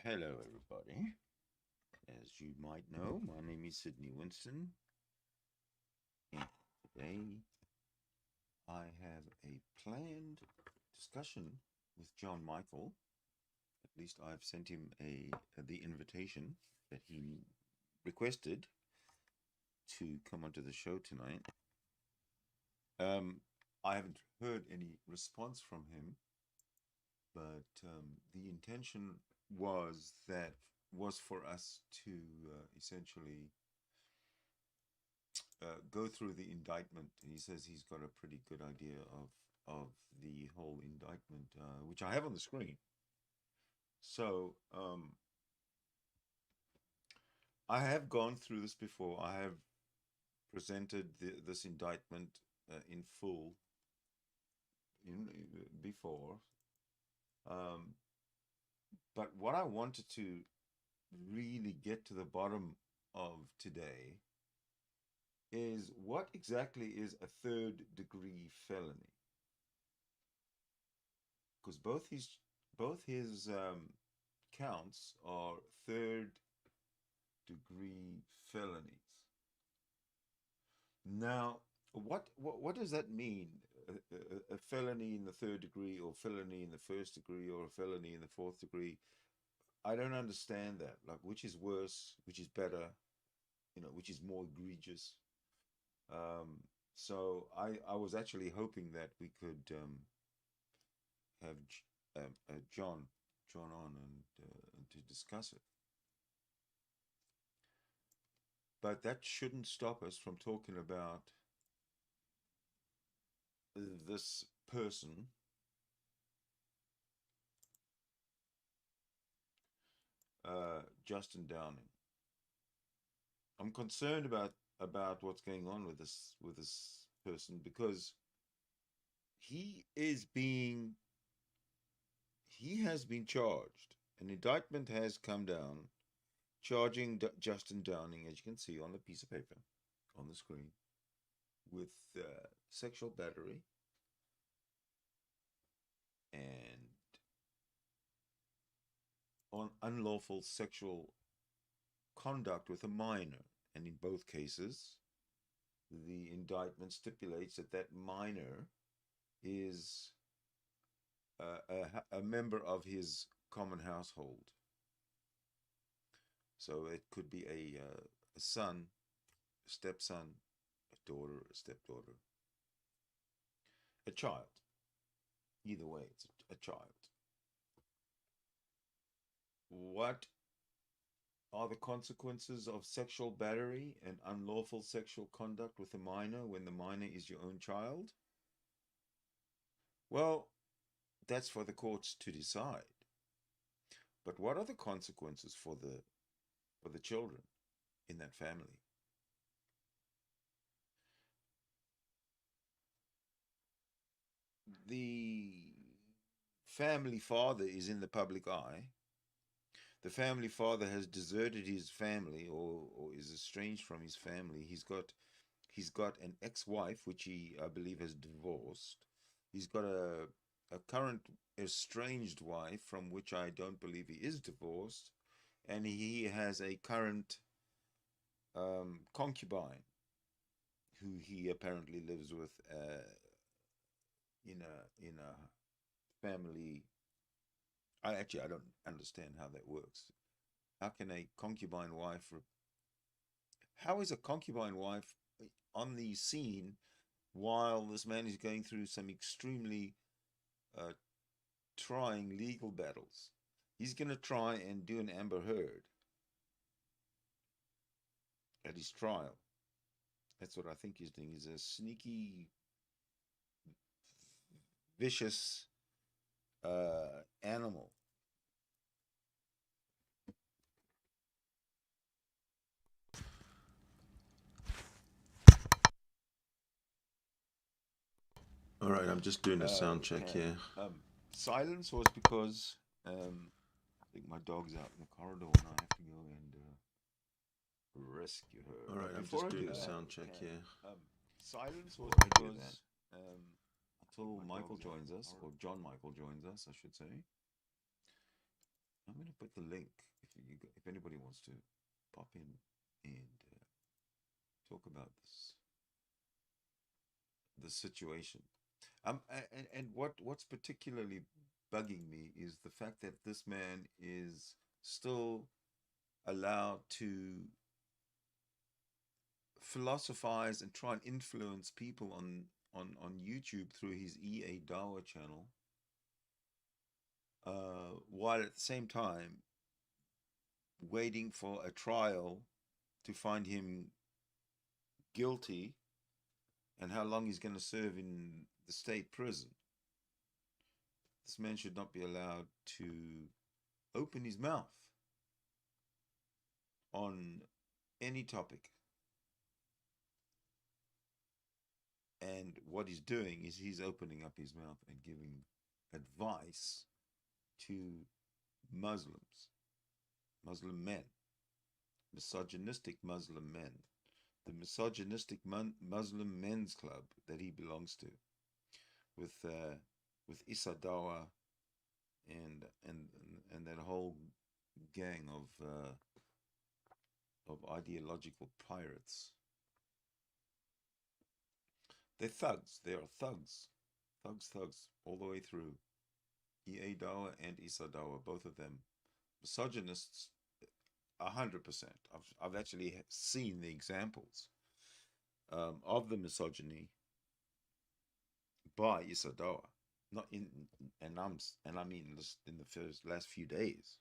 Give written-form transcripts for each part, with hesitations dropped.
Hello, everybody. As you might know, my name is Sydney Winston, and today I have a planned discussion with John Michael. At least I've sent him the invitation that he requested to come onto the show tonight. I haven't heard any response from him, but the intention was for us to essentially go through the indictment. And he says he's got a pretty good idea of the whole indictment, which I have on the screen. So I have gone through this before. I have presented this indictment in full before. But what I wanted to really get to the bottom of today is what exactly is a third degree felony? Because both his counts are third degree felonies. Now, what does that mean? A felony in the third degree, or felony in the first degree, or a felony in the fourth degree? I don't understand that. Like, which is worse? Which is better? Which is more egregious? So I was actually hoping that we could have John on and to discuss it. But that shouldn't stop us from talking about this person, Justin Downing. I'm concerned about what's going on with this person, because he has been charged. An indictment has come down charging Justin Downing, as you can see on the piece of paper on the screen, with sexual battery and on unlawful sexual conduct with a minor. And in both cases, the indictment stipulates that minor is a member of his common household. So it could be a son, a stepson, a daughter, a stepdaughter, a child. Either way, it's a child. What are the consequences of sexual battery and unlawful sexual conduct with a minor when the minor is your own child? Well, that's for the courts to decide. But what are the consequences for the children in that family? The family father is in the public eye. The family father has deserted his family, or is estranged from his family. He's got an ex-wife, which he, I believe, has divorced. He's got a current estranged wife, from which I don't believe he is divorced, and he has a current concubine who he apparently lives with in a family. I don't understand how that works. How can a concubine wife? How is a concubine wife on the scene while this man is going through some extremely trying legal battles? He's going to try and do an Amber Heard at his trial. That's what I think he's doing. He's a sneaky, vicious animal. All right, I'm just doing a sound check here. Silence was because I think my dog's out in the corridor and I have to go and rescue her. All right, I'm just doing a sound check here. Silence was because until Michael joins us, or John Michael joins us, I should say. I'm going to put the link if anybody wants to pop in and talk about this situation. And what's particularly bugging me is the fact that this man is still allowed to philosophize and try and influence people on YouTube through his EA Dawa channel, while at the same time waiting for a trial to find him guilty and how long he's going to serve in the state prison. This man should not be allowed to open his mouth on any topic. And what he's doing is he's opening up his mouth and giving advice to Muslims, Muslim men, misogynistic Muslim men, the misogynistic Muslim men's club that he belongs to, with Isadawa and that whole gang of ideological pirates. They're thugs. They are thugs, thugs all the way through. E.A. Dawa and Isadawa, both of them, misogynists, 100%. I've actually seen the examples of the misogyny by Isadawa, not in, and I mean just in the last few days,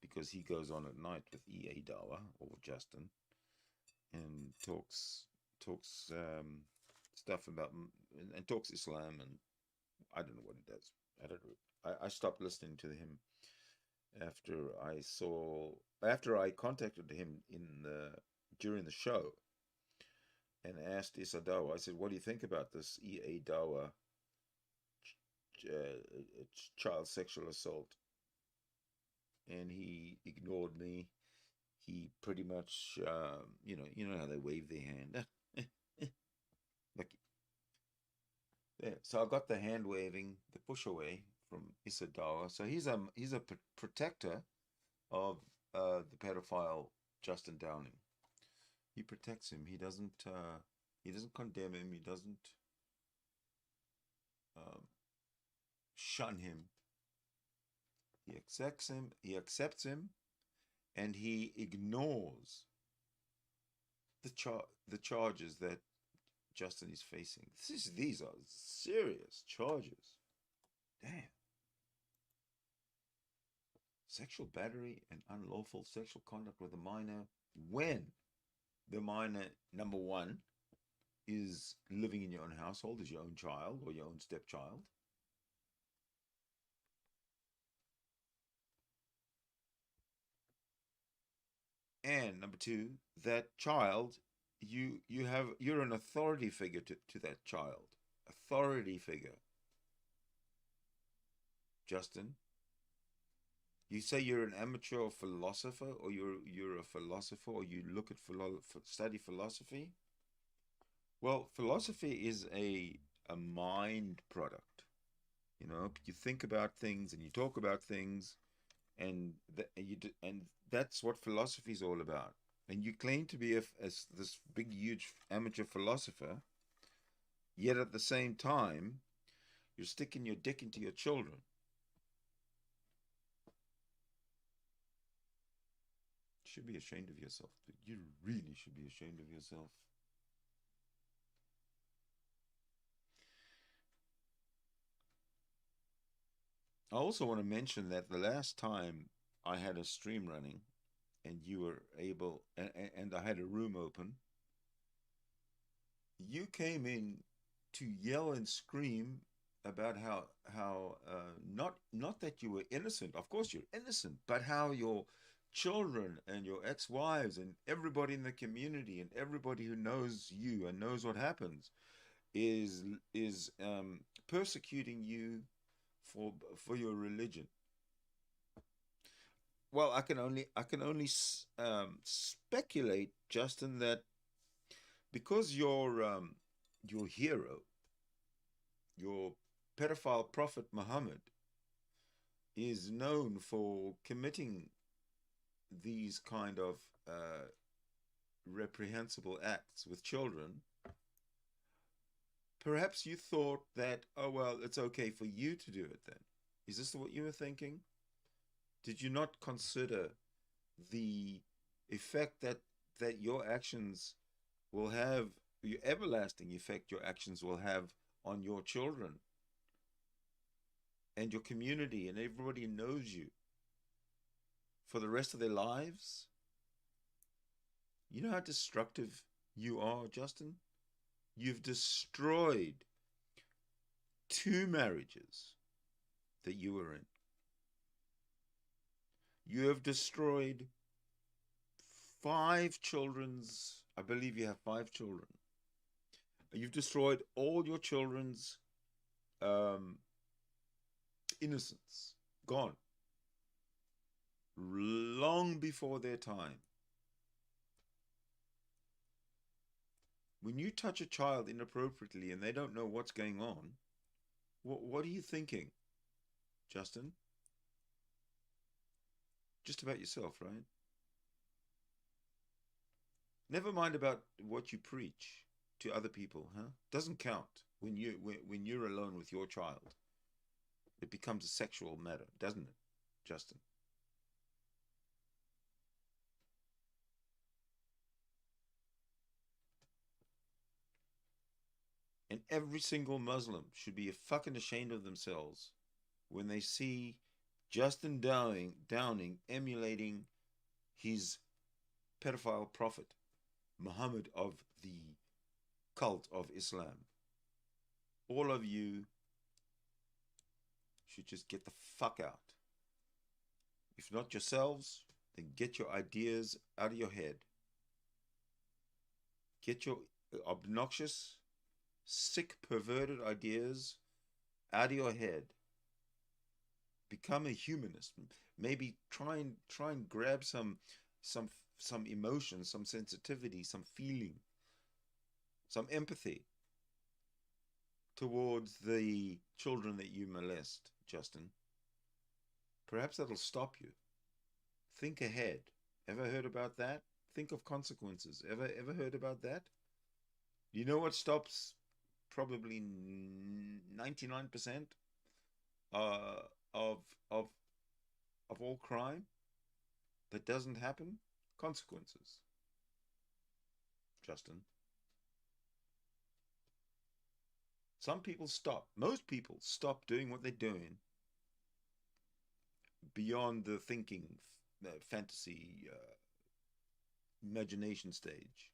because he goes on at night with E.A. Dawa or Justin and talks stuff about and talks Islam, and I don't know what he does. I don't know. I stopped listening to him after I contacted him during the show and asked Isadawa. I said, "What do you think about this E.A. Dawa child sexual assault?" And he ignored me. He pretty much, you know how they wave their hand, like, yeah. So I got the hand waving, the push away from Isadawa. So he's a protector of the pedophile Justin Downing. He protects him. He doesn't condemn him. He doesn't shun him. He accepts him. He accepts him, and he ignores the charges that Justin is facing. These are serious charges. Damn. Sexual battery and unlawful sexual conduct with a minor when the minor, number one, is living in your own household as your own child or your own stepchild. And number two, that child, you're an authority figure to that child. Authority figure. Justin, you say you're an amateur philosopher, or you're a philosopher, or you look at study philosophy. Well, philosophy is a mind product. You know, you think about things and you talk about things, and that's what philosophy is all about. And you claim to be this big, huge amateur philosopher, yet at the same time, you're sticking your dick into your children. You should be ashamed of yourself. You really should be ashamed of yourself. I also want to mention that the last time I had a stream running and you were able, and I had a room open, you came in to yell and scream about how not that you were innocent. Of course you're innocent, but how your children and your ex-wives and everybody in the community and everybody who knows you and knows what happens is persecuting you for your religion. Well, I can only speculate, Justin, that because your hero, your pedophile prophet Muhammad, is known for committing these kind of reprehensible acts with children, perhaps you thought that, oh, well, it's okay for you to do it then. Is this what you were thinking? Did you not consider the effect that your actions will have, the everlasting effect your actions will have on your children and your community, and everybody knows you for the rest of their lives? You know how destructive you are, Justin? You've destroyed 2 marriages that you were in. You have destroyed 5 children's, I believe you have 5 children. You've destroyed all your children's innocence, gone, long before their time. When you touch a child inappropriately and they don't know what's going on, what are you thinking, Justin? Just about yourself, right? Never mind about what you preach to other people, huh? Doesn't count when you're alone with your child. It becomes a sexual matter, doesn't it, Justin? And every single Muslim should be fucking ashamed of themselves when they see Justin Downing emulating his pedophile prophet, Muhammad of the cult of Islam. All of you should just get the fuck out. If not yourselves, then get your ideas out of your head. Get your obnoxious, sick, perverted ideas out of your head. Become a humanist. Maybe try and grab some emotion, some sensitivity, some feeling, some empathy towards the children that you molest, Justin. Perhaps that'll stop you. Think ahead. Ever heard about that? Think of consequences. Ever heard about that? You know what stops probably 99% uh, of of of all crime that doesn't happen? Consequences. Justin. Some people stop. Most people stop doing what they're doing beyond the thinking, fantasy, imagination stage,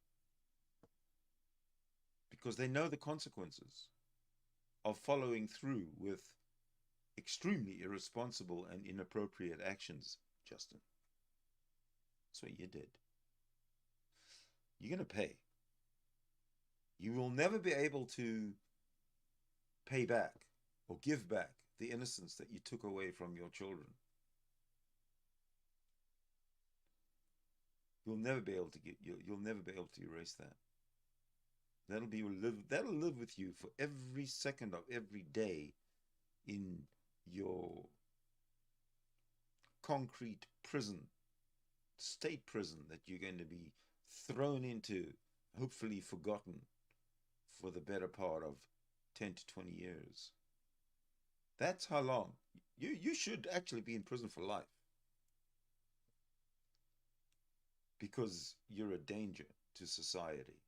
because they know the consequences of following through with extremely irresponsible and inappropriate actions, Justin. That's what you did. You're going to pay. You will never be able to pay back or give back the innocence that you took away from your children. You'll never be able to you'll never be able to erase that. That'll live with you for every second of every day in your concrete prison, state prison, that you're going to be thrown into, hopefully forgotten, for the better part of 10 to 20 years. That's how long. You should actually be in prison for life, because you're a danger to society.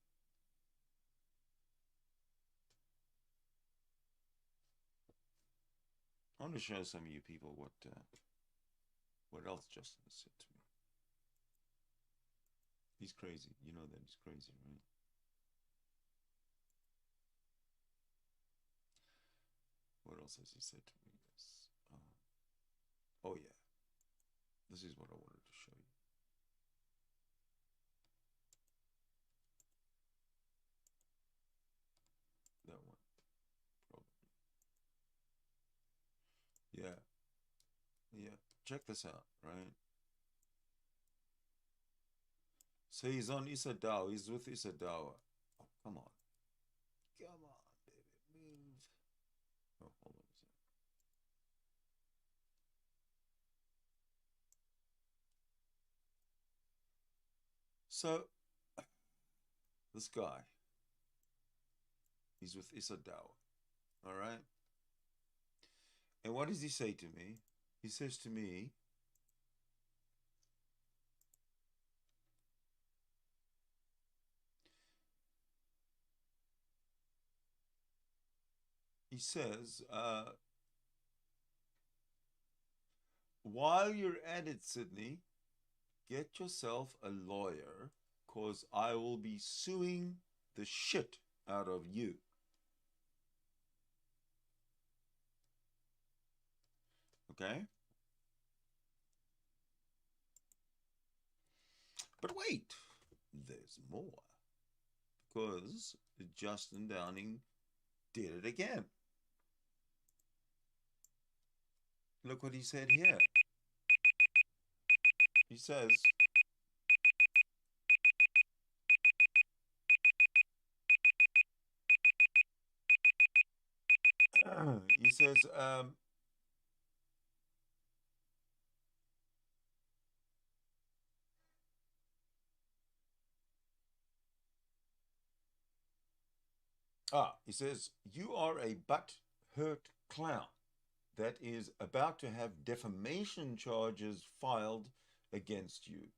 I want to show some of you people what else Justin said to me. He's crazy. You know that he's crazy, right? What else has he said to me? Yes. Oh yeah. This is what I wanted to show you. That one, probably. Yeah. Yeah. Check this out, right? So he's on Isadao. He's with Isadao. Oh, come on. Come on, baby. Move. Oh, hold on a second. So this guy, he's with Issa Dao, all right? And what does he say to me? He says to me, he says, while you're at it, Sydney, get yourself a lawyer, cause I will be suing the shit out of you. Okay? But wait, there's more. Because Justin Downing did it again. Look what he said here. He says, he says, he says, you are a butt-hurt clown that is about to have defamation charges filed against you.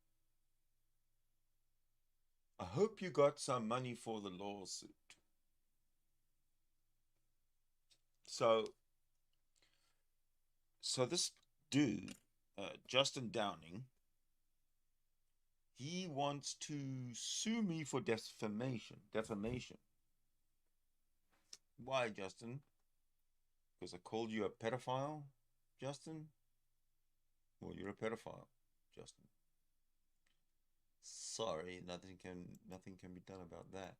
I hope you got some money for the lawsuit. So this dude, Justin Downing, he wants to sue me for defamation. Why, Justin? Because I called you a pedophile, Justin? Well, you're a pedophile, Justin. Sorry, nothing can be done about that.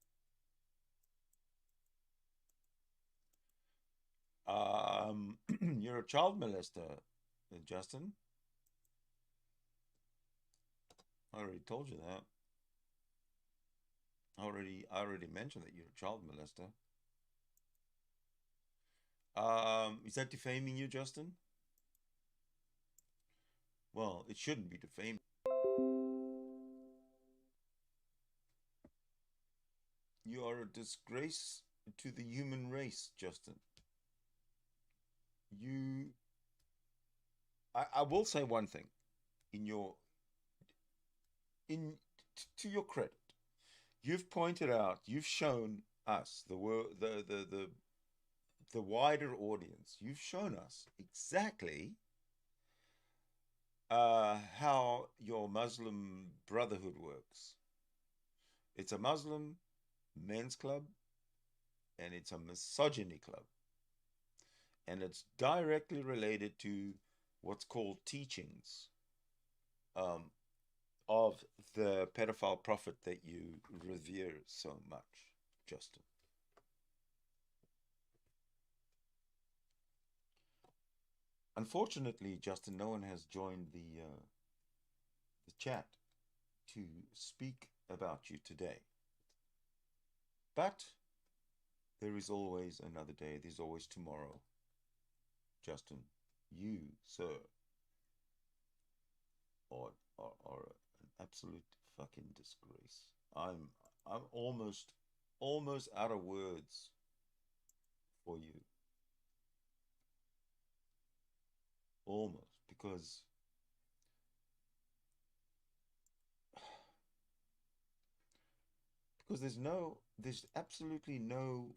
You're a child molester, Justin. I already told you that. I already mentioned that you're a child molester. Is that defaming you, Justin? Well, it shouldn't be defaming. You are a disgrace to the human race, Justin. I will say one thing. To your credit, you've pointed out, you've shown us, the wider audience, you've shown us exactly how your Muslim Brotherhood works. It's a Muslim men's club, and it's a misogyny club. And it's directly related to what's called teachings of the pedophile prophet that you revere so much, Justin. Unfortunately, Justin, no one has joined the chat to speak about you today. But there is always another day. There's always tomorrow. Justin, you, sir, are an absolute fucking disgrace. I'm almost out of words for you. Almost, because there's absolutely no.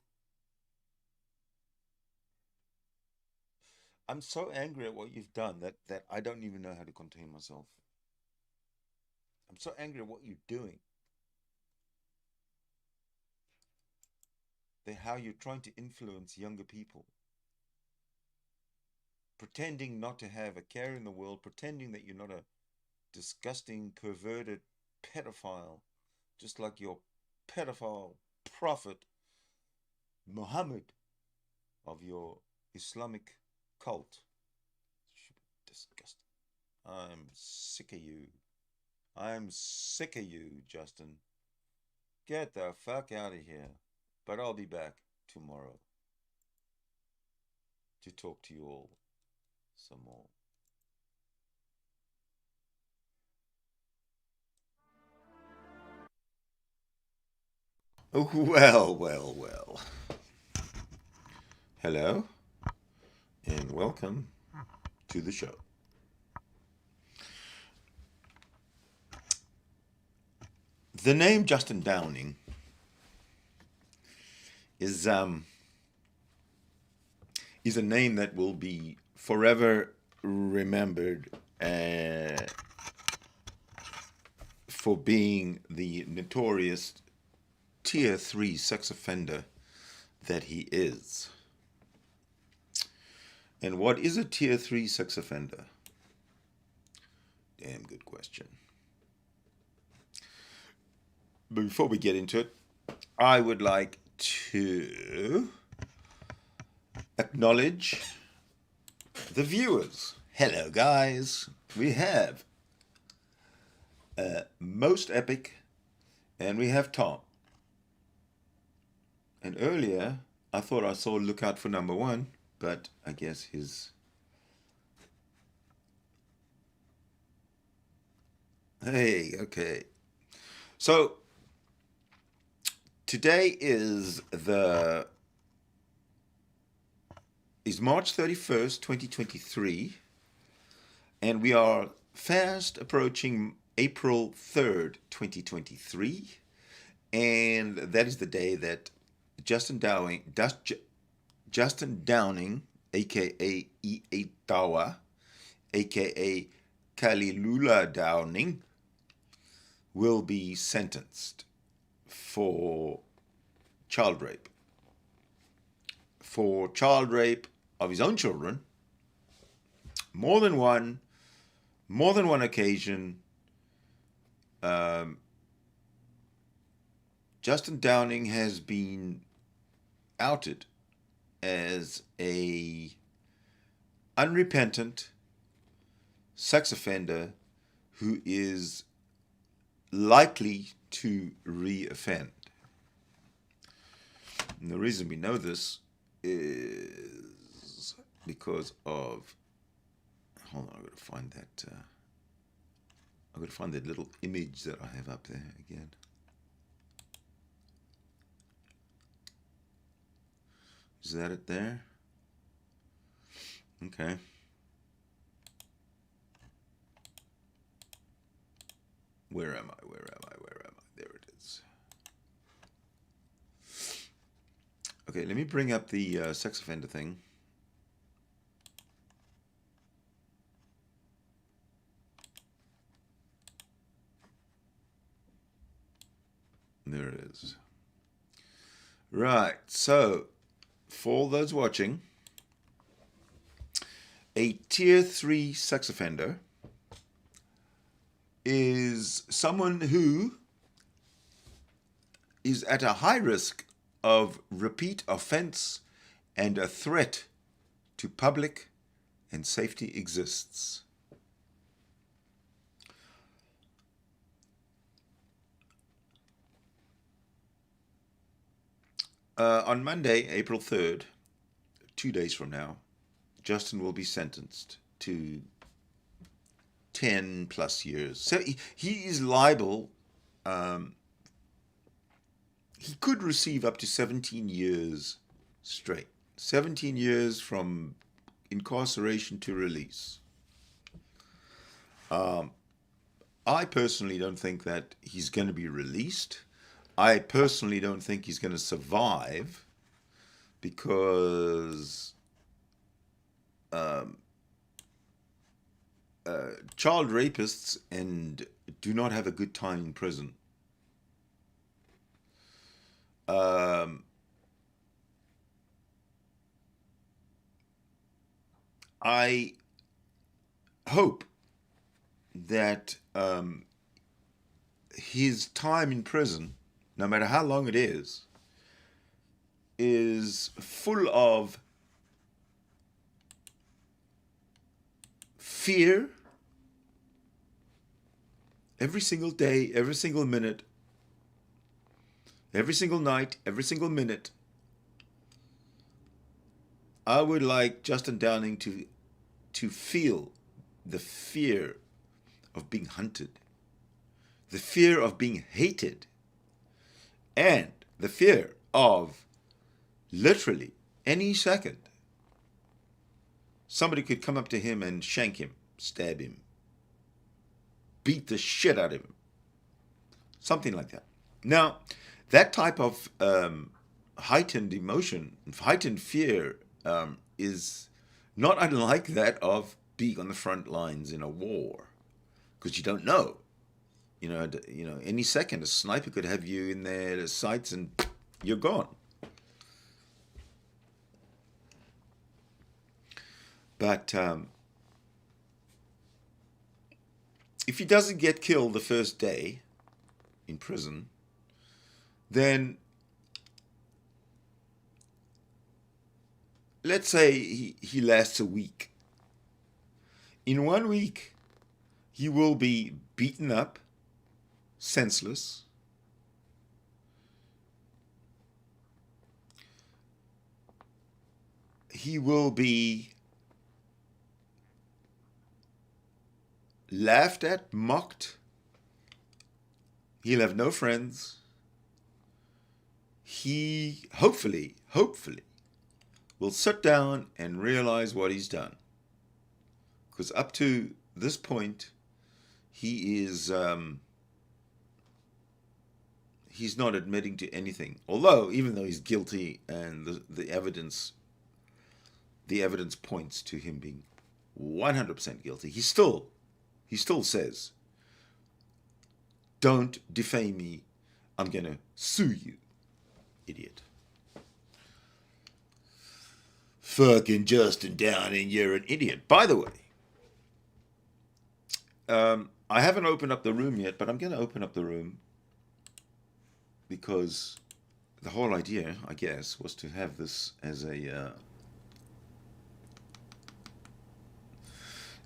I'm so angry at what you've done that I don't even know how to contain myself. I'm so angry at what you're doing. How you're trying to influence younger people. Pretending not to have a care in the world, pretending that you're not a disgusting, perverted pedophile, just like your pedophile prophet, Muhammad, of your Islamic cult. It should be disgusting. I'm sick of you. I'm sick of you, Justin. Get the fuck out of here. But I'll be back tomorrow to talk to you all some more. Well, well, well. Hello, and welcome to the show. The name Justin Downing is a name that will be forever remembered for being the notorious Tier 3 sex offender that he is. And what is a Tier 3 sex offender? Damn good question. But before we get into it, I would like to acknowledge the viewers. Hello, guys. We have Most Epic, and we have Tom. And earlier, I thought I saw Look Out for Number 1, but I guess his... Hey, okay. So, today is March 31st, 2023, and we are fast approaching April 3rd, 2023, and that is the day that Justin Downing, aka Ietawa, aka Kalilula Downing, will be sentenced for child rape. For child rape of his own children, more than one occasion. Justin Downing has been outed as a unrepentant sex offender who is likely to re-offend. And the reason we know this is because of, hold on, I've got to find that little image that I have up there again. Is that it there? Okay. Where am I? There it is. Okay, let me bring up the sex offender thing. There it is. Right, so for those watching, a Tier 3 sex offender is someone who is at a high risk of repeat offense and a threat to public and safety exists. On Monday, April 3rd, 2 days from now, Justin will be sentenced to 10 plus years. So he is liable. He could receive up to 17 years straight. 17 years from incarceration to release. I personally don't think that he's going to be released. I personally don't think he's going to survive because child rapists and do not have a good time in prison. I hope that his time in prison, no matter how long it is full of fear every single day, every single minute, every single night, every single minute. I would like Justin Downing to feel the fear of being hunted, the fear of being hated, and The fear of literally any second somebody could come up to him and shank him, stab him, beat the shit out of him. Something like that. Now, that type of heightened emotion, heightened fear is not unlike that of being on the front lines in a war, because you don't know. Any second a sniper could have you in their sights and you're gone. But if he doesn't get killed the first day in prison, then let's say he lasts a week. In 1 week, he will be beaten up, senseless. He will be laughed at, mocked. He'll have no friends. He hopefully will sit down and realize what he's done. Because up to this point, he is he's not admitting to anything. Although, even though he's guilty and the evidence points to him being 100% guilty, he still says, "Don't defame me. I'm going to sue you, idiot." Fucking Justin Downing, you're an idiot. By the way, I haven't opened up the room yet, but I'm going to open up the room because the whole idea, I guess, was to have this as a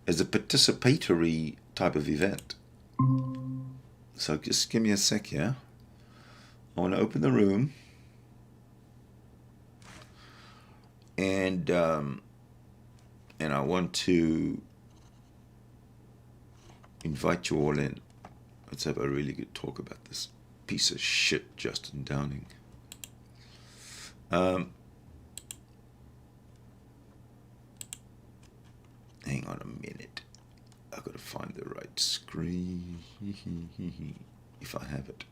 participatory type of event. So just give me a sec here. I want to open the room, and I want to invite you all in. Let's have a really good talk about this piece of shit, Justin Downing. Hang on a minute. I've got to find the right screen. If I have it.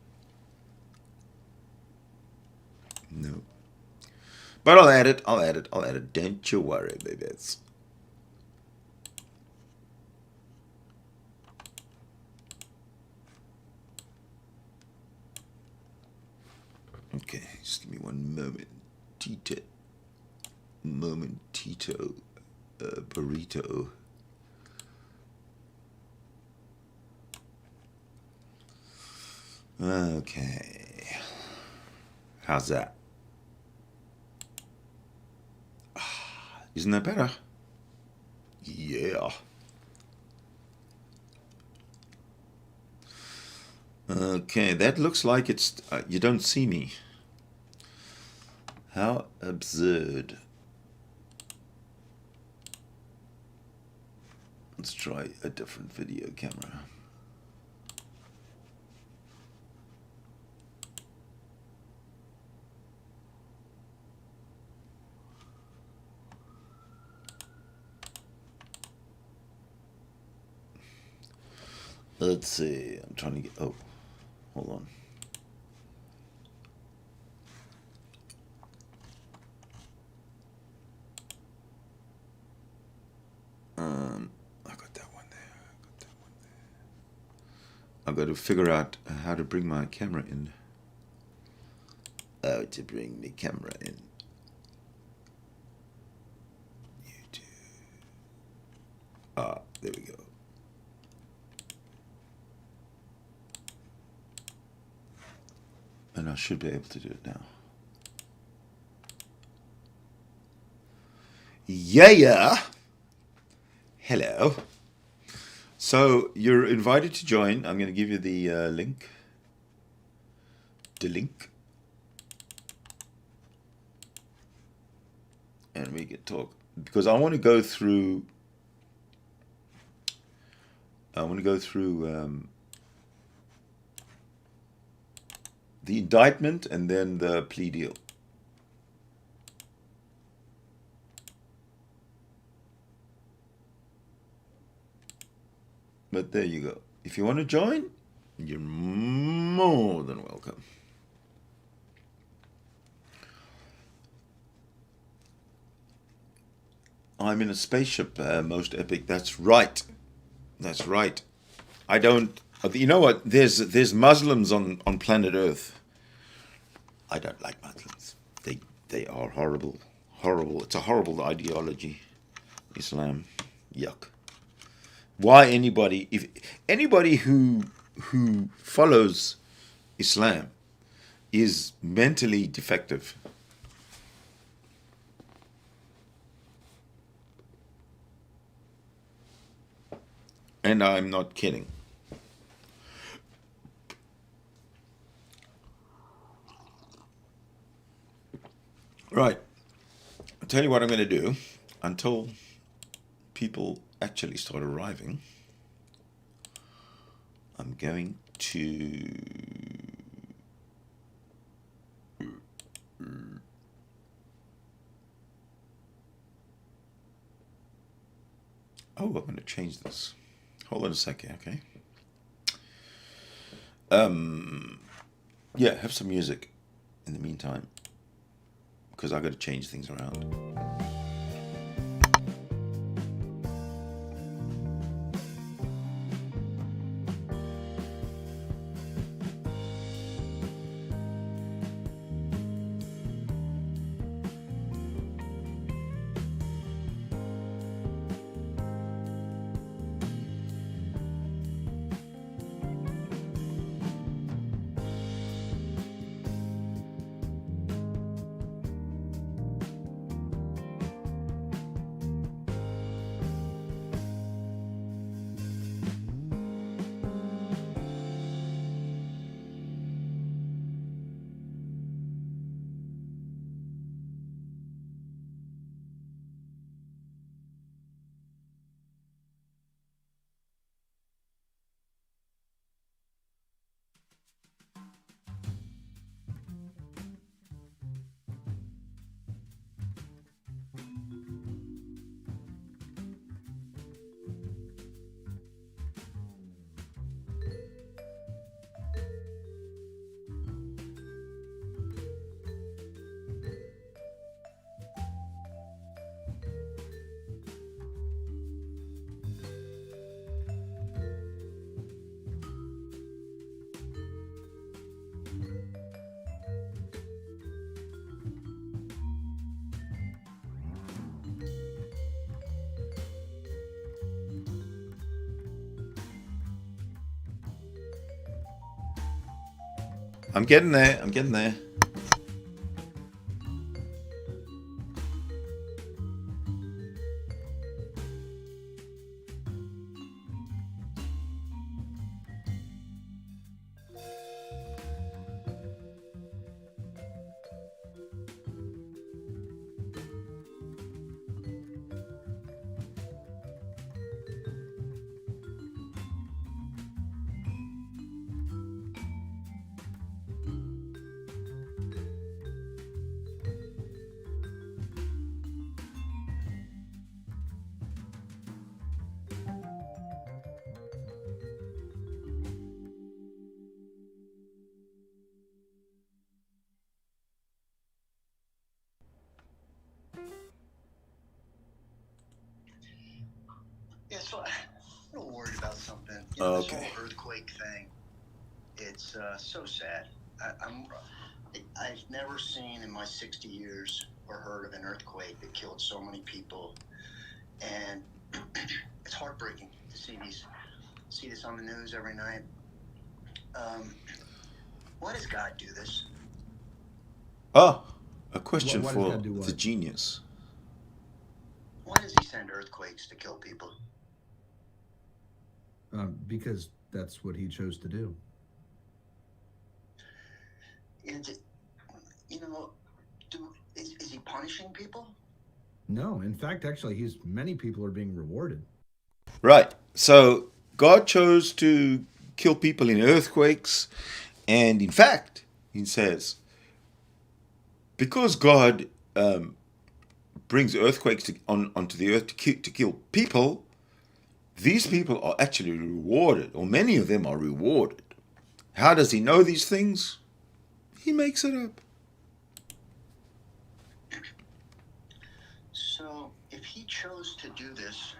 No. But I'll add it. Don't you worry, babies. Okay, just give me one moment. Momentito. Burrito. Okay. How's that? Isn't that better? Yeah. Okay, that looks like it's... you don't see me. How absurd. Let's try a different video camera. Let's see. I'm trying to get... Oh, hold on. I got that one there. I've got to figure out how to bring my camera in. How to bring the camera in. YouTube. Ah, there we go. And I should be able to do it now. Yeah. Hello. So you're invited to join. I'm going to give you the link. And we can talk. Because I want to go through... the indictment and then the plea deal. But there you go. If you want to join, you're more than welcome. I'm in a spaceship, most epic. That's right. That's right. I don't. You know what? There's Muslims on planet Earth. I don't like Muslims. They are horrible, horrible. It's a horrible ideology. Islam, yuck. Why anybody? If anybody who follows Islam is mentally defective. And I'm not kidding. Right. I'll tell you what I'm going to do until people actually start arriving. I'm going to... Oh, I'm going to change this. Hold on a second, okay? Yeah, have some music in the meantime, because I've got to change things around. I'm getting there. I'm getting there. Yeah, so I'm a little worried about something. You know, this whole earthquake thing. It's so sad. I've never seen in my 60 years or heard of an earthquake that killed so many people, and it's heartbreaking to see this on the news every night. Why does God do this? Oh, a question for the genius. Why does he send earthquakes to kill people? Because that's what he chose to do. Is he punishing people? No, in fact, actually, many people are being rewarded. Right. So God chose to kill people in earthquakes, and in fact, He says, because God brings earthquakes onto the earth to kill people, these people are actually rewarded, or many of them are rewarded. How does he know these things? He makes it up. So, if he chose to do this,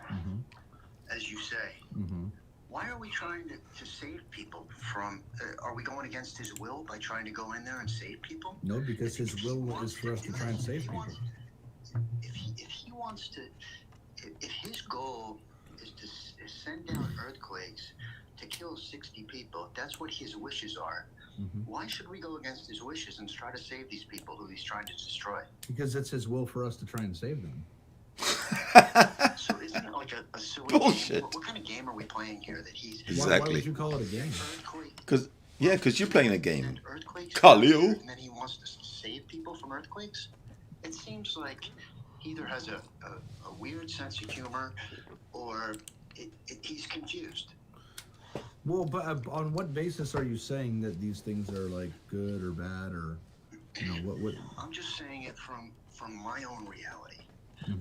as you say, why are we trying to save people from? Are we going against his will by trying to go in there and save people? No, because his will is for us to try and save people. If he wants to, if his goal is to send down earthquakes to kill 60 people, if that's what his wishes are, why should we go against his wishes and try to save these people who he's trying to destroy? Because it's his will for us to try and save them. So isn't it like a silly Bullshit. game? What kind of game are we playing here that he's... Exactly. Why would you call it a game? Because you're playing a game. Khalil. And then he wants to save people from earthquakes? It seems like he either has a weird sense of humor or he's confused. Well, but on what basis are you saying that these things are like good or bad, or what? I'm just saying it from my own reality.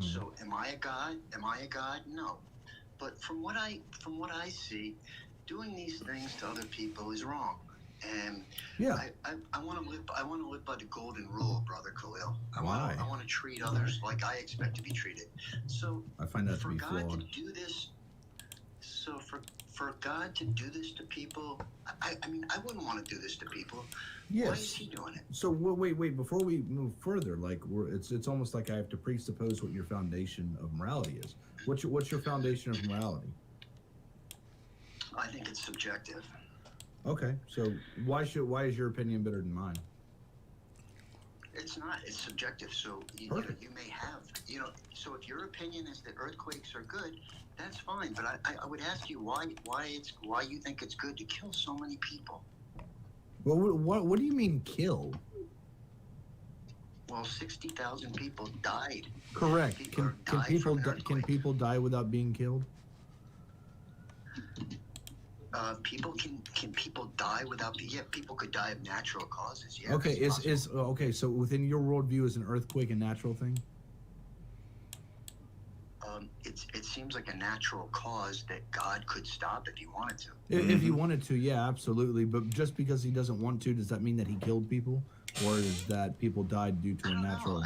So, am I a god? Am I a god? No. But from what I see, doing these things to other people is wrong. And I want to live. I want to live by the golden rule, brother Khalil. I want to treat others like I expect to be treated. So I find that to be flawed. For God to do this, for God to do this to people, I mean, I wouldn't want to do this to people. Yes. Why is he doing it? So wait. Before we move further, like it's almost like I have to presuppose what your foundation of morality is. What's your foundation of morality? I think it's subjective. Okay, so why is your opinion better than mine? It's not. It's subjective. So you may have, so if your opinion is that earthquakes are good, that's fine. But I would ask you why you think it's good to kill so many people. Well, what do you mean kill? Well, 60,000 people died. Correct. Can people die without being killed? Can people die without people could die of natural causes. Yeah. Okay, okay, so within your worldview, is an earthquake a natural thing? It seems like a natural cause that God could stop if he wanted to. If he wanted to, yeah, absolutely. But just because he doesn't want to, does that mean that he killed people, or is that people died due to a natural?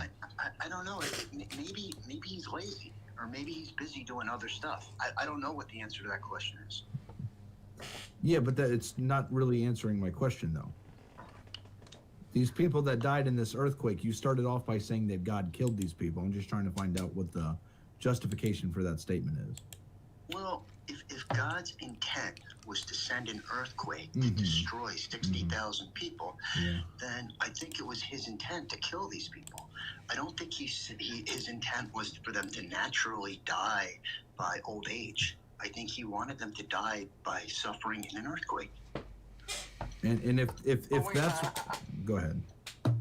I don't know. Maybe he's lazy, or maybe he's busy doing other stuff. I don't know what the answer to that question is. Yeah, but it's not really answering my question, though. These people that died in this earthquake, you started off by saying that God killed these people. I'm just trying to find out what the justification for that statement is. Well, if God's intent was to send an earthquake to destroy 60,000 people, then I think it was his intent to kill these people. I don't think his intent was for them to naturally die by old age. I think he wanted them to die by suffering in an earthquake. And if that's... Go ahead. No,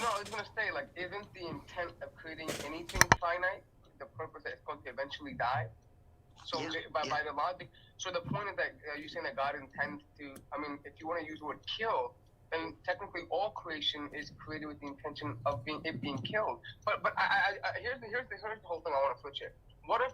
I was going to say, like, isn't the intent of creating anything finite the purpose that it's going to eventually die? So by the logic, so the point is that you're saying that God intends to, I mean, if you want to use the word kill, then technically all creation is created with the intention of it being killed. But here's the whole thing I want to switch it. What if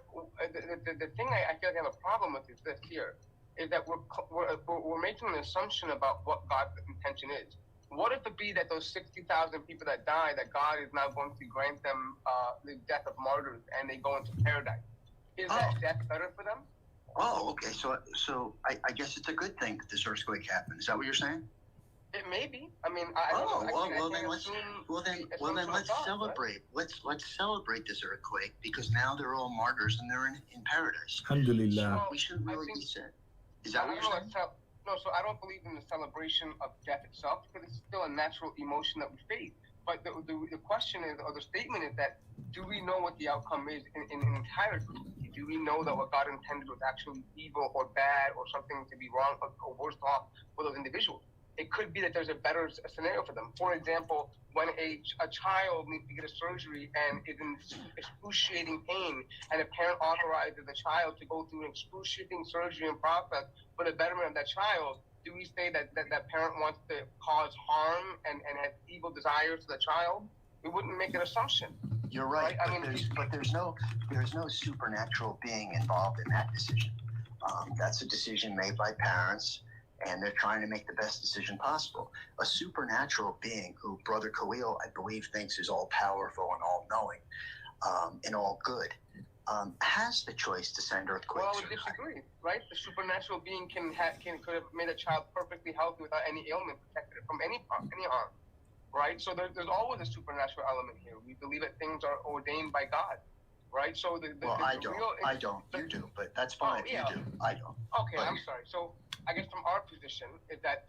the thing I feel like I have a problem with is this here, is that we're making an assumption about what God's intention is. What if it be that those 60,000 people that die, that God is now going to grant them the death of martyrs and they go into paradise? Is that death better for them? Oh, okay. So I guess it's a good thing that this earthquake happened. Is that what you're saying? It may be. I mean, I don't know. Well, then let's celebrate. Right? Let's celebrate this earthquake because now they're all martyrs and they're in paradise. Alhamdulillah. We shouldn't really be sad. Is that what you're saying? No, so I don't believe in the celebration of death itself because it's still a natural emotion that we face. But the question is, or the statement is that, do we know what the outcome is in entirety? Do we know that what God intended was actually evil or bad or something to be wrong or worse off for those individuals? It could be that there's a better scenario for them. For example, when a child needs to get a surgery and is in excruciating pain, and a parent authorizes the child to go through an excruciating surgery and process for the betterment of that child, do we say that that parent wants to cause harm and has evil desires to the child? We wouldn't make an assumption. You're right, but there's no supernatural being involved in that decision. That's a decision made by parents, and they're trying to make the best decision possible. A supernatural being who Brother Khalil, I believe, thinks is all-powerful and all-knowing and all-good, has the choice to send earthquakes. Well, I would disagree, right? The supernatural being could have made a child perfectly healthy without any ailment, protected it from any harm, right? So there's always a supernatural element here. We believe that things are ordained by God, right? So I don't. You do, but that's fine if you do. I don't. Okay, I'm sorry. So I guess from our position is that,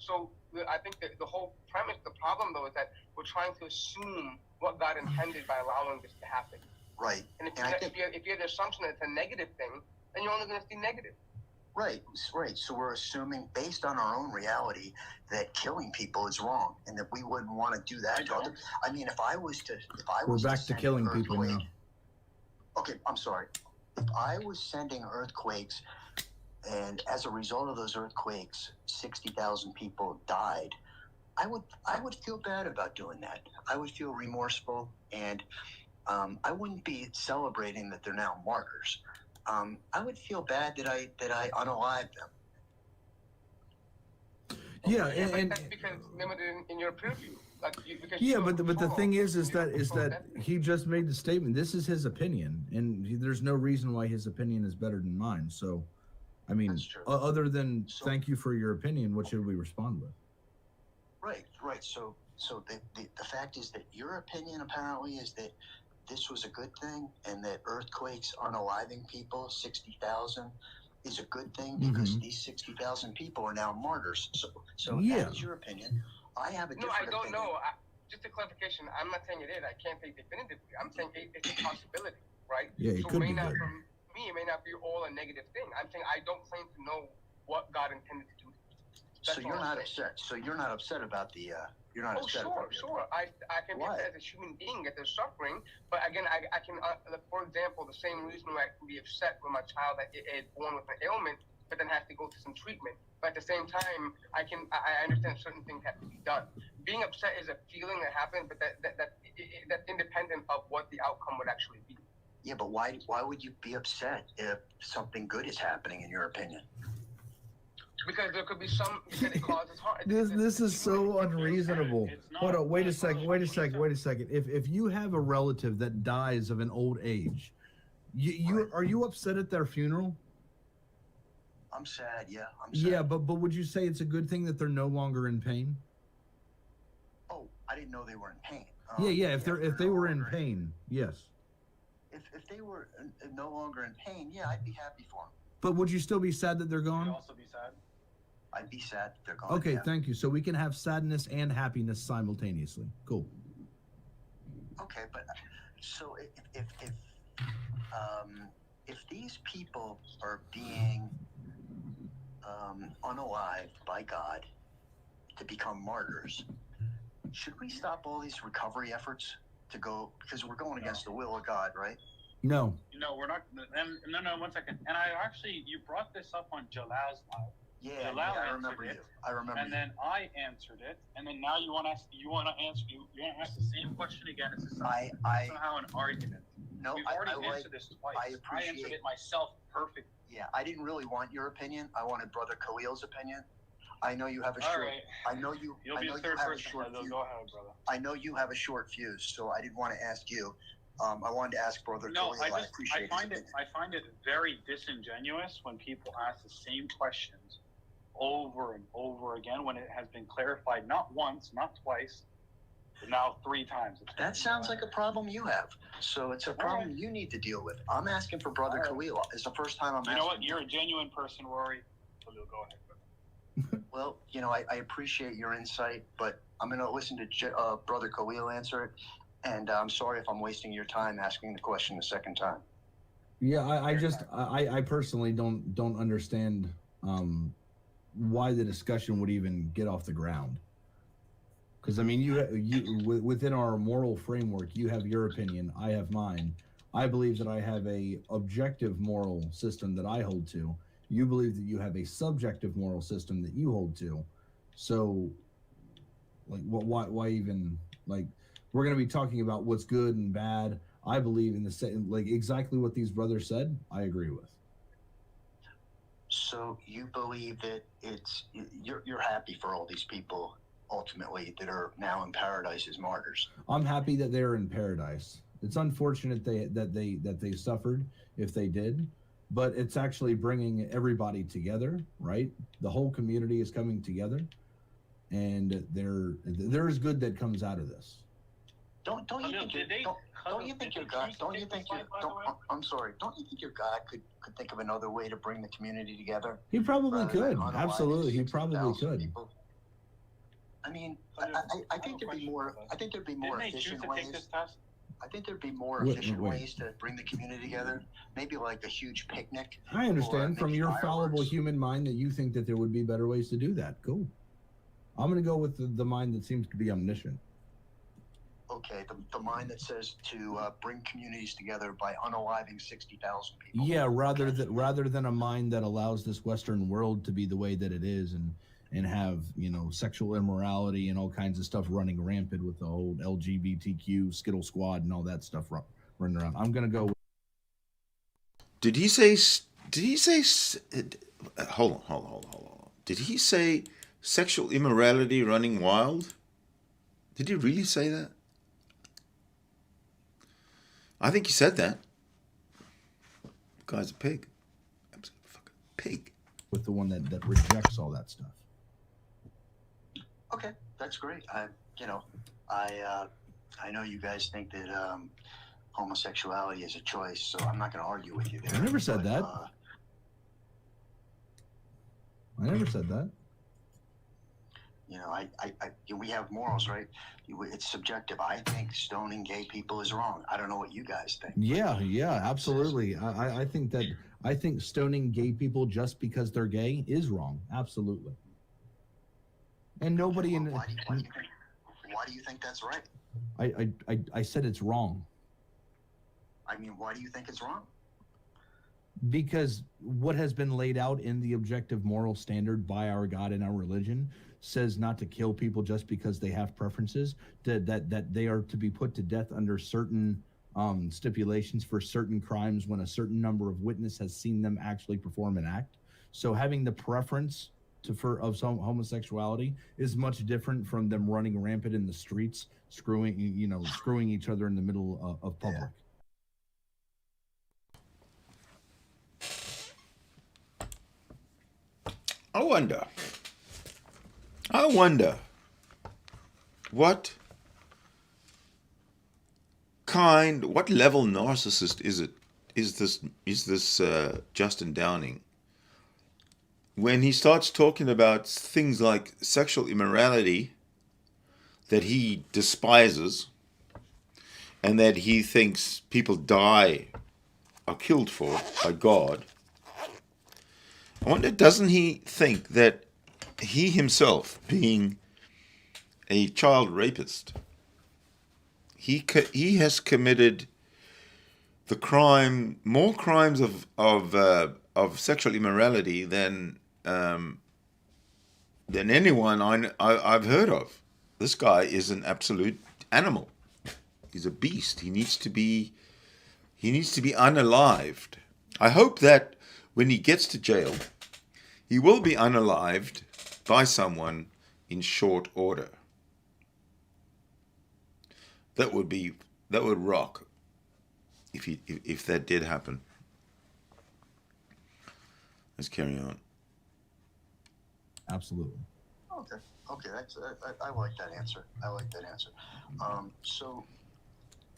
I think that the whole premise, the problem though, is that we're trying to assume what God intended by allowing this to happen. Right. And if you have the assumption that it's a negative thing, then you're only going to see negative. Right. So we're assuming, based on our own reality, that killing people is wrong, and that we wouldn't want to do that. I mean, we're back to killing people now. Okay, I'm sorry. If I was sending earthquakes, and as a result of those earthquakes, 60,000 people died, I would feel bad about doing that. I would feel remorseful, and I wouldn't be celebrating that they're now martyrs. I would feel bad that I unalived them. Yeah, and that's because it's limited in your purview. But the thing is that he just made the statement. This is his opinion, and there's no reason why his opinion is better than mine. So, I mean, other than thank you for your opinion, what should we respond with? Right. So the fact is that your opinion apparently is that this was a good thing, and that earthquakes unaliving people, 60,000, is a good thing because these 60,000 people are now martyrs. So that is your opinion. I have a different opinion. No, I don't know. Just a clarification, I'm not saying it is. I can't say definitively. I'm saying it's a possibility, right? Yeah, it could be good. For me, it may not be all a negative thing. I'm saying I don't claim to know what God intended to do. So you're not upset. So you're not upset about the. You're not upset about it. Sure. I can be upset as a human being that they're suffering, but again, I can. For example, the same reason why I can be upset when my child is born with an ailment, but then has to go through some treatment. But at the same time, I understand certain things have to be done. Being upset is a feeling that happens, but that's independent of what the outcome would actually be. Yeah, but why would you be upset if something good is happening, in your opinion? Because there could be some that it causes harm. This is so unreasonable. Hold on, wait a second. If you have a relative that dies of an old age, are you upset at their funeral? I'm sad. Yeah, I'm sad. Yeah, but would you say it's a good thing that they're no longer in pain? Oh, I didn't know they were in pain. If they were in pain, yes. If they were no longer in pain, yeah, I'd be happy for them. But would you still be sad that they're gone? Would you also be sad? I'd be sad that they're gone. Okay, yeah. Thank you. So we can have sadness and happiness simultaneously. Cool. Okay, but so if these people are being unalived by God to become martyrs, should we stop all these recovery efforts to go, because we're going against the will of God, right? No. No, we're not. No, 1 second. And you brought this up on Jalal's live. Yeah, I remember you. And then I answered it, and then now you want to ask the same question again. It's somehow an argument. No, We've already answered this twice. I answered it myself perfectly. Yeah, I didn't really want your opinion. I wanted Brother Khalil's opinion. I know you have a short. Right. I know you. You'll be the third person. Go ahead, brother. I know you have a short fuse, so I didn't want to ask you. I wanted to ask Brother Khalil. I find it very disingenuous when people ask the same questions over and over again when it has been clarified not once, not twice, but now 3 times. That sounds like a problem you have. So it's a problem you need to deal with. I'm asking for Brother Khalil. It's the first time I'm asking. You know what? You're a genuine person, Rory. Khalil, go ahead. Well, I appreciate your insight, but I'm going to listen to Brother Khalil answer it. And I'm sorry if I'm wasting your time asking the question a second time. Yeah, I personally don't understand why the discussion would even get off the ground. Because I mean, you within our moral framework, you have your opinion, I have mine. I believe that I have a objective moral system that I hold to. You believe that you have a subjective moral system that you hold to. So, like, why even, like, we're going to be talking about what's good and bad. I believe in the same, like, exactly what these brothers said. I agree with. So you believe that you're happy for all these people ultimately that are now in paradise as martyrs. I'm happy that they're in paradise. It's unfortunate that they suffered if they did, but it's actually bringing everybody together, right? The whole community is coming together, and there is good that comes out of this. Don't you think your God? I'm sorry. Don't you think your God could think of another way to bring the community together? He probably could. Absolutely, he probably could. People? I mean, I think there'd be more. I think there'd be more efficient ways. I think there'd be more efficient ways to bring the community together. Maybe like a huge picnic. I understand from your fallible human mind that you think that there would be better ways to do that. Cool. I'm going to go with the mind that seems to be omniscient. Okay, the mind that says to bring communities together by unaliving 60,000 people. Yeah, rather than a mind that allows this Western world to be the way that it is, and have, you know, sexual immorality and all kinds of stuff running rampant with the old LGBTQ Skittle Squad and all that stuff running around. I'm gonna go with... Did he say? Hold on. Did he say sexual immorality running wild? Did he really say that? I think he said that. The guy's a pig. Absolute fucking pig. With the one that rejects all that stuff. Okay, that's great. I know you guys think that homosexuality is a choice, so I'm not going to argue with you there. I never said that. I never said that. You know, we have morals, right? It's subjective. I think stoning gay people is wrong. I don't know what you guys think. Yeah, absolutely. I think stoning gay people just because they're gay is wrong. Absolutely. And nobody in... Why do you think that's right? I said it's wrong. I mean, why do you think it's wrong? Because what has been laid out in the objective moral standard by our God and our religion says not to kill people just because they have preferences, that they are to be put to death under certain stipulations for certain crimes when a certain number of witnesses has seen them actually perform an act. So having the preference of some homosexuality is much different from them running rampant in the streets, screwing each other in the middle of public. I wonder what level narcissist is this Justin Downing, when he starts talking about things like sexual immorality that he despises and that he thinks people are killed for by God. I wonder, doesn't he think that he himself, being a child rapist, he has committed more crimes of sexual immorality than anyone I've heard of. This guy is an absolute animal. He's a beast. He needs to be unalived. I hope that when he gets to jail, he will be unalived by someone in short order. That would rock if that did happen. Let's carry on. Absolutely. Okay. I like that answer. So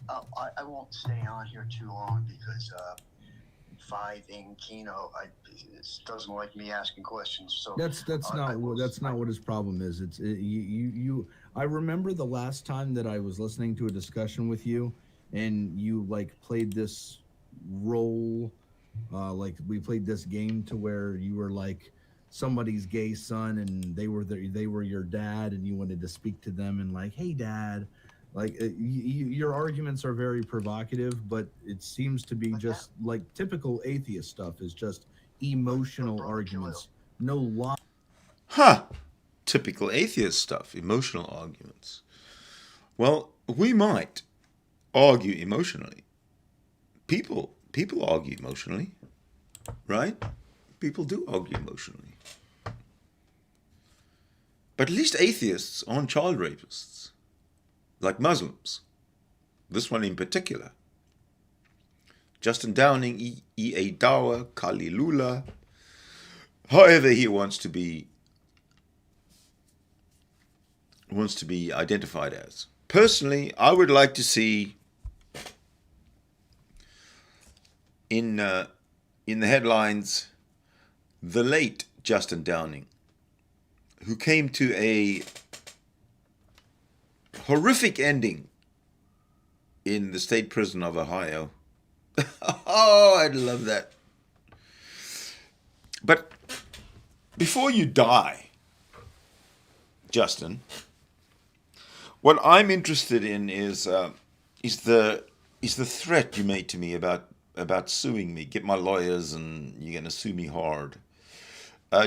I won't stay on here too long because Fiving Kino doesn't like me asking questions. So that's not what his problem is. I remember the last time that I was listening to a discussion with you, and you like played this role, like we played this game to where you were like somebody's gay son, and they were your dad, and you wanted to speak to them and like, hey, Dad. Like your arguments are very provocative, but it seems to be just like typical atheist stuff. Is just emotional arguments, no lie. Huh? typical atheist stuff, emotional arguments. Well, we might argue emotionally. People argue emotionally, right? People do argue emotionally. But at least atheists aren't child rapists, like Muslims. This one in particular. Justin Downing, E.A. Dawa, Kalilula, however he wants to be identified as. Personally, I would like to see in the headlines the late Justin Downing, who came to a horrific ending in the state prison of Ohio. Oh, I'd love that. But before you die, Justin, what I'm interested in is the threat you made to me about suing me. Get my lawyers, and you're going to sue me hard.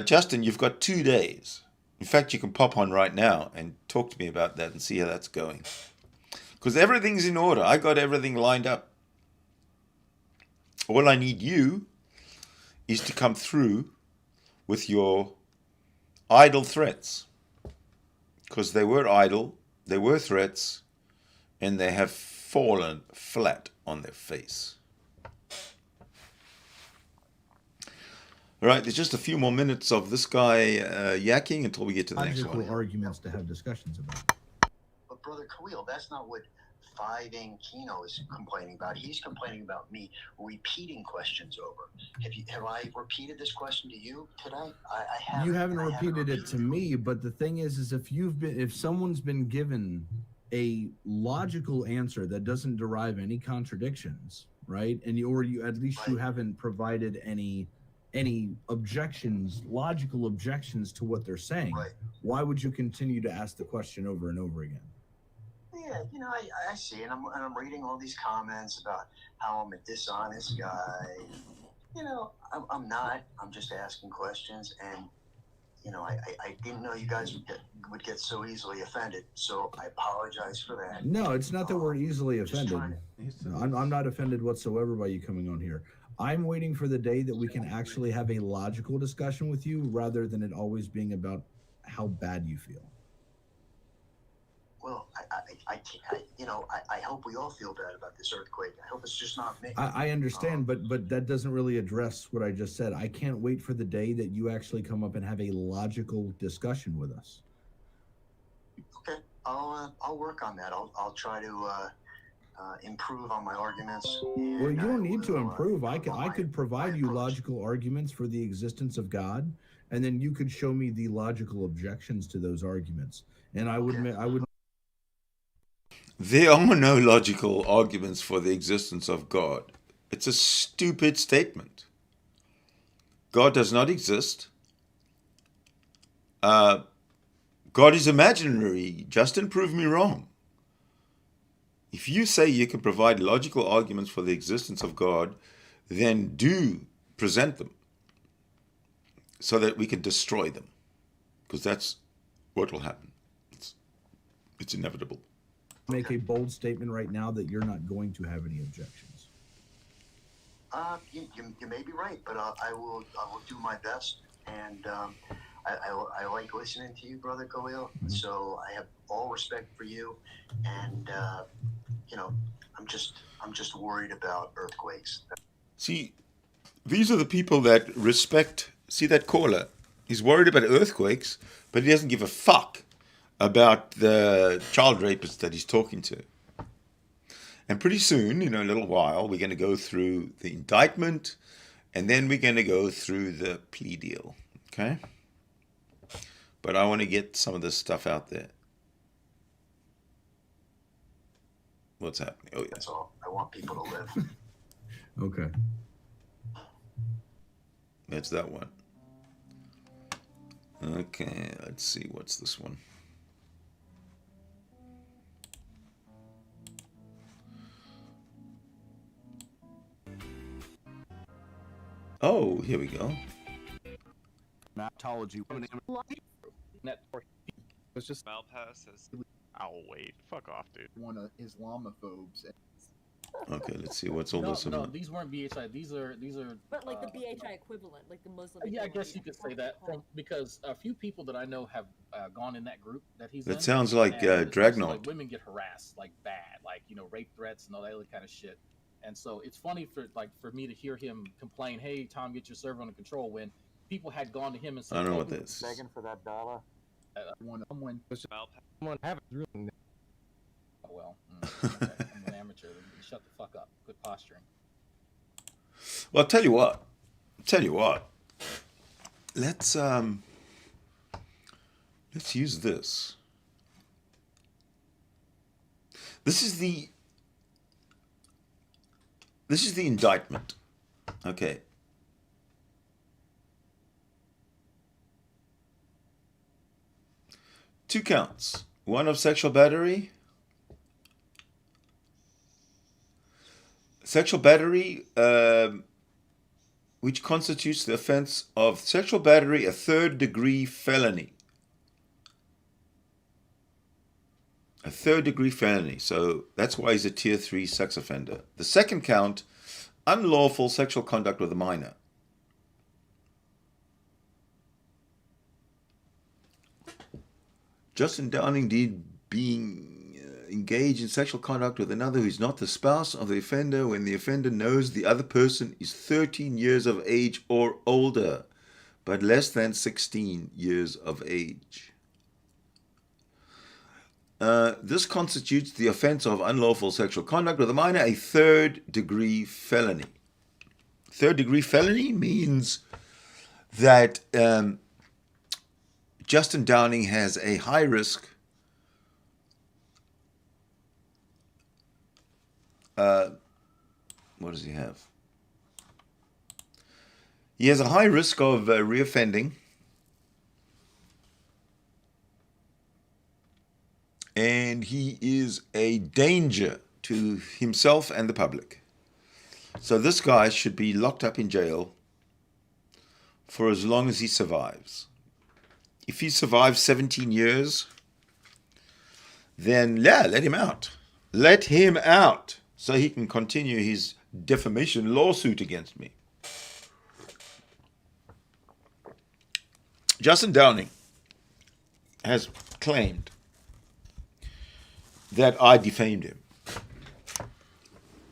Justin, you've got 2 days. In fact, you can pop on right now and talk to me about that and see how that's going. Because everything's in order. I got everything lined up. All I need you is to come through with your idle threats. Because they were idle, they were threats, and they have fallen flat on their face. All right, there's just a few more minutes of this guy yakking until we get to the next one. Logical arguments to have discussions about. But Brother Khalil, that's not what 5-ing Kino is complaining about. He's complaining about me repeating questions over. Have I repeated this question to you today? I haven't. You haven't repeated it to me, but the thing is if someone's been given a logical answer that doesn't derive any contradictions, right? And you at least you haven't provided any objections, logical objections to what they're saying. Right. Why would you continue to ask the question over and over again? Yeah, I see, and I'm reading all these comments about how I'm a dishonest guy. I'm not. I'm just asking questions, and I didn't know you guys would get so easily offended. So I apologize for that. No, it's not that we're easily offended. I'm not offended whatsoever by you coming on here. I'm waiting for the day that we can actually have a logical discussion with you, rather than it always being about how bad you feel. Well, I hope we all feel bad about this earthquake. I hope it's just not me. I understand, but that doesn't really address what I just said. I can't wait for the day that you actually come up and have a logical discussion with us. Okay, I'll work on that. I'll try to improve on my arguments. Well, you don't need to improve. I could provide you logical arguments for the existence of God, and then you could show me the logical objections to those arguments, and I would. There are no logical arguments for the existence of God. It's a stupid statement. God does not exist. God is imaginary. Justin, prove me wrong. If you say you can provide logical arguments for the existence of God, then do present them so that we can destroy them, because that's what will happen. It's inevitable. Make a bold statement right now that you're not going to have any objections. You may be right, but I will do my best, and I like listening to you, Brother Khalil. Mm-hmm. So I have all respect for you, and I'm just worried about earthquakes. See, these are the people that respect. See that caller? He's worried about earthquakes, but he doesn't give a fuck about the child rapists that he's talking to. And pretty soon, in a little while, we're going to go through the indictment, and then we're going to go through the plea deal. Okay? But I want to get some of this stuff out there. What's happening? Oh, yeah. That's all. I want people to live. Okay. That's that one. Okay, let's see. What's this one? Oh, here we go. net for It's just Malpass has. oh wait, fuck off, dude. one of Islamophobes. Okay, let's see what's all no, this no, about. these weren't BHI. These are. But like the BHI equivalent, like the Muslim. Yeah, I guess equivalent. you could say that because a few people that I know have gone in that group that he's in. That sounds like and especially, Dragnot. like, women get harassed like bad, like rape threats and all that other kind of shit. And so it's funny for me to hear him complain, "Hey, Tom, get your server under control," when people had gone to him and said, I don't know "Hey, what we this is. begging for that dollar." Someone Malpass. Someone have it ruling. Well, okay, I'm an amateur. Shut the fuck up. Good posturing. Well, I'll tell you what. Let's use this. This is the indictment. Okay. Two counts. One of sexual battery. Sexual battery, which constitutes the offense of sexual battery, a third-degree felony. A third-degree felony. So that's why he's a Tier 3 sex offender. The second count, unlawful sexual conduct with a minor. Justin Downing did being engaged in sexual conduct with another who is not the spouse of the offender when the offender knows the other person is 13 years of age or older, but less than 16 years of age. This constitutes the offense of unlawful sexual conduct with a minor, a third-degree felony. Third-degree felony means that Justin Downing has a high risk what does he have? He has a high risk of reoffending, and he is a danger to himself and the public. So this guy should be locked up in jail for as long as he survives. If he survives 17 years, then yeah, let him out. Let him out so he can continue his defamation lawsuit against me. Justin Downing has claimed that I defamed him,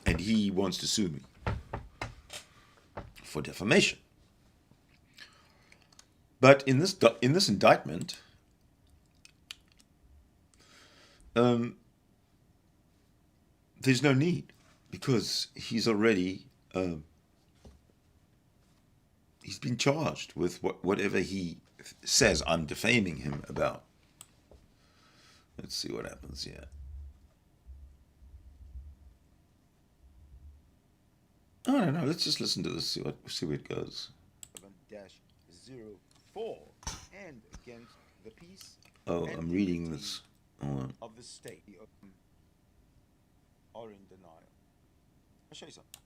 and he wants to sue me for defamation. But in this indictment, there's no need, because he's already he's been charged with whatever he says I'm defaming him about. Let's see what happens here. I don't know. Let's just listen to this. See where it goes. -04 and against the peace. Oh, I'm reading this. Of the state are in denial. I'll show you something.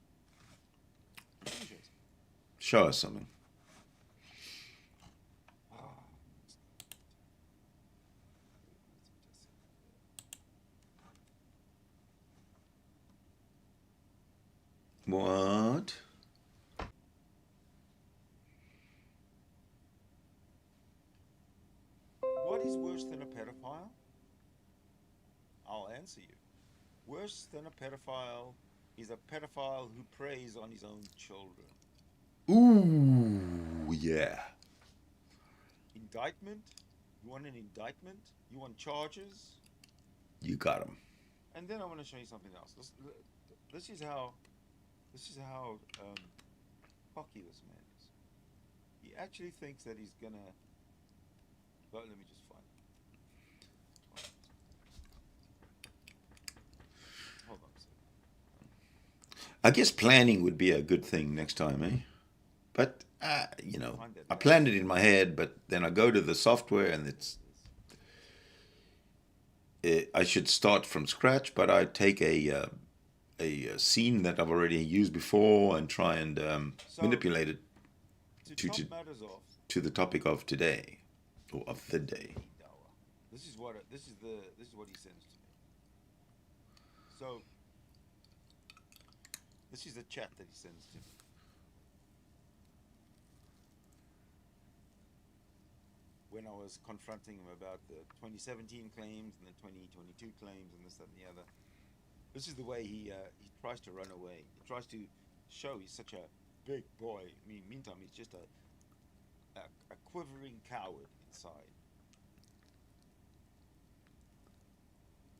Show us something. What? What is worse than a pedophile? I'll answer you. Worse than a pedophile is a pedophile who preys on his own children. Ooh, yeah. Indictment? You want an indictment? You want charges? You got him. And then I want to show you something else. This is how cocky this man is. He actually thinks that he's gonna. Well, let me just find it. Hold on a second. I guess planning would be a good thing next time, eh? But I planned it in my head, but then I go to the software and I should start from scratch, but I take a scene that I've already used before and try and manipulate it to the topic of today. or of the day. This is what he sends to me. So this is the chat that he sends to me. When I was confronting him about the 2017 claims and the 2022 claims and this, that, and the other. This is the way he tries to run away. He tries to show he's such a big boy. I mean, meantime, he's just a quivering coward inside.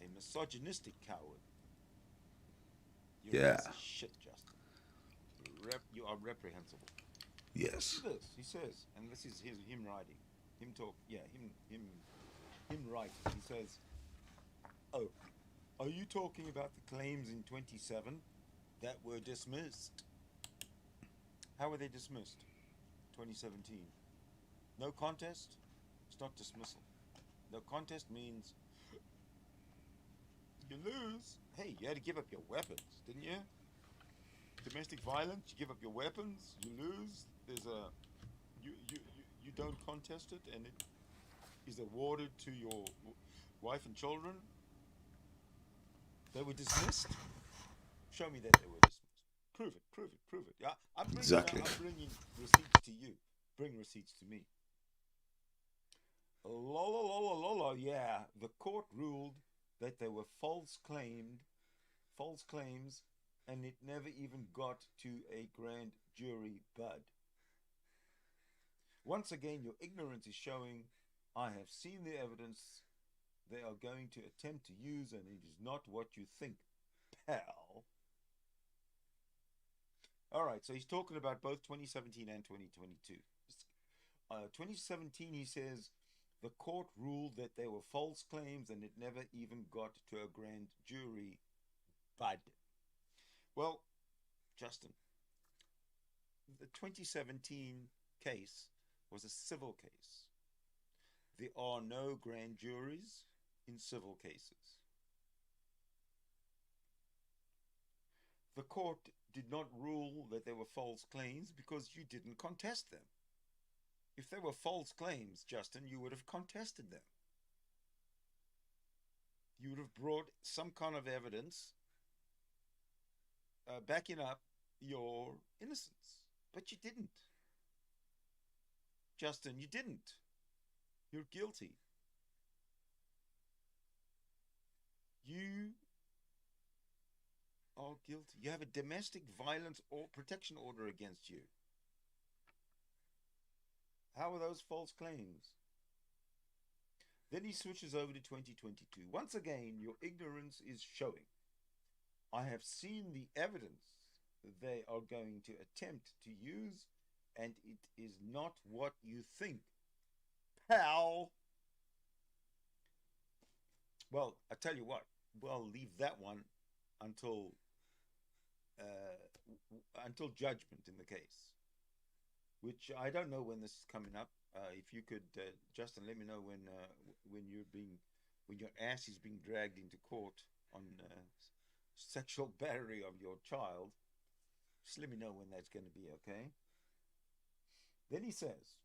A misogynistic coward. You're a piece of shit, Justin. You are reprehensible. Yes. Look at this. He says, and this is him writing. Him talk. Yeah, him writing. He says, "Oh, are you talking about the claims in 27 that were dismissed? How were they dismissed? 2017. No contest? It's not dismissal. No contest means you lose. Hey, you had to give up your weapons, didn't you? Domestic violence, you give up your weapons, you lose. There's a you don't contest it, and it is awarded to your wife and children. They were dismissed. Show me that they were dismissed. Prove it, prove it, prove it. Yeah, I'm bringing receipts to you. Bring receipts to me. Yeah, the court ruled that they were false claims, and it never even got to a grand jury, bud. Once again, your ignorance is showing. I have seen the evidence they are going to attempt to use, and it is not what you think, pal. All right, so he's talking about both 2017 and 2022. 2017, he says, the court ruled that they were false claims and it never even got to a grand jury, bud. Well, Justin, the 2017 case was a civil case. There are no grand juries in civil cases. The court did not rule that they were false claims because you didn't contest them. If they were false claims, Justin, you would have contested them. You would have brought some kind of evidence backing up your innocence. But you didn't. Justin, you didn't. You're guilty. You are guilty. You have a domestic violence or protection order against you. How are those false claims? Then he switches over to 2022. Once again, your ignorance is showing. I have seen the evidence they are going to attempt to use, and it is not what you think, pal. Well, I tell you what, we'll leave that one until judgment in the case, which I don't know when this is coming up. If you could, Justin, let me know when your ass is being dragged into court on sexual battery of your child. Just let me know when that's going to be, okay? Then he says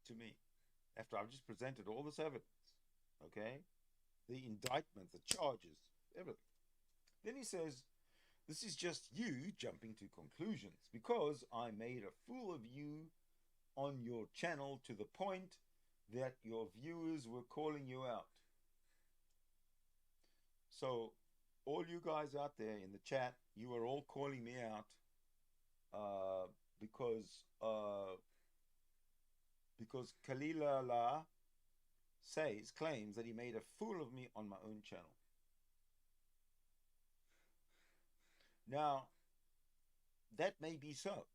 to me, after I've just presented all this evidence, okay, the indictment, the charges, everything. Then he says, this is just you jumping to conclusions because I made a fool of you on your channel to the point that your viewers were calling you out. So all you guys out there in the chat, you are all calling me out because Kalila claims that he made a fool of me on my own channel. Now, that may be so.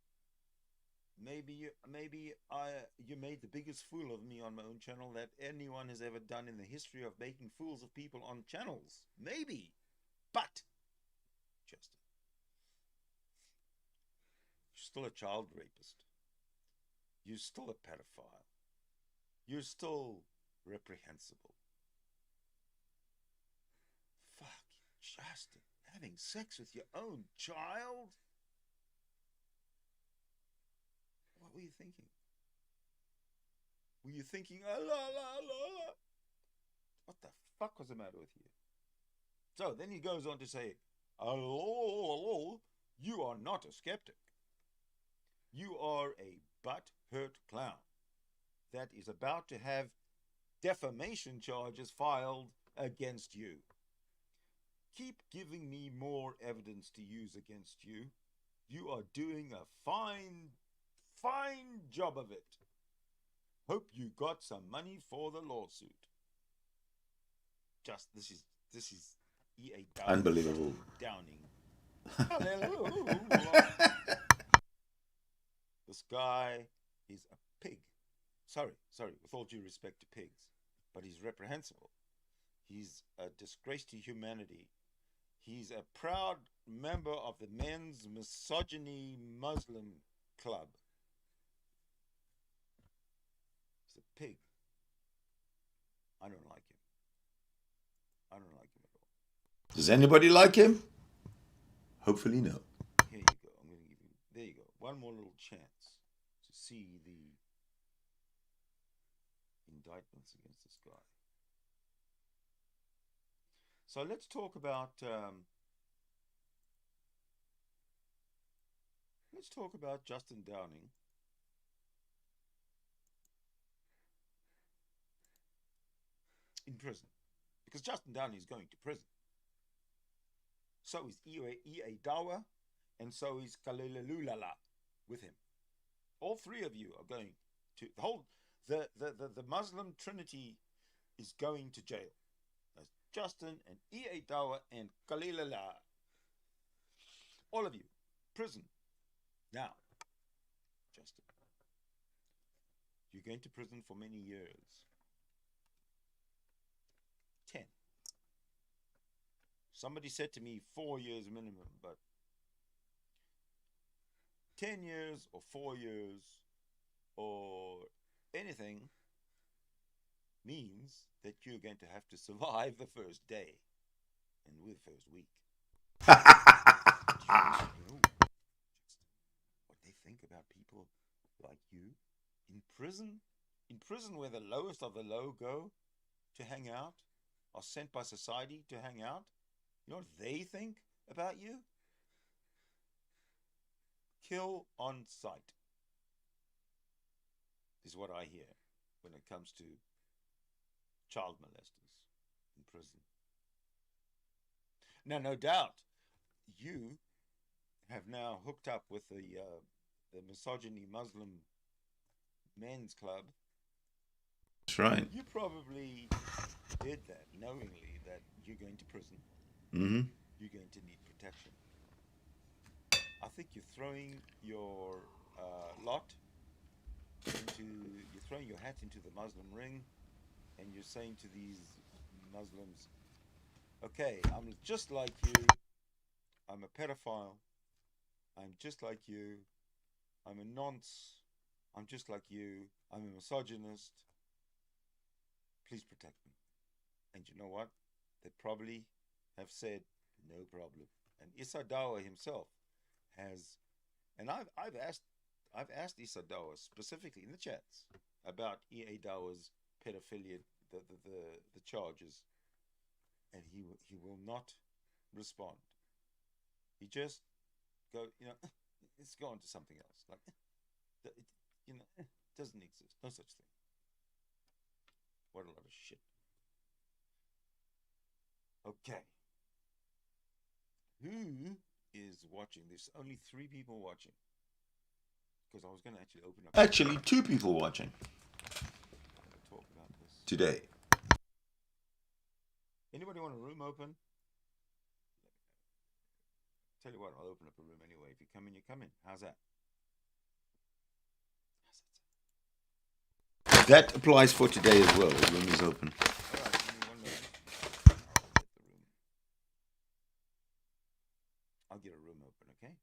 Maybe you made the biggest fool of me on my own channel that anyone has ever done in the history of making fools of people on channels. Maybe. But, Justin, you're still a child rapist. You're still a pedophile. You're still reprehensible. Fuck, Justin, having sex with your own child? What were you thinking? Were you thinking, la, la, la? What the fuck was the matter with you? So then he goes on to say, you are not a skeptic. You are a butt-hurt clown that is about to have defamation charges filed against you. Keep giving me more evidence to use against you. You are doing a fine job of it. Hope you got some money for the lawsuit. Just this is EA Downing. Unbelievable. Downing. This guy is a pig. Sorry, with all due respect to pigs, but he's reprehensible. He's a disgrace to humanity. He's a proud member of the men's misogyny Muslim club. He's a pig. I don't like him. I don't like him at all. Does anybody like him? Hopefully no. Here you go. I'm going to give you. There you go. One more little chance to see the indictments against this guy. So let's talk about Justin Downing. In prison, because Justin Downing is going to prison. So is E.A. Dawa, and so is Kalilulala with him. All three of you are going to the Muslim Trinity is going to jail. That's Justin and E.A. Dawa and Kalilulala. All of you, prison. Now, Justin, you're going to prison for many years. 10. Somebody said to me 4 years minimum, but 10 years or 4 years or anything means that you're going to have to survive the first day and with the first week. Do you know what they think about people like you in prison? In prison where the lowest of the low go to hang out, are sent by society to hang out. You know what they think about you? Kill on sight is what I hear when it comes to child molesters in prison. Now, no doubt, you have now hooked up with the misogyny Muslim men's club. That's right. You probably did that knowingly that you're going to prison. Mm-hmm. You're going to need protection. I think you're throwing your you're throwing your hat into the Muslim ring, and you're saying to these Muslims, okay, I'm just like you. I'm a pedophile. I'm just like you. I'm a nonce. I'm just like you. I'm a misogynist. Please protect me. And you know what? They probably have said no problem. And Issa Dawa himself has, and I've asked Issa Dawa specifically in the chats about E.A. Dawa's pedophilia, the charges, and he will not respond. He just let's go on to something else. Like, it doesn't exist. No such thing. What a lot of shit. Okay. Who is watching? There's only 3 people watching. Because I was going to actually open up. Actually, 2 people watching Talk about this today. Anybody want a room open? Tell you what, I'll open up a room anyway. If you come in, you come in. How's that? That applies for today as well. The room is open. All right, give me 1 minute. I'll get a room open, okay?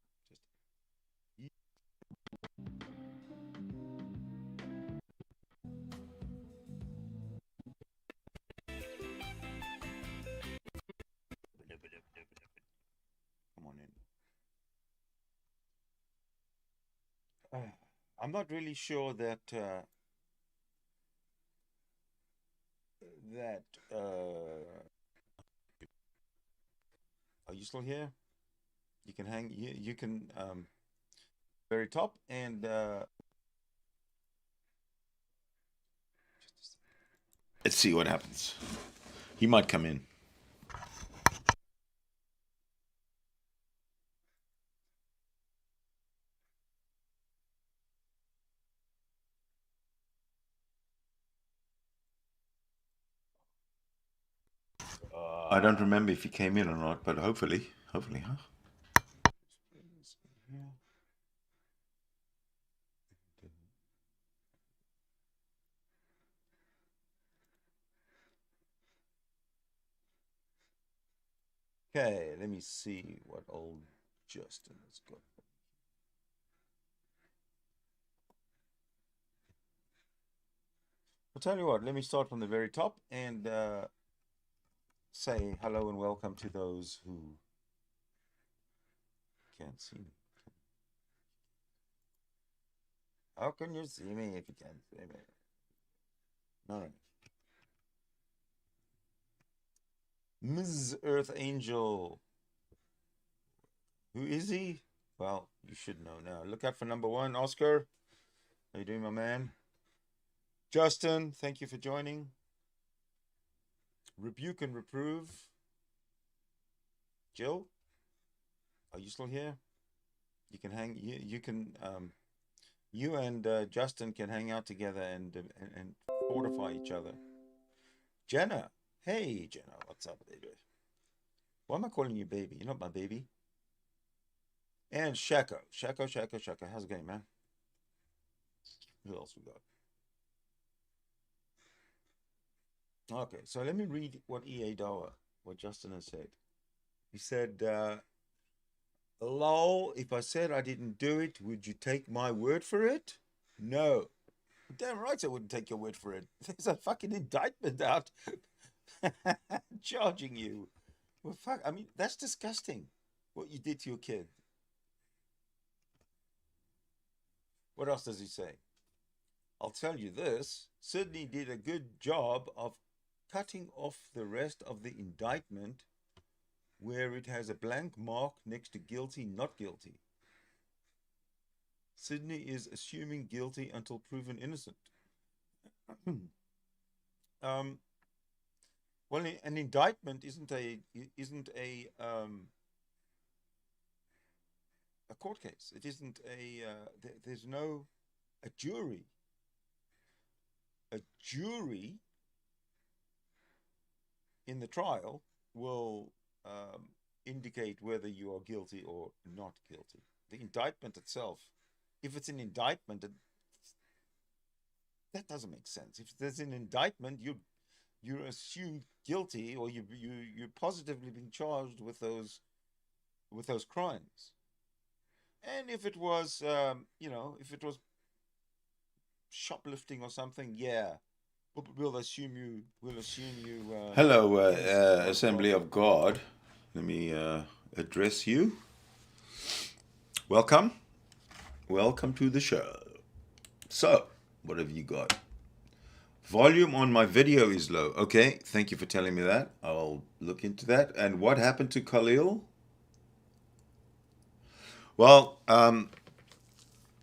Come on in. I'm not really sure that that are you still here? You can hang. You can very top and Let's see what happens. He might come in. I don't remember if he came in or not, but hopefully, huh? okay. Let me see what old Justin has got. I'll tell you what. Let me start from the very top and say hello and welcome to those who can't see me. How can you see me if you can't see me? All right. Ms. Earth Angel. Who is he? Well, you should know now. Look out for number 1, Oscar. How you doing, my man? Justin, thank you for joining. Rebuke and reprove. Jill, are you still here? You can hang. You can. You and Justin can hang out together and fortify each other. Jenna, hey Jenna, what's up, baby? Why am I calling you baby? You're not my baby. And Shako, how's it going, man? Who else we got? Okay, so let me read what what Justin has said. He said, lol, if I said I didn't do it, would you take my word for it? No. Damn right I wouldn't take your word for it. There's a fucking indictment out charging you. Well, fuck, I mean, that's disgusting, what you did to your kid. What else does he say? I'll tell you this, Sydney did a good job of cutting off the rest of the indictment where it has a blank mark next to guilty, not guilty. Sydney is assuming guilty until proven innocent. Well, an indictment isn't a court case. It isn't there's no a jury. A jury in the trial will indicate whether you are guilty or not guilty. The indictment itself, if it's an indictment, that doesn't make sense. If there's an indictment, you're assumed guilty, or you're positively being charged with those crimes. And if it was, if it was shoplifting or something, yeah, we'll assume you. Hello, Assembly of God. Let me address you. Welcome to the show. So, what have you got? Volume on my video is low. Okay, thank you for telling me that. I'll look into that. And what happened to Khalil? Well,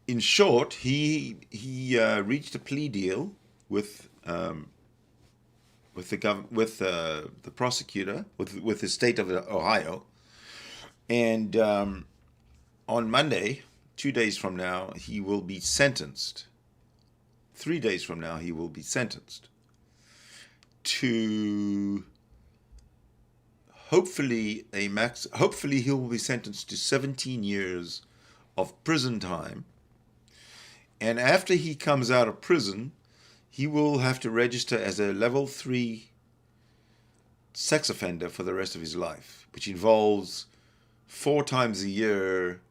in short, he reached a plea deal with the prosecutor, with the state of Ohio, and on Monday, 2 days from now, he will be sentenced. 3 days from now, he will be sentenced to hopefully he will be sentenced to 17 years of prison time. And after he comes out of prison, he will have to register as a level 3 sex offender for the rest of his life, which involves 4 times a year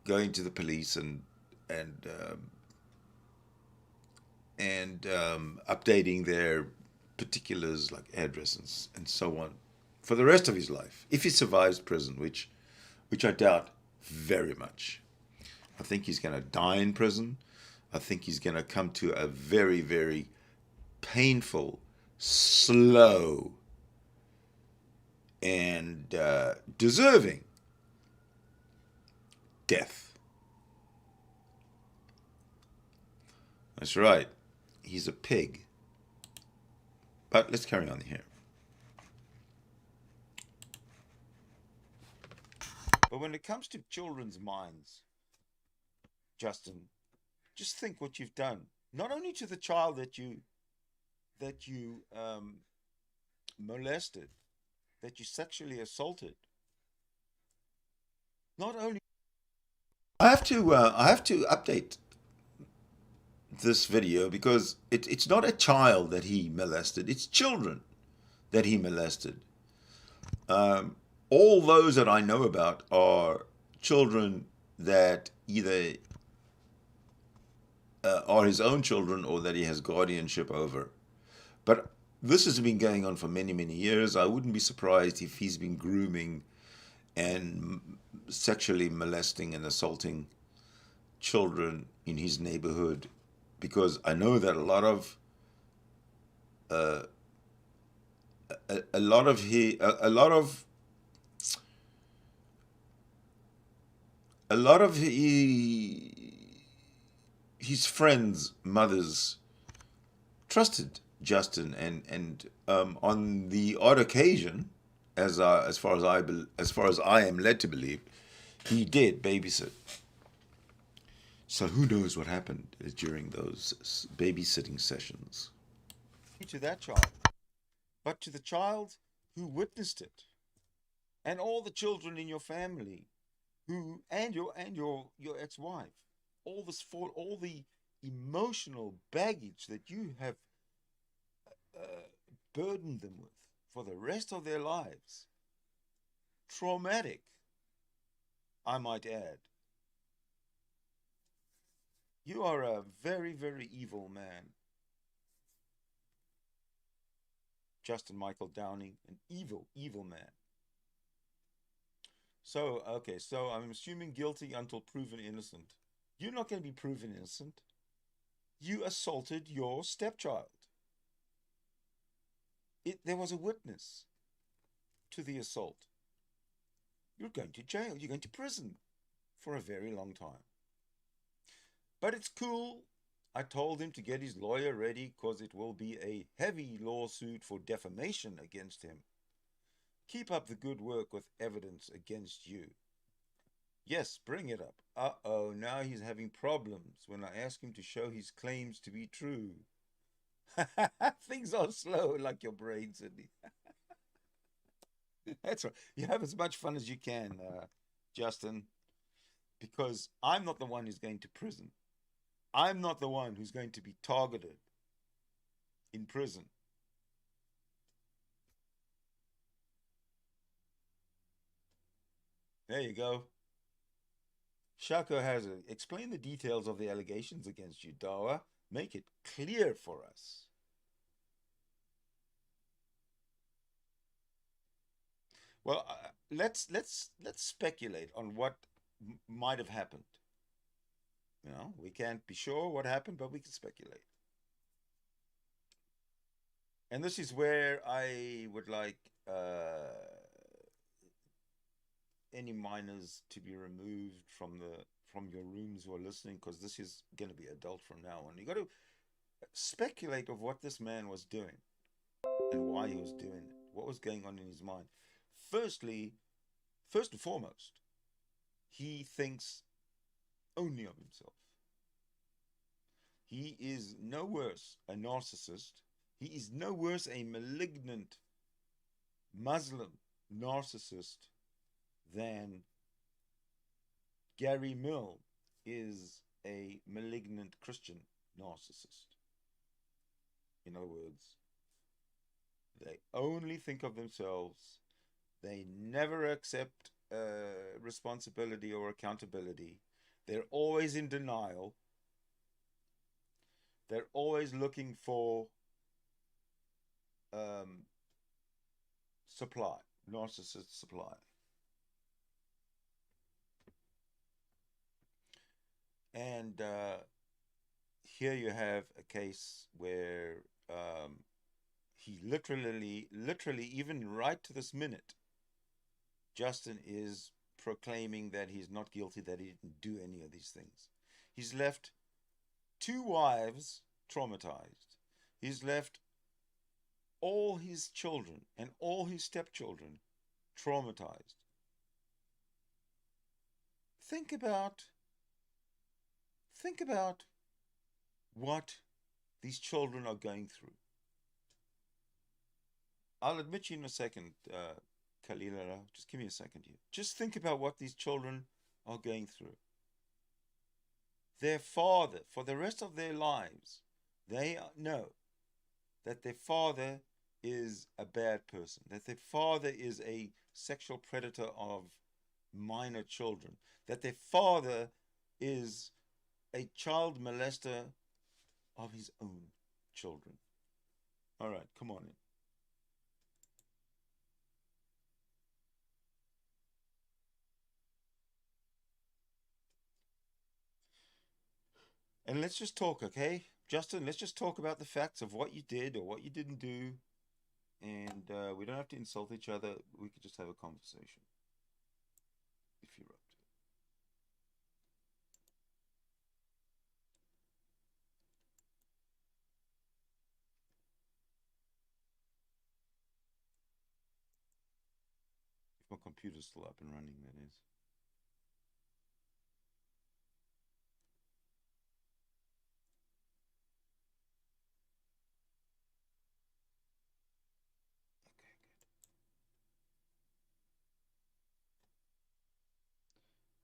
going to the police and updating their particulars like address and so on for the rest of his life, if he survives prison, which I doubt very much. I think he's going to die in prison. I think he's going to come to a very, very painful slow, and deserving death. That's right. He's a pig. But let's carry on here. But when it comes to children's minds, Justin, just think what you've done. Not only to the child that you molested, that you sexually assaulted. Not only I have to update this video because it's not a child that he molested; it's children that he molested. All those that I know about are children that either are his own children or that he has guardianship over. But this has been going on for many, many years. I wouldn't be surprised if he's been grooming and sexually molesting and assaulting children in his neighborhood, because I know that a lot of his friends' mothers trusted Justin, and on the odd occasion, as far as I am led to believe, he did babysit. So who knows what happened during those babysitting sessions? To that child, but to the child who witnessed it, and all the children in your family, and your ex-wife, all the emotional baggage that you have burdened them with for the rest of their lives. Traumatic, I might add. You are a very, very evil man. Justin Michael Downing, an evil, evil man. So, okay, so I'm assuming guilty until proven innocent. You're not going to be proven innocent. You assaulted your stepchild. There was a witness to the assault. You're going to jail. You're going to prison for a very long time. But it's cool. I told him to get his lawyer ready because it will be a heavy lawsuit for defamation against him. Keep up the good work with evidence against you. Yes, bring it up. Uh-oh, now he's having problems when I ask him to show his claims to be true. Things are slow like your brain, Sydney. That's right. You have as much fun as you can, Justin, because I'm not the one who's going to prison. I'm not the one who's going to be targeted in prison. There you go. Shako has it. Explain the details of the allegations against you, Dawa. Make it clear for us. Well, let's speculate on what might have happened. You know, we can't be sure what happened, but we can speculate. And this is where I would like any minors to be removed from your rooms who are listening, because this is going to be adult from now on. You got to speculate of what this man was doing and why he was doing it, what was going on in his mind. First and foremost, he thinks only of himself. He is no worse a narcissist. He is no worse a malignant Muslim narcissist than Gary Mill is a malignant Christian narcissist. In other words, they only think of themselves. They never accept responsibility or accountability. They're always in denial. They're always looking for supply, narcissist supply. And here you have a case where He literally, even right to this minute, Justin is proclaiming that he's not guilty, that he didn't do any of these things. He's left 2 wives traumatized. He's left all his children and all his stepchildren traumatized. Think about what these children are going through. I'll admit you in a second, Kalila. Just give me a second here. Just think about what these children are going through. Their father, for the rest of their lives, they know that their father is a bad person, that their father is a sexual predator of minor children, that their father is a child molester of his own children. All right, come on in. And let's just talk, okay? Justin, let's just talk about the facts of what you did or what you didn't do. And we don't have to insult each other. We could just have a conversation. If you're up to it. If my computer's still up and running, that is.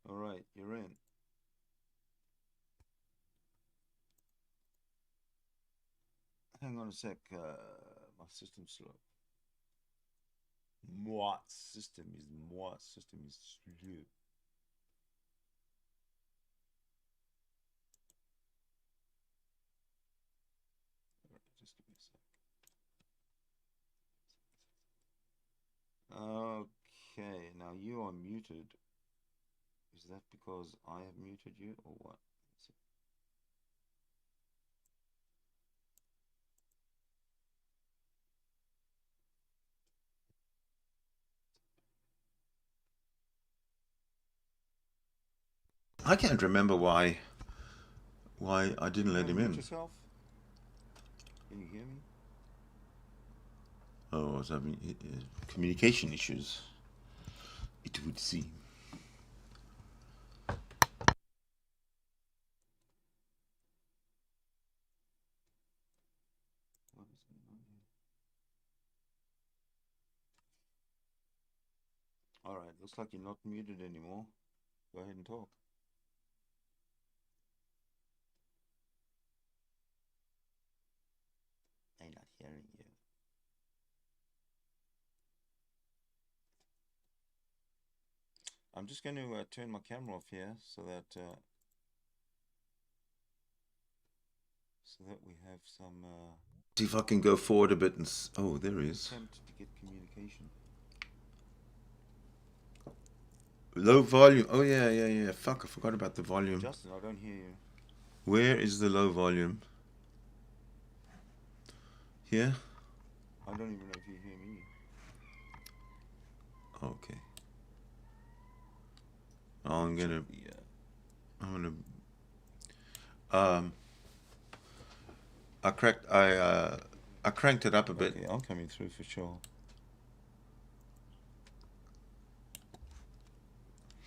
All right, you're in. Hang on a sec. My system's slow. My system is slow. All right, just give me a sec. Okay, now you are muted. Is that because I have muted you or what? I can't remember why I didn't let him in. Yourself? Can you hear me? Oh, I was having communication issues, it would seem. All right, looks like you're not muted anymore. Go ahead and talk. I'm not hearing you. I'm just going to turn my camera off here so that we have some. See if I can go forward a bit and. Oh, there he is. Attempt to get communication. Low volume. Oh yeah. Fuck, I forgot about the volume. Justin, I don't hear you. Where is the low volume? Here? I don't even know if you hear me. Okay. I'm gonna I cranked it up a bit. Okay, I'm coming through for sure.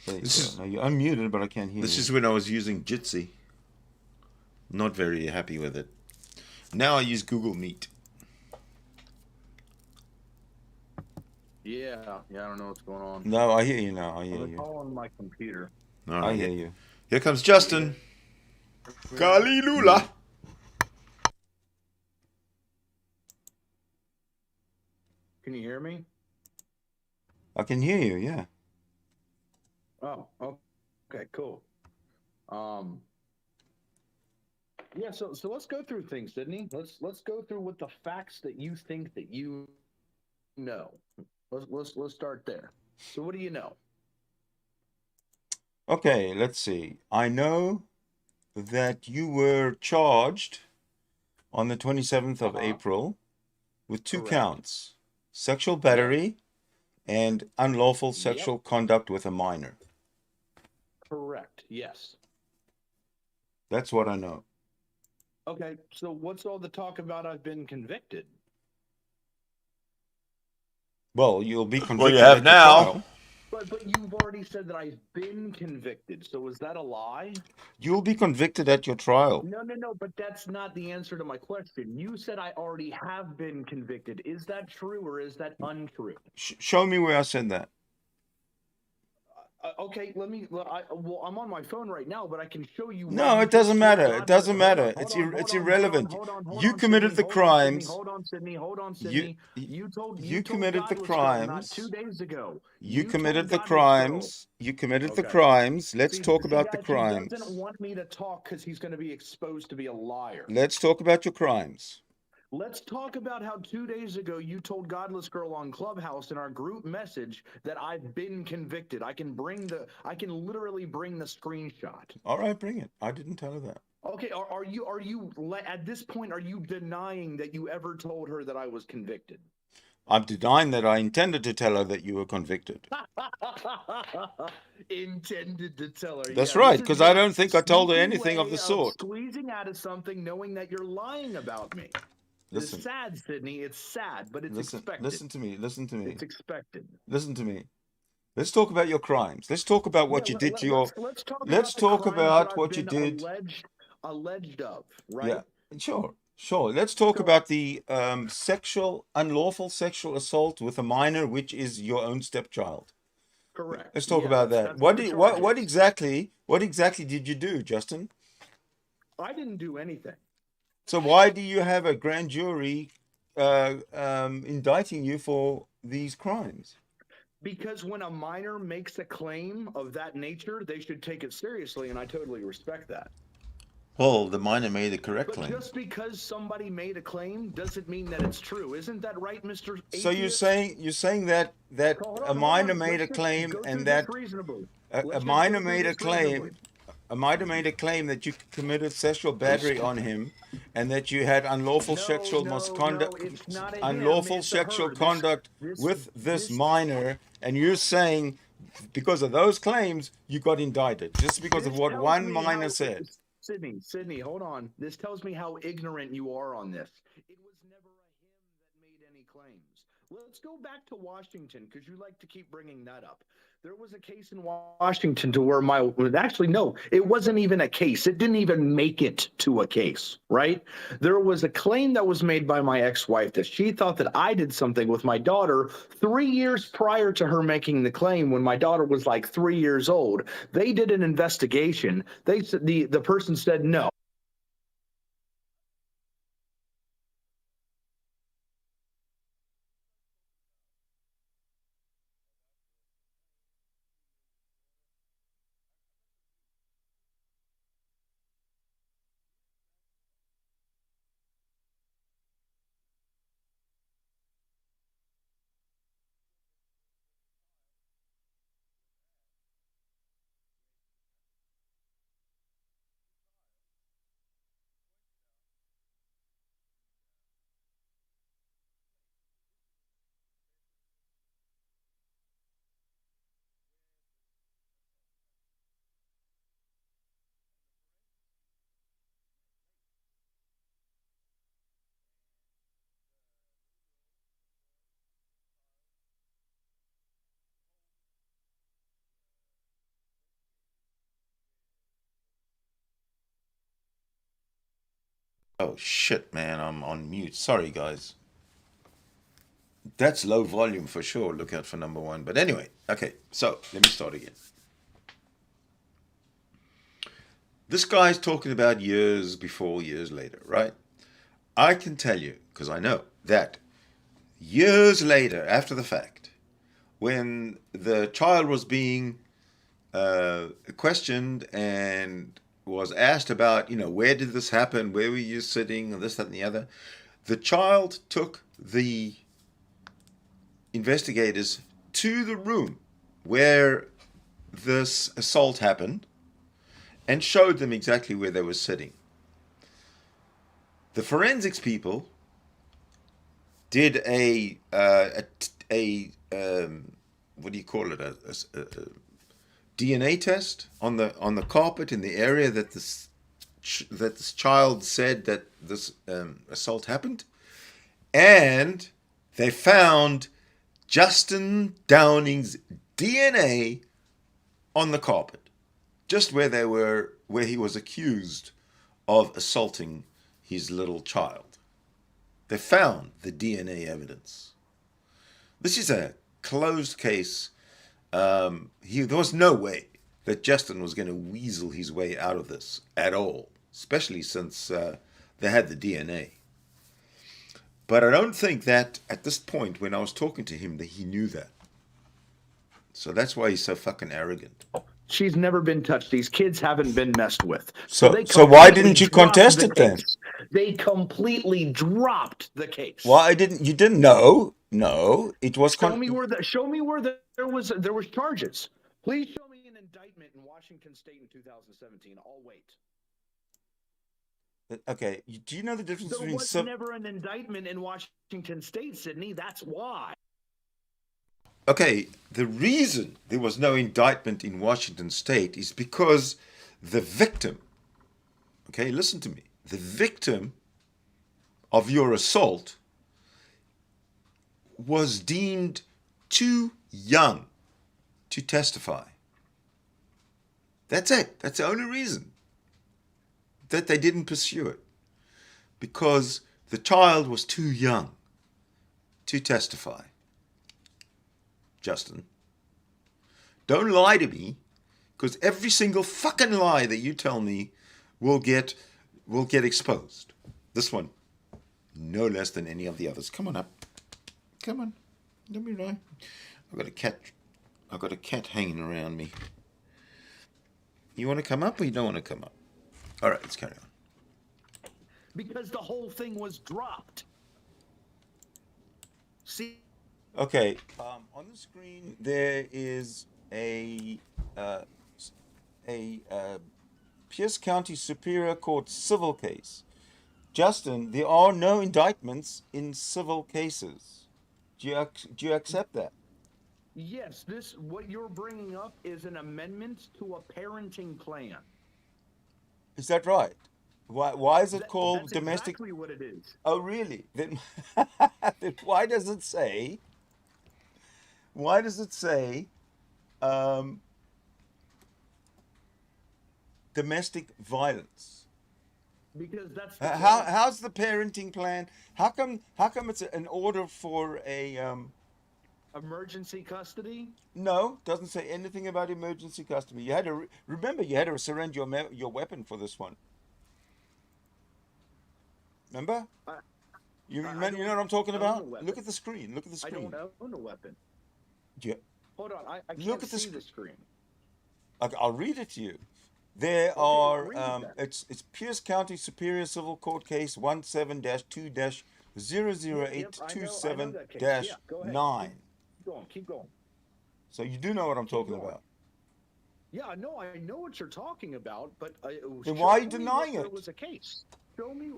This is, now you're unmuted, but I can't hear you. This is when I was using Jitsi. Not very happy with it. Now I use Google Meet. Yeah, I don't know what's going on. No, I hear you now. I hear you. On my computer. All right, I hear you. Here comes Justin. Kalilula. Can you hear me? I can hear you, yeah. Oh, okay, cool. Yeah, so let's go through things, Sydney. Let's go through what the facts that you think that you know. Let's start there. So what do you know? Okay, let's see. I know that you were charged on the 27th of April with 2 Correct. counts: sexual battery and unlawful Yep. sexual conduct with a minor. Correct. Yes. That's what I know. Okay. So what's all the talk about I've been convicted? Well, you'll be convicted Well, you have at your now. trial. But you've already said that I've been convicted. So is that a lie? You'll be convicted at your trial. No. But that's not the answer to my question. You said I already have been convicted. Is that true or is that untrue? Show me where I said that. Okay, I'm on my phone right now, but I can show you. No, it doesn't matter. It doesn't matter. It's irrelevant. You committed the crimes. Hold on, Sydney. You committed the Godless girl crimes. not 2 days ago. You told committed the Godless crimes. You committed the Okay. crimes. Let's See, talk about the guys, crimes. He doesn't want me to talk because he's going to be exposed to be a liar. Let's talk about your crimes. Let's talk about how 2 days ago you told Godless Girl on Clubhouse in our group message that I've been convicted. I can literally bring the screenshot. All right, bring it. I didn't tell her that. Okay, are you at this point, are you denying that you ever told her that I was convicted? I'm denying that I intended to tell her that you were convicted. Intended to tell her. That's yeah, right, this is because your I don't think I told her sneaky anything of way the sort. Squeezing out of something knowing that you're lying about me. Listen. It's sad, Sydney. It's sad, but it's expected. Listen to me. It's expected. Listen to me. Let's talk about your crimes. Let's talk about what you did to your. Let's talk about what you did. Alleged of, right? Yeah, sure. Let's talk about the unlawful sexual assault with a minor, which is your own stepchild. Correct. Let's talk about that. What exactly did you do, Justin? I didn't do anything. So why do you have a grand jury indicting you for these crimes? Because when a minor makes a claim of that nature, they should take it seriously, and I totally respect that. Well, the minor made a correct claim. But just because somebody made a claim doesn't mean that it's true. Isn't that right, Mr. Atheist? So you're saying that a minor made a claim and that a minor made a claim. A minor made a claim that you committed sexual battery on him, and that you had unlawful sexual conduct with this minor, and you're saying because of those claims you got indicted just because of what one minor said. Sydney, hold on. This tells me how ignorant you are on this. It was never a him that made any claims. Let's go back to Washington because you like to keep bringing that up. There was a case in Washington to where it wasn't even a case. It didn't even make it to a case, right? There was a claim that was made by my ex-wife that she thought that I did something with my daughter 3 years prior to her making the claim when my daughter was like 3 years old. They did an investigation. They said the person said no. Oh shit, man, I'm on mute. Sorry, guys. That's low volume for sure. Look out for number 1. But anyway, okay, so let me start again. This guy's talking about years before, years later, right? I can tell you, because I know, that years later, after the fact, when the child was being questioned and was asked about, where did this happen? Where were you sitting? And this, that, and the other. The child took the investigators to the room where this assault happened and showed them exactly where they were sitting. The forensics people did a what do you call it, a DNA test on the carpet in the area that this child said that this assault happened, and they found Justin Downing's DNA on the carpet, just where he was accused of assaulting his little child. They found the DNA evidence. This is a closed case. There was no way that Justin was going to weasel his way out of this at all, especially since they had the DNA. But I don't think that at this point, when I was talking to him, that he knew that. So that's why he's so fucking arrogant. She's never been touched. These kids haven't been messed with. So why didn't you contest it then? They completely dropped the case. Why didn't you? Didn't know? No, it was. Show me where there was charges. Please show me an indictment in Washington State in 2017. I'll wait. Okay, do you know the difference There between? was never an indictment in Washington State, Sydney. That's why. Okay, the reason there was no indictment in Washington State is because the victim, okay, listen to me, the victim of your assault was deemed too young to testify. That's it. That's the only reason that they didn't pursue it, because the child was too young to testify. Justin, don't lie to me, because every single fucking lie that you tell me will get exposed. This one, no less than any of the others. Come on up. Come on. Don't be right. I've got a cat hanging around me. You want to come up or you don't want to come up? All right, let's carry on. Because the whole thing was dropped. See? Okay, on the screen there is a Pierce County Superior Court civil case. Justin, there are no indictments in civil cases. Do you accept that? Yes, what you're bringing up is an amendment to a parenting plan. Is that right? Why is it called that's domestic? Exactly what it is. Oh, really? Then why does it say? Why does it say domestic violence? Because that's how's the parenting plan? How come it's an order for a emergency custody? No, doesn't say anything about emergency custody. You had to remember you had to surrender your weapon for this one. Remember? You know what I'm talking about? Look at the screen. Look at the screen. I don't own a weapon. Yeah. Hold on, I can't Look at see the screen. Okay, I'll read it to you. There are it's Pierce County Superior Civil Court Case 17-2-00827-9. Keep going. So you do know what I'm talking about. Yeah, I know what you're talking about, but then why are you denying it? There was a case. Show me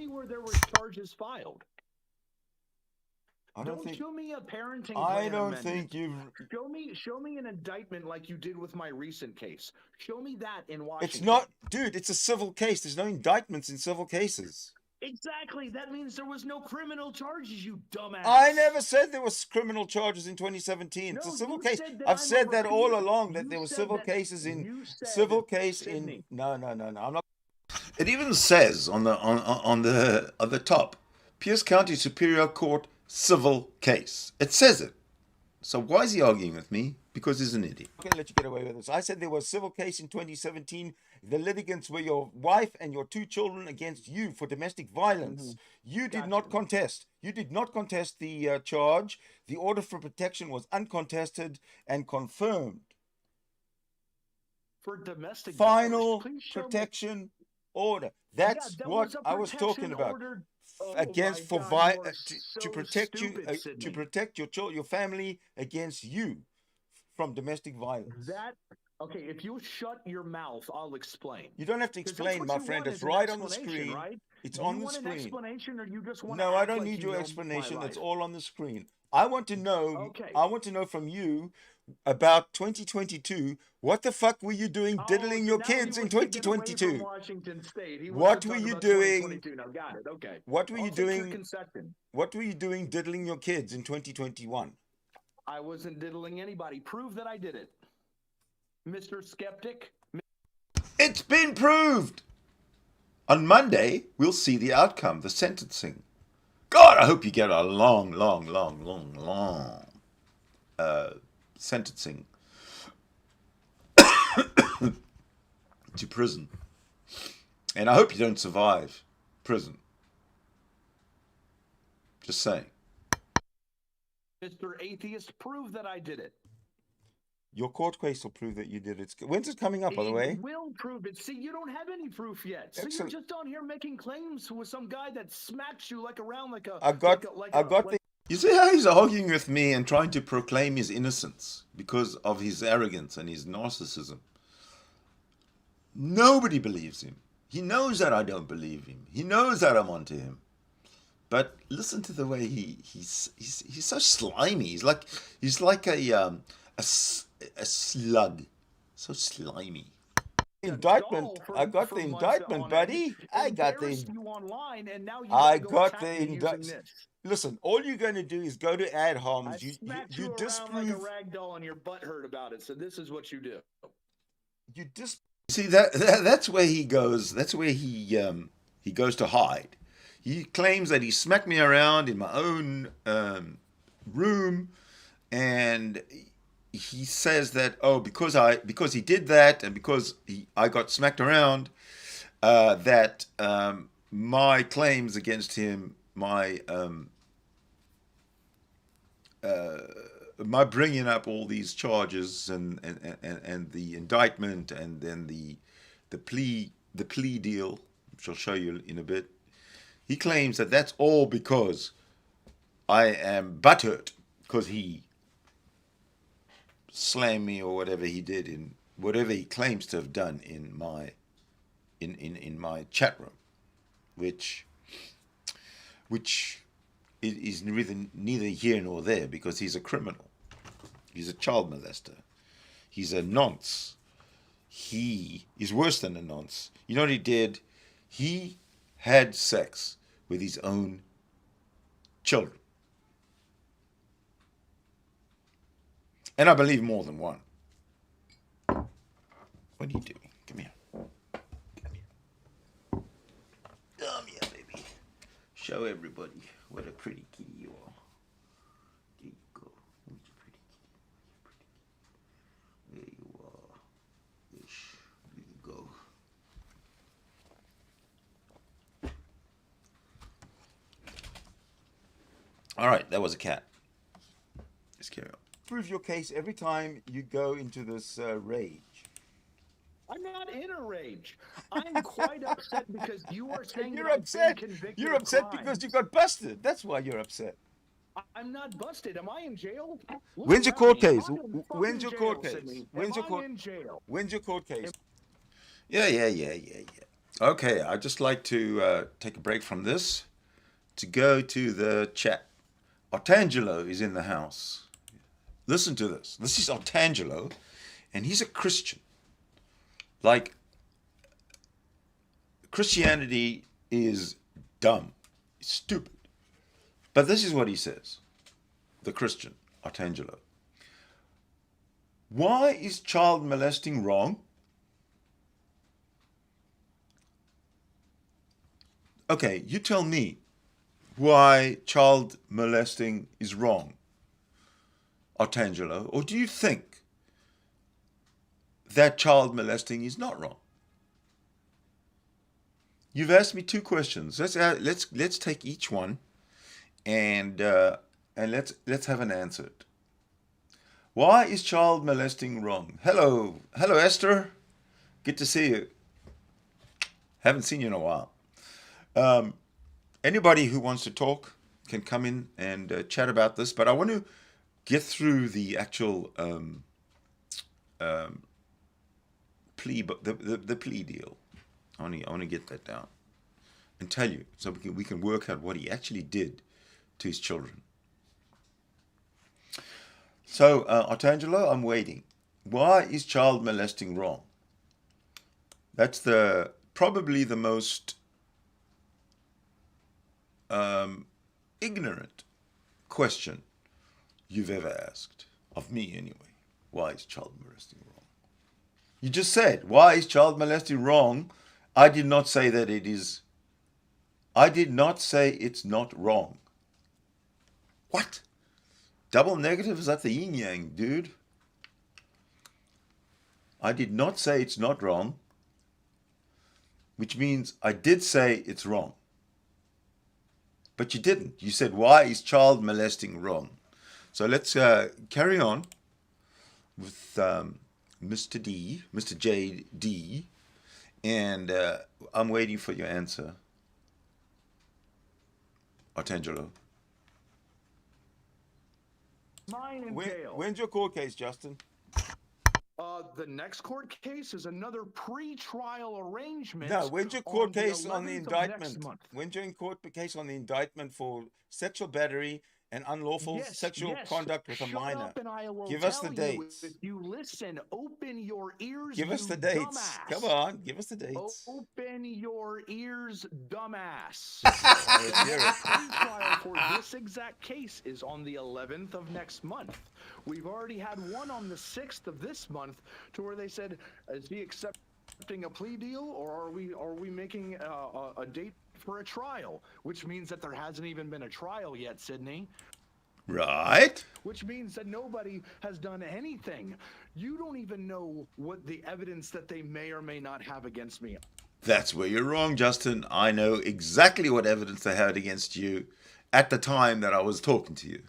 where there were charges filed. Show me a parenting plan. I don't think you've. Show me an indictment like you did with my recent case. Show me that in Washington. It's not, dude. It's a civil case. There's no indictments in civil cases. Exactly. That means there was no criminal charges, you dumbass. I never said there was criminal charges in 2017. It's a civil case. I've said that all along, that there were civil cases in civil case in. No. I'm not. It even says on the top, Pierce County Superior Court civil case. It says it. So why is he arguing with me? Because he's an idiot. I'm going to let you get away with this. I said there was a civil case in 2017. The litigants were your wife and your 2 children against you for domestic violence. You did not contest. You did not contest the charge. The order for protection was uncontested and confirmed. For domestic final violence, protection order. That's what I was talking about. Against to protect you to protect your family against you from domestic violence. Okay, if you shut your mouth, I'll explain. You don't have to 'Cause that's explain, what my you friend. want It's is an right on the explanation, screen. right? It's Do on you the want an screen. explanation, or you just want No, to I act don't like need you your know explanation. my It's life? all on the screen. I want to know. Okay. I want to know from you about 2022. What the fuck were you doing diddling so your now kids he in wants to get away from 2022? Washington State. He wants What to were talk you about doing? 2022 now. Got it. Okay. What were I'll you take your doing? concession. What were you doing diddling your kids in 2021? I wasn't diddling anybody. Prove that I did it, Mr. Skeptic. It's been proved. On Monday, we'll see the outcome, the sentencing. God, I hope you get a long sentencing to prison. And I hope you don't survive prison. Just saying. Mr. Atheist, prove that I did it. Your court case will prove that you did it. When's it coming up, by the way? It will prove it. See, you don't have any proof yet. So Excellent. you're just on here making claims with some guy that smacks you like around like a. You see how he's arguing with me and trying to proclaim his innocence because of his arrogance and his narcissism. Nobody believes him. He knows that I don't believe him. He knows that I'm onto him. But listen to the way he's so slimy. He's like a slug, so slimy. Indictment. I got the indictment, buddy. I got the. You online, and now you I got the indictment. Listen, all you're going to do is go to ad homs. You disprove like a rag doll, and your butt hurt about it. So this is what you do. See that's where he goes. That's where he goes to hide. He claims that he smacked me around in my own room, and he says that because he did that and because I got smacked around, that my claims against him, my bringing up all these charges and the indictment and then the plea deal, which I'll show you in a bit. He claims that that's all because I am butthurt because he slammed me or whatever he did in whatever he claims to have done in my chat room, which is neither here nor there because he's a criminal. He's a child molester. He's a nonce. He is worse than a nonce. You know what he did? He had sex with his own children. And I believe more than one. What are you doing? Come here. Come here, baby. Show everybody what a pretty kitty you are. There you go. Where's your pretty kitty? There you are. There you go. All right, that was a cat. Let's carry on. Prove your case every time you go into this rage. I'm not in a rage. I'm quite upset because you are saying you're upset. You're upset because you got busted. That's why you're upset. I'm not busted. Am I in jail? When's your court case? When's your court case? When's your court? In jail? When's your court case? Yeah. Okay, I'd just like to take a break from this to go to the chat. Artangelo is in the house. Listen to this. This is Artangelo, and he's a Christian. Like, Christianity is dumb. It's stupid. But this is what he says. The Christian, Artangelo. Why is child molesting wrong? Okay, you tell me why child molesting is wrong, Artangelo, or do you think that child molesting is not wrong? You've asked me two questions. Let's take each one, and let's have an answer. Why is child molesting wrong? Hello, Esther. Good to see you. Haven't seen you in a while. Anybody who wants to talk can come in and chat about this, but I want to get through the actual plea, but the plea deal. I want to get that down and tell you, so we can work out what he actually did to his children. So, Artangelo, I'm waiting. Why is child molesting wrong? That's probably the most ignorant question you've ever asked, of me anyway. Why is child molesting wrong? You just said, why is child molesting wrong? I did not say that it is. I did not say it's not wrong. What? Double negative? Is that the yin yang, dude? I did not say it's not wrong, which means I did say it's wrong. But you didn't. You said, why is child molesting wrong? So let's carry on with Mr. D, Mr. JD, and I'm waiting for your answer, Artangelo. Mine entails. When's your court case, Justin? The next court case is another pre-trial arrangement. No, when's your court case on the 11th of indictment? next month. When's your court case on the indictment for sexual battery and unlawful sexual conduct with a minor? Up and I will give us the tell dates. You, if you listen, open your ears. Give us you the dates. Dumbass. Come on, give us the dates. Open your ears, dumbass. Let's hear it. Pre-trial for this exact case is on the 11th of next month. We've already had one on the 6th of this month, to where they said, "Is he accepting a plea deal, or are we making a date for a trial?" Which means that there hasn't even been a trial yet, Sydney. Right. Which means that nobody has done anything. You don't even know what the evidence that they may or may not have against me. That's where you're wrong, Justin. I know exactly what evidence they had against you at the time that I was talking to you.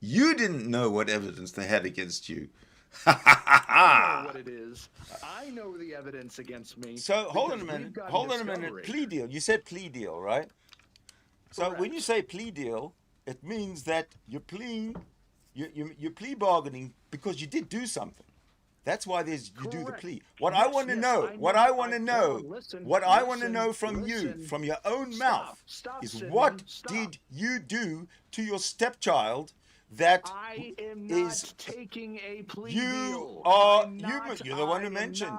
You didn't know what evidence they had against you. I know what it is. I know the evidence against me. So hold on a minute. Hold on a minute. Plea deal. You said plea deal, right? So Correct. when you say plea deal, it means that you're pleading, you're plea bargaining because you did do something. That's why you do the plea. What I want to know, what I want to know from you, from your own mouth, is Sydney, what did you do to your stepchild that I am not taking a plea deal. You're the one who mentioned.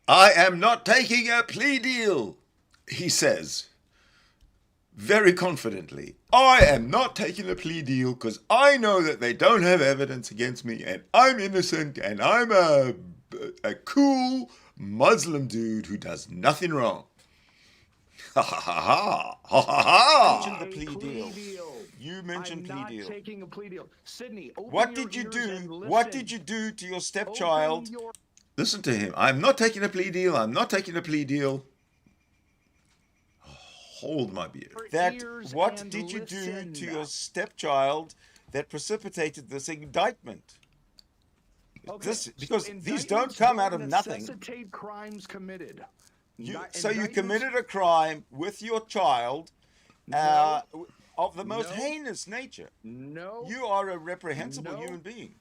I am not taking a plea deal, he says. Very confidently, I am not taking a plea deal because I know that they don't have evidence against me and I'm innocent and I'm a cool Muslim dude who does nothing wrong. Ha ha ha ha ha ha. You mentioned the plea deal. You mentioned plea deal. I'm not taking a plea deal. Sydney, what did you do? What did you do to your stepchild? Listen to him. I'm not taking a plea deal. I'm not taking a plea deal. Hold my beer. What did you do to your stepchild that precipitated this indictment? Okay, because these don't come out of nothing. Necessitate crimes committed. So you committed a crime with your child of the most heinous nature. No. You are a reprehensible human being.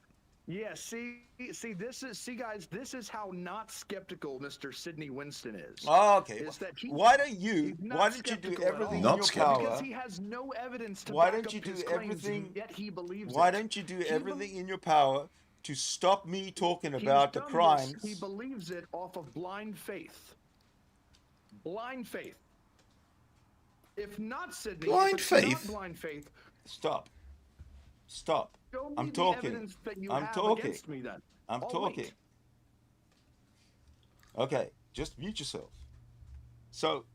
Yeah, guys, this is how not skeptical Mr. Sidney Winston is. Oh, okay. Why don't you do everything in your power? Because he has no evidence to why back don't up you do his everything? claims, yet he believes Why it. don't you do everything in your power to stop me talking about the crimes? He believes it off of blind faith. Blind faith. If not, Sidney, blind if it's faith. Not blind faith. Stop. I'm talking. I'm talking. I'm talking. Okay, just mute yourself. So,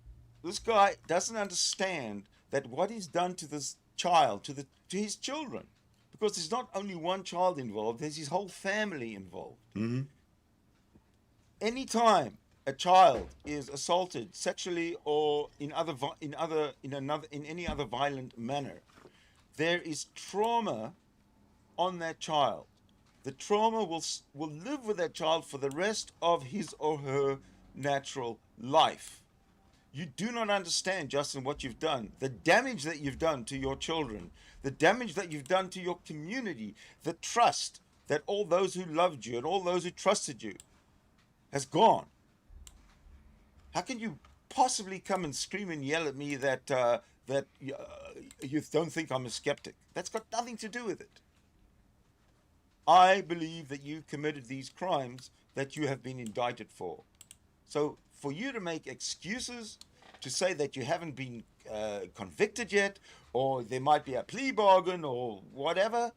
this guy doesn't understand that what he's done to this child, to his children, because there's not only one child involved, there's his whole family involved. Mm-hmm. Anytime a child is assaulted sexually or in any other violent manner, there is trauma on that child. The trauma will live with that child for the rest of his or her natural life. You do not understand, Justin, what you've done, the damage that you've done to your children, the damage that you've done to your community, the trust that all those who loved you and all those who trusted you has gone. How can you possibly come and scream and yell at me that you don't think I'm a skeptic? That's got nothing to do with it. I believe that you committed these crimes that you have been indicted for. So for you to make excuses to say that you haven't been convicted yet, or there might be a plea bargain or whatever,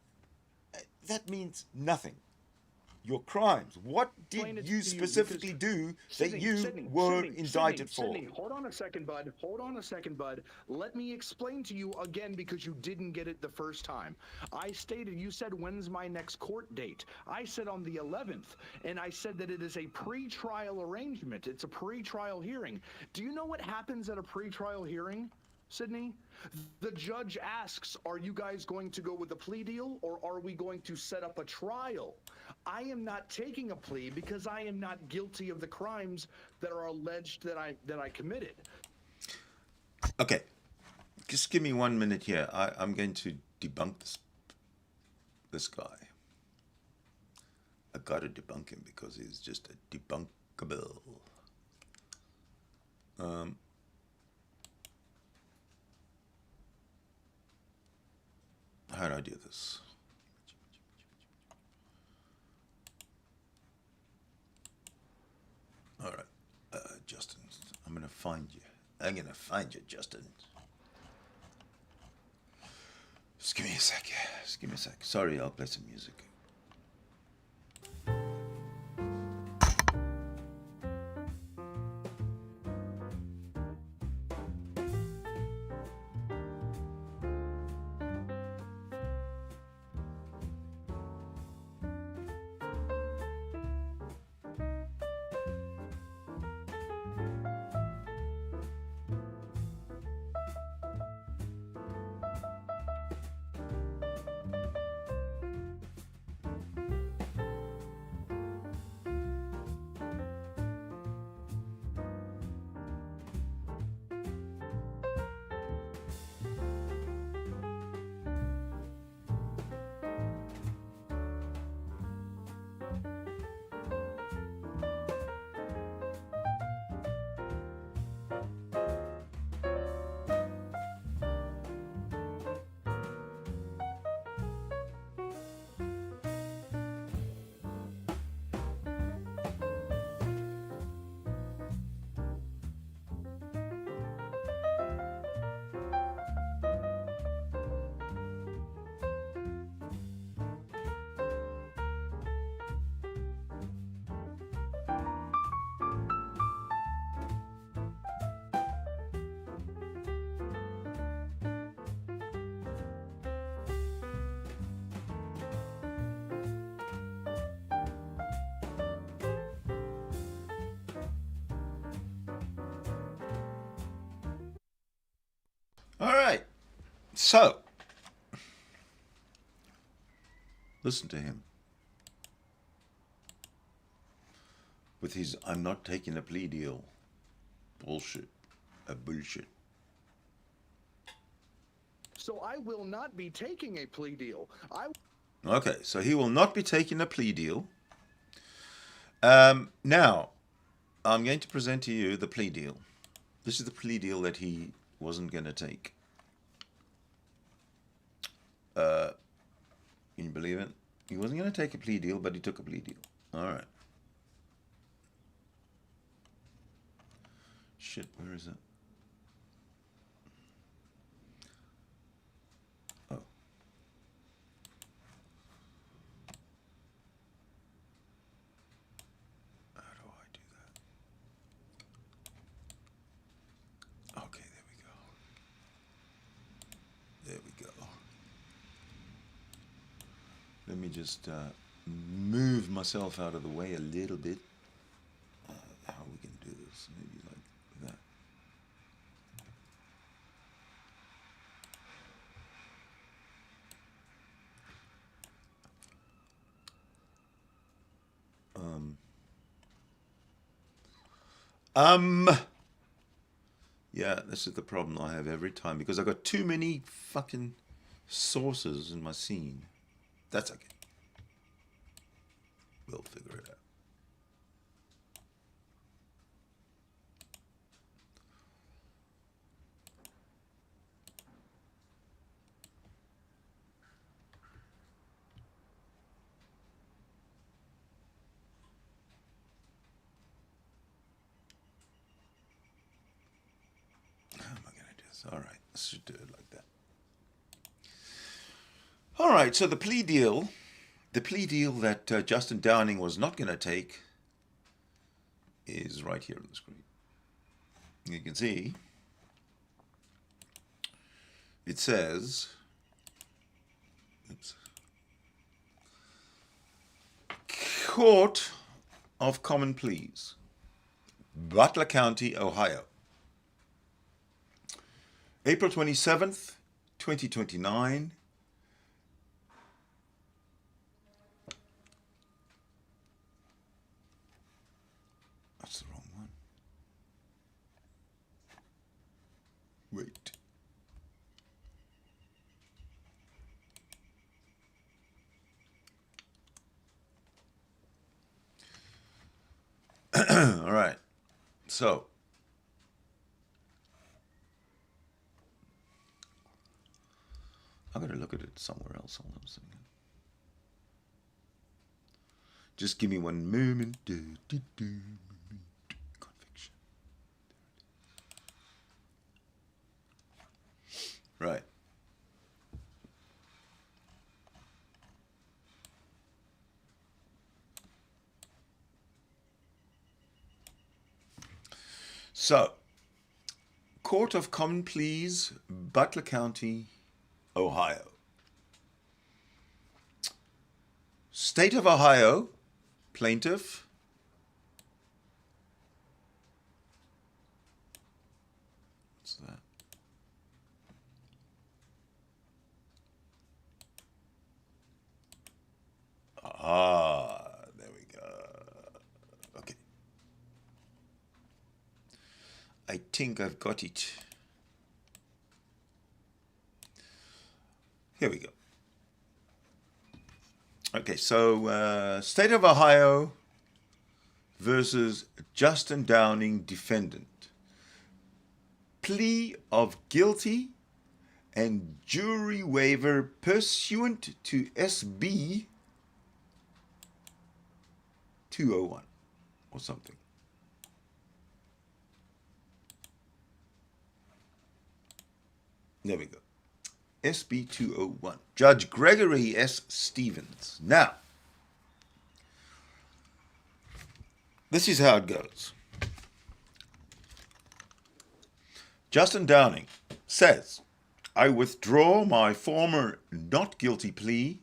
that means nothing. Your crimes. What did you specifically do that you were indicted for? Sydney, hold on a second, bud. Hold on a second, bud. Let me explain to you again because you didn't get it the first time. I stated, you said, when's my next court date? I said on the 11th, and I said that it is a pre-trial arrangement. It's a pre-trial hearing. Do you know what happens at a pre-trial hearing, Sydney? The judge asks, are you guys going to go with a plea deal or are we going to set up a trial? I am not taking a plea because I am not guilty of the crimes that are alleged that I committed. Okay, just give me 1 minute here. I'm going to debunk this guy. I got to debunk him because he's just a debunkable. How do I do this? All right, Justin, I'm going to find you. I'm going to find you, Justin. Just give me a sec. Just give me a sec. Sorry, I'll play some music. All right, so listen to him with his "I'm not taking a plea deal" bullshit, bullshit. So I will not be taking a plea deal. Okay, so he will not be taking a plea deal. Now, I'm going to present to you the plea deal. This is the plea deal that he wasn't going to take. Can you believe it? He wasn't going to take a plea deal, but he took a plea deal. All right. Shit, where is it? Oh. How do I do that? Okay, there we go. There we go. Let me just move myself out of the way a little bit. How we can do this? Maybe like that. Yeah, this is the problem I have every time because I've got too many fucking sources in my scene. That's okay. We'll figure it out. All right, let's just do it like that. All right, so the plea deal that Justin Downing was not going to take is right here on the screen. You can see it says, oops, Court of Common Pleas, Butler County, Ohio, April 27th, 2029. That's the wrong one. Wait. All right. So, I'm going to look at it somewhere else. Hold on a second. Just give me one moment. Conviction. Right. So, Court of Common Pleas, Butler County, Ohio. State of Ohio, plaintiff. What's that? Ah, there we go. Okay. I think I've got it. Here we go. Okay, so State of Ohio versus Justin Downing, defendant. Plea of guilty and jury waiver pursuant to SB 201 or something. There we go. SB 201. Judge Gregory S. Stevens. Now, this is how it goes. Justin Downing says, I withdraw my former not guilty plea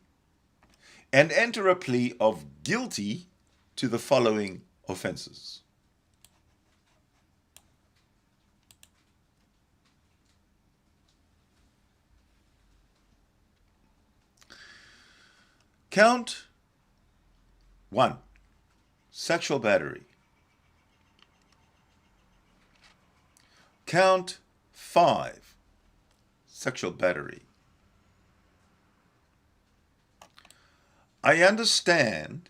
and enter a plea of guilty to the following offenses. Count 1, sexual battery. Count 5, sexual battery. I understand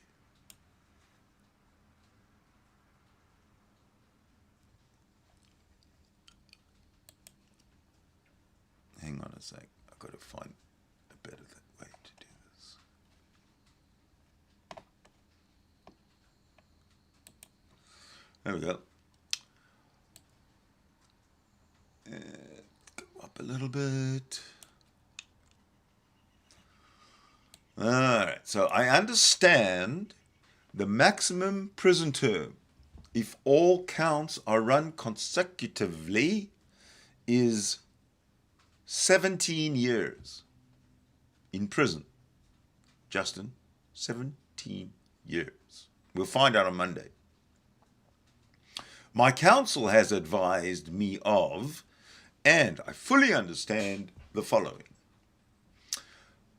hang on a sec, I've got to find a better way to do this. There we go. Go up a little bit. All right, so I understand the maximum prison term, if all counts are run consecutively, is 17 years in prison. Justin, 17 years. We'll find out on Monday. My counsel has advised me of, and I fully understand, the following.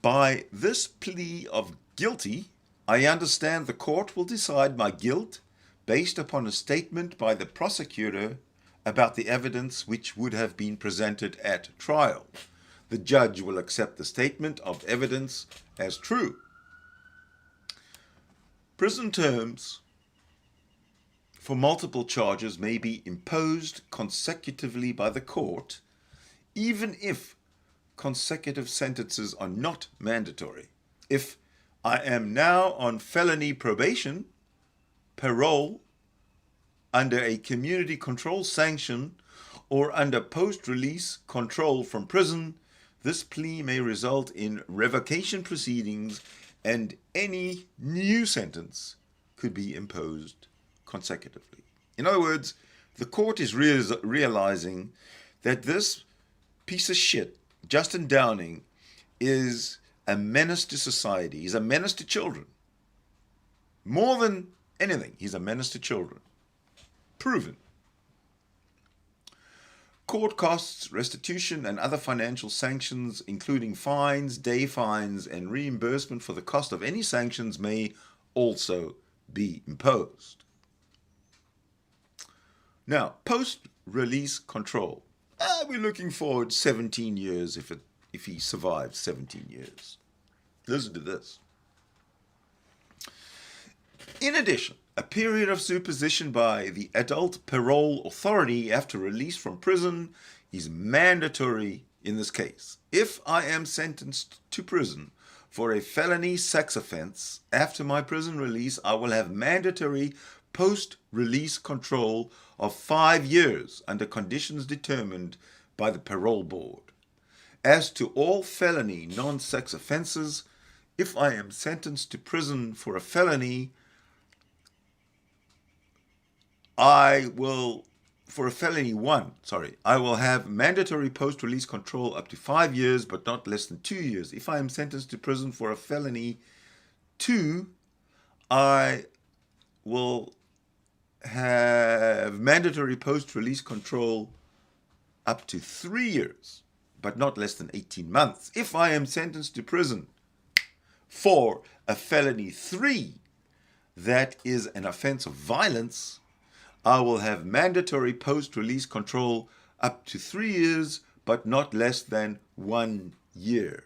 By this plea of guilty, I understand the court will decide my guilt based upon a statement by the prosecutor about the evidence which would have been presented at trial. The judge will accept the statement of evidence as true. Prison terms for multiple charges may be imposed consecutively by the court, even if consecutive sentences are not mandatory. If I am now on felony probation, parole, under a community control sanction, or under post-release control from prison, this plea may result in revocation proceedings and any new sentence could be imposed consecutively. In other words, the court is realizing that this piece of shit, Justin Downing, is a menace to society. He's a menace to children. More than anything, he's a menace to children. Proven. Court costs, restitution, and other financial sanctions, including fines, day fines, and reimbursement for the cost of any sanctions may also be imposed. Now, post-release control. We're looking forward 17 years if he survives 17 years. Listen to this. In addition, a period of supervision by the adult parole authority after release from prison is mandatory in this case. If I am sentenced to prison for a felony sex offense after my prison release, I will have mandatory post-release control of 5 years under conditions determined by the parole board. As to all felony non-sex offenses, if I am sentenced to prison for a felony, I will have mandatory post-release control up to 5 years, but not less than 2 years. If I am sentenced to prison for a felony 2, I will have mandatory post-release control up to 3 years, but not less than 18 months. If I am sentenced to prison for a felony 3, that is an offense of violence, I will have mandatory post-release control up to 3 years, but not less than 1 year.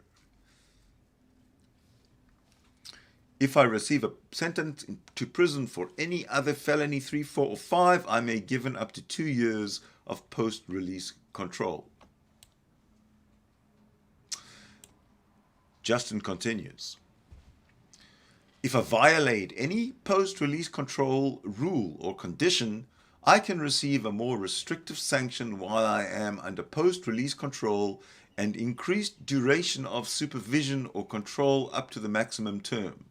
If I receive a sentence to prison for any other felony 3, 4, or 5, I may be given up to 2 years of post-release control. Justin continues. If I violate any post-release control rule or condition, I can receive a more restrictive sanction while I am under post-release control and increased duration of supervision or control up to the maximum term.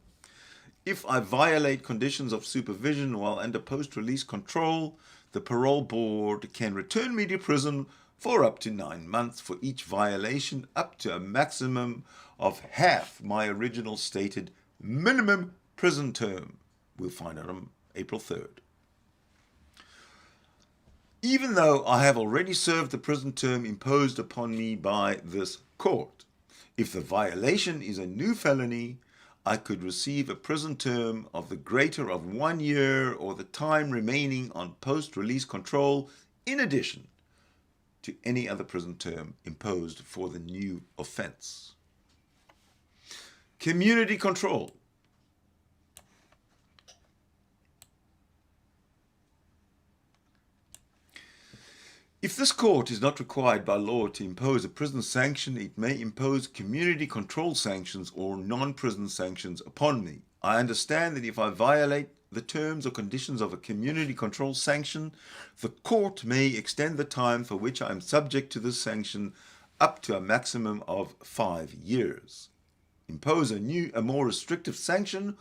If I violate conditions of supervision while under post-release control, the parole board can return me to prison for up to 9 months for each violation, up to a maximum of half my original stated minimum prison term. We'll find out on April 3rd. Even though I have already served the prison term imposed upon me by this court, if the violation is a new felony, I could receive a prison term of the greater of 1 year or the time remaining on post-release control, in addition to any other prison term imposed for the new offense. Community control. If this court is not required by law to impose a prison sanction, it may impose community control sanctions or non-prison sanctions upon me. I understand that if I violate the terms or conditions of a community control sanction, the court may extend the time for which I am subject to this sanction up to a maximum of 5 years. Impose a more restrictive sanction,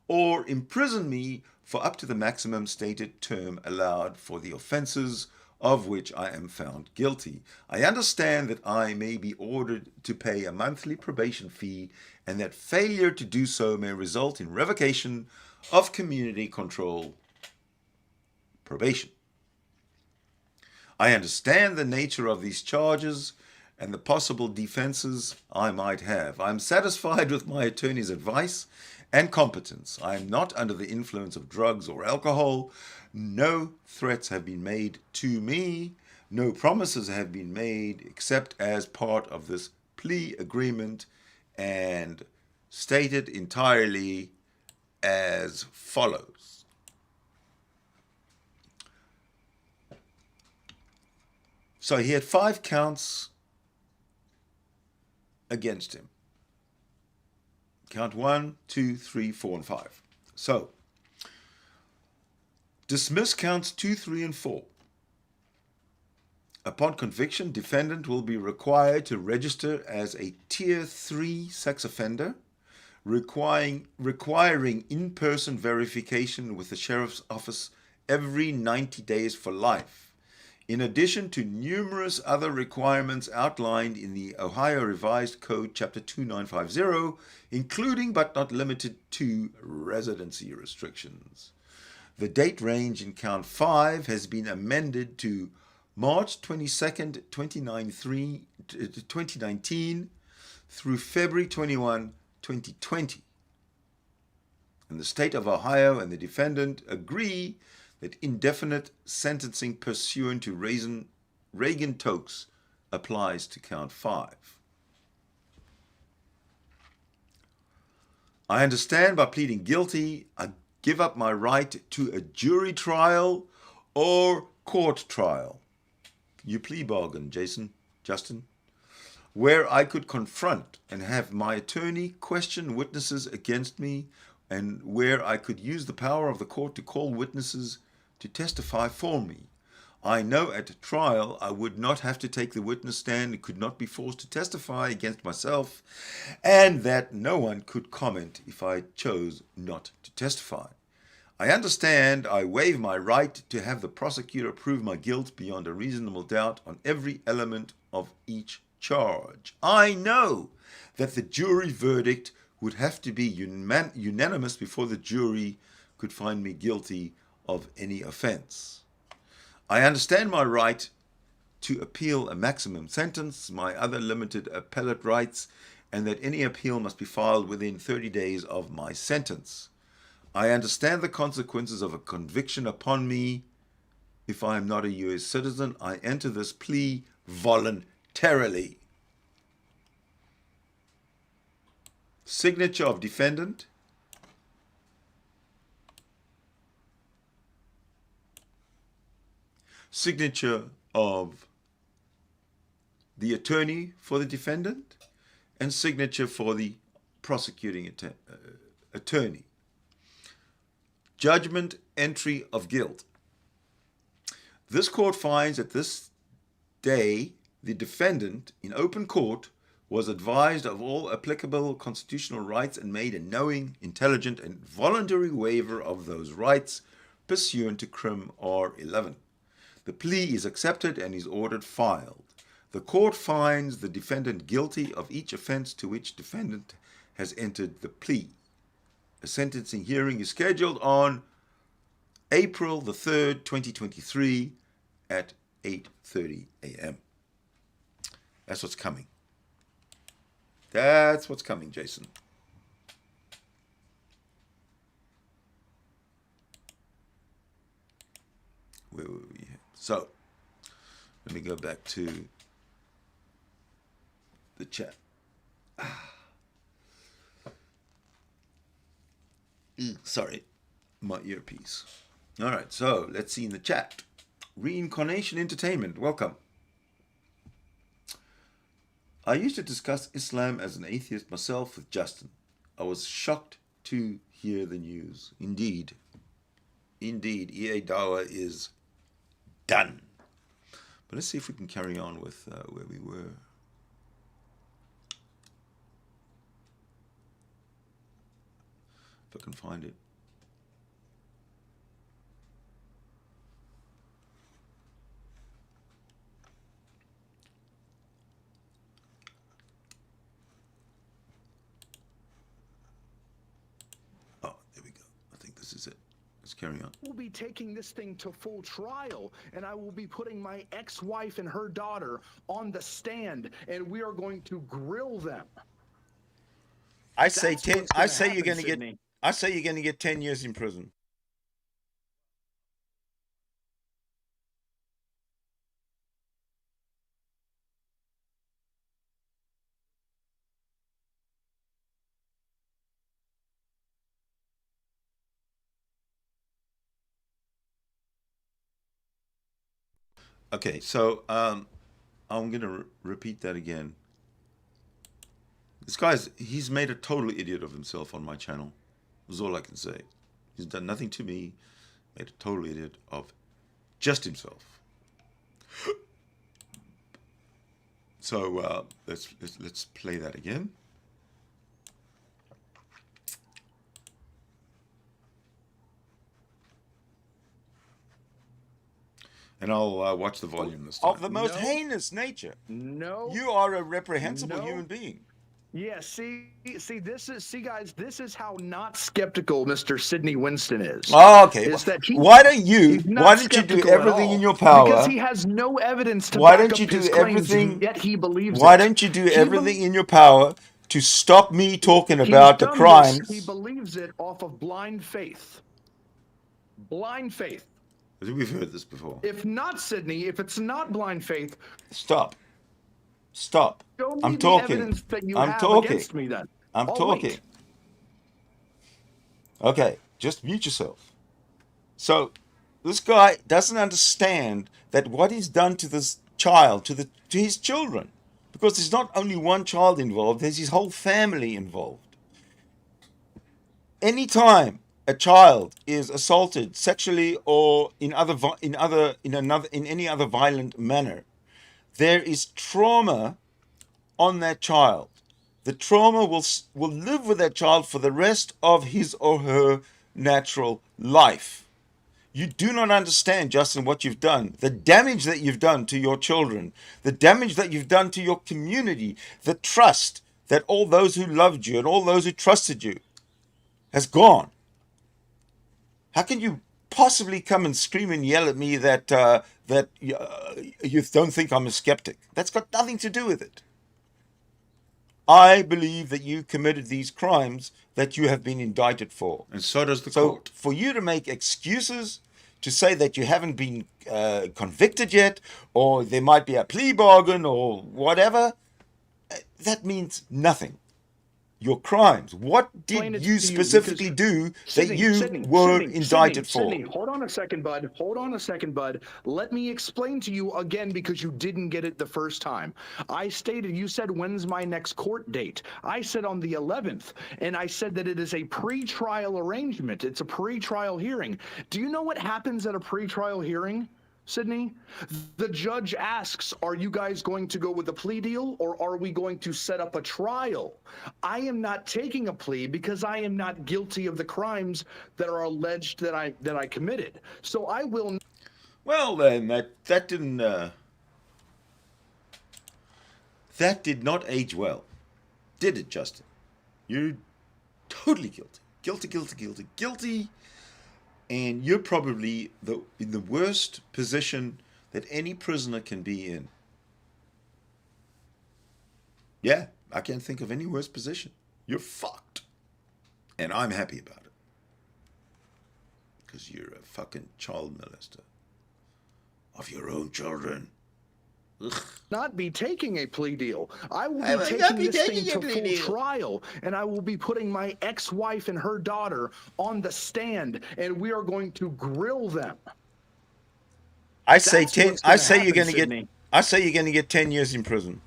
or imprison me for up to the maximum stated term allowed for the offenses of which I am found guilty. I understand that I may be ordered to pay a monthly probation fee, and that failure to do so may result in revocation of community control probation. I understand the nature of these charges and the possible defenses I might have. I am satisfied with my attorney's advice and competence. I am not under the influence of drugs or alcohol. No threats have been made to me. No promises have been made except as part of this plea agreement, and stated entirely as follows. So he had 5 counts against him. Count 1, 2, 3, 4, and 5. So, dismiss counts 2, 3, and 4. Upon conviction, defendant will be required to register as a Tier 3 sex offender, requiring in-person verification with the sheriff's office every 90 days for life, in addition to numerous other requirements outlined in the Ohio Revised Code Chapter 2950, including but not limited to residency restrictions. The date range in Count 5 has been amended to March 22nd, 2019 through February 21, 2020. And the state of Ohio and the defendant agree that indefinite sentencing pursuant to Reagan-Tokes applies to Count 5. I understand by pleading guilty, I give up my right to a jury trial or court trial. You plea bargain, Justin, where I could confront and have my attorney question witnesses against me, and where I could use the power of the court to call witnesses to testify for me. I know at trial I would not have to take the witness stand and could not be forced to testify against myself, and that no one could comment if I chose not to testify. I understand I waive my right to have the prosecutor prove my guilt beyond a reasonable doubt on every element of each charge. I know that the jury verdict would have to be unanimous before the jury could find me guilty of any offense. I understand my right to appeal a maximum sentence, my other limited appellate rights, and that any appeal must be filed within 30 days of my sentence. I understand the consequences of a conviction upon me. If I am not a U.S. citizen, I enter this plea voluntarily. Signature of defendant. Signature of the attorney for the defendant, and signature for the prosecuting attorney. Judgment entry of guilt. This court finds that this day the defendant in open court was advised of all applicable constitutional rights and made a knowing, intelligent, and voluntary waiver of those rights pursuant to Crim R. 11. The plea is accepted and is ordered filed. The court finds the defendant guilty of each offense to which defendant has entered the plea. A sentencing hearing is scheduled on April the 3rd, 2023 at 8:30 a.m. That's what's coming. That's what's coming, Jason. Where were we? So, let me go back to the chat. Sorry, my earpiece. All right, so let's see in the chat. Reincarnation Entertainment, welcome. I used to discuss Islam as an atheist myself with Justin. I was shocked to hear the news. Indeed, EA Dawa is done. But let's see if we can carry on with where we were. If I can find it. Oh, there we go. I think this is it. Let's carry on. We'll be taking this thing to full trial, and I will be putting my ex-wife and her daughter on the stand, and we are going to grill them. I say That's 10. what's I say you're happen, going to get. Sydney. I say you're going to get 10 years in prison. Okay, so I'm going to repeat that again. This guy's, he's made a total idiot of himself on my channel. That's all I can say. He's done nothing to me. Made a total idiot of just himself. So let's play that again. And I'll watch the volume this time. Of the most heinous nature. No. You are a reprehensible human being. Yeah, guys, this is how not skeptical Mr. Sidney Winston is. Oh, okay. Is that why don't you do everything in your power? Because he has no evidence to why back don't you up do his claims, everything? Yet he believes Why it. don't you do everything in your power to stop me talking He's about the done crimes? This, he believes it off of blind faith. Blind faith. We've heard this before. If not, Sidney, if it's not blind faith, stop. Show me I'm the talking. evidence that you I'm have talking. against me then. I'm I'll talking. wait. Okay, just mute yourself. So, this guy doesn't understand that what he's done to this child, to his children, because there's not only one child involved, there's his whole family involved. Anytime a child is assaulted sexually or in any other violent manner, there is trauma on that child. The trauma will live with that child for the rest of his or her natural life. You do not understand, Justin, what you've done, the damage that you've done to your children, the damage that you've done to your community, the trust that all those who loved you and all those who trusted you has gone. How can you possibly come and scream and yell at me that you don't think I'm a skeptic? That's got nothing to do with it. I believe that you committed these crimes that you have been indicted for. And so does the court. For you to make excuses to say that you haven't been convicted yet, or there might be a plea bargain or whatever, that means nothing. Your crimes. What did you specifically do that you were indicted for? Sidney, hold on a second, bud. Hold on a second, bud. Let me explain to you again because you didn't get it the first time. I stated, you said, when's my next court date? I said on the 11th, and I said that it is a pre-trial arrangement. It's a pre-trial hearing. Do you know what happens at a pre-trial hearing? Sidney, the judge asks, are you guys going to go with a plea deal or are we going to set up a trial? I am not taking a plea because I am not guilty of the crimes that are alleged that I committed. So I will. Well, then that did not age well, did it, Justin? You're totally guilty. And you're probably in the worst position that any prisoner can be in. Yeah, I can't think of any worse position. You're fucked. And I'm happy about it. Because you're a fucking child molester. Of your own children. Ugh. Not be taking a plea deal. I will be taking this thing to full trial, and I will be putting my ex-wife and her daughter on the stand, and we are going to grill them. I say you're going to get 10 years in prison.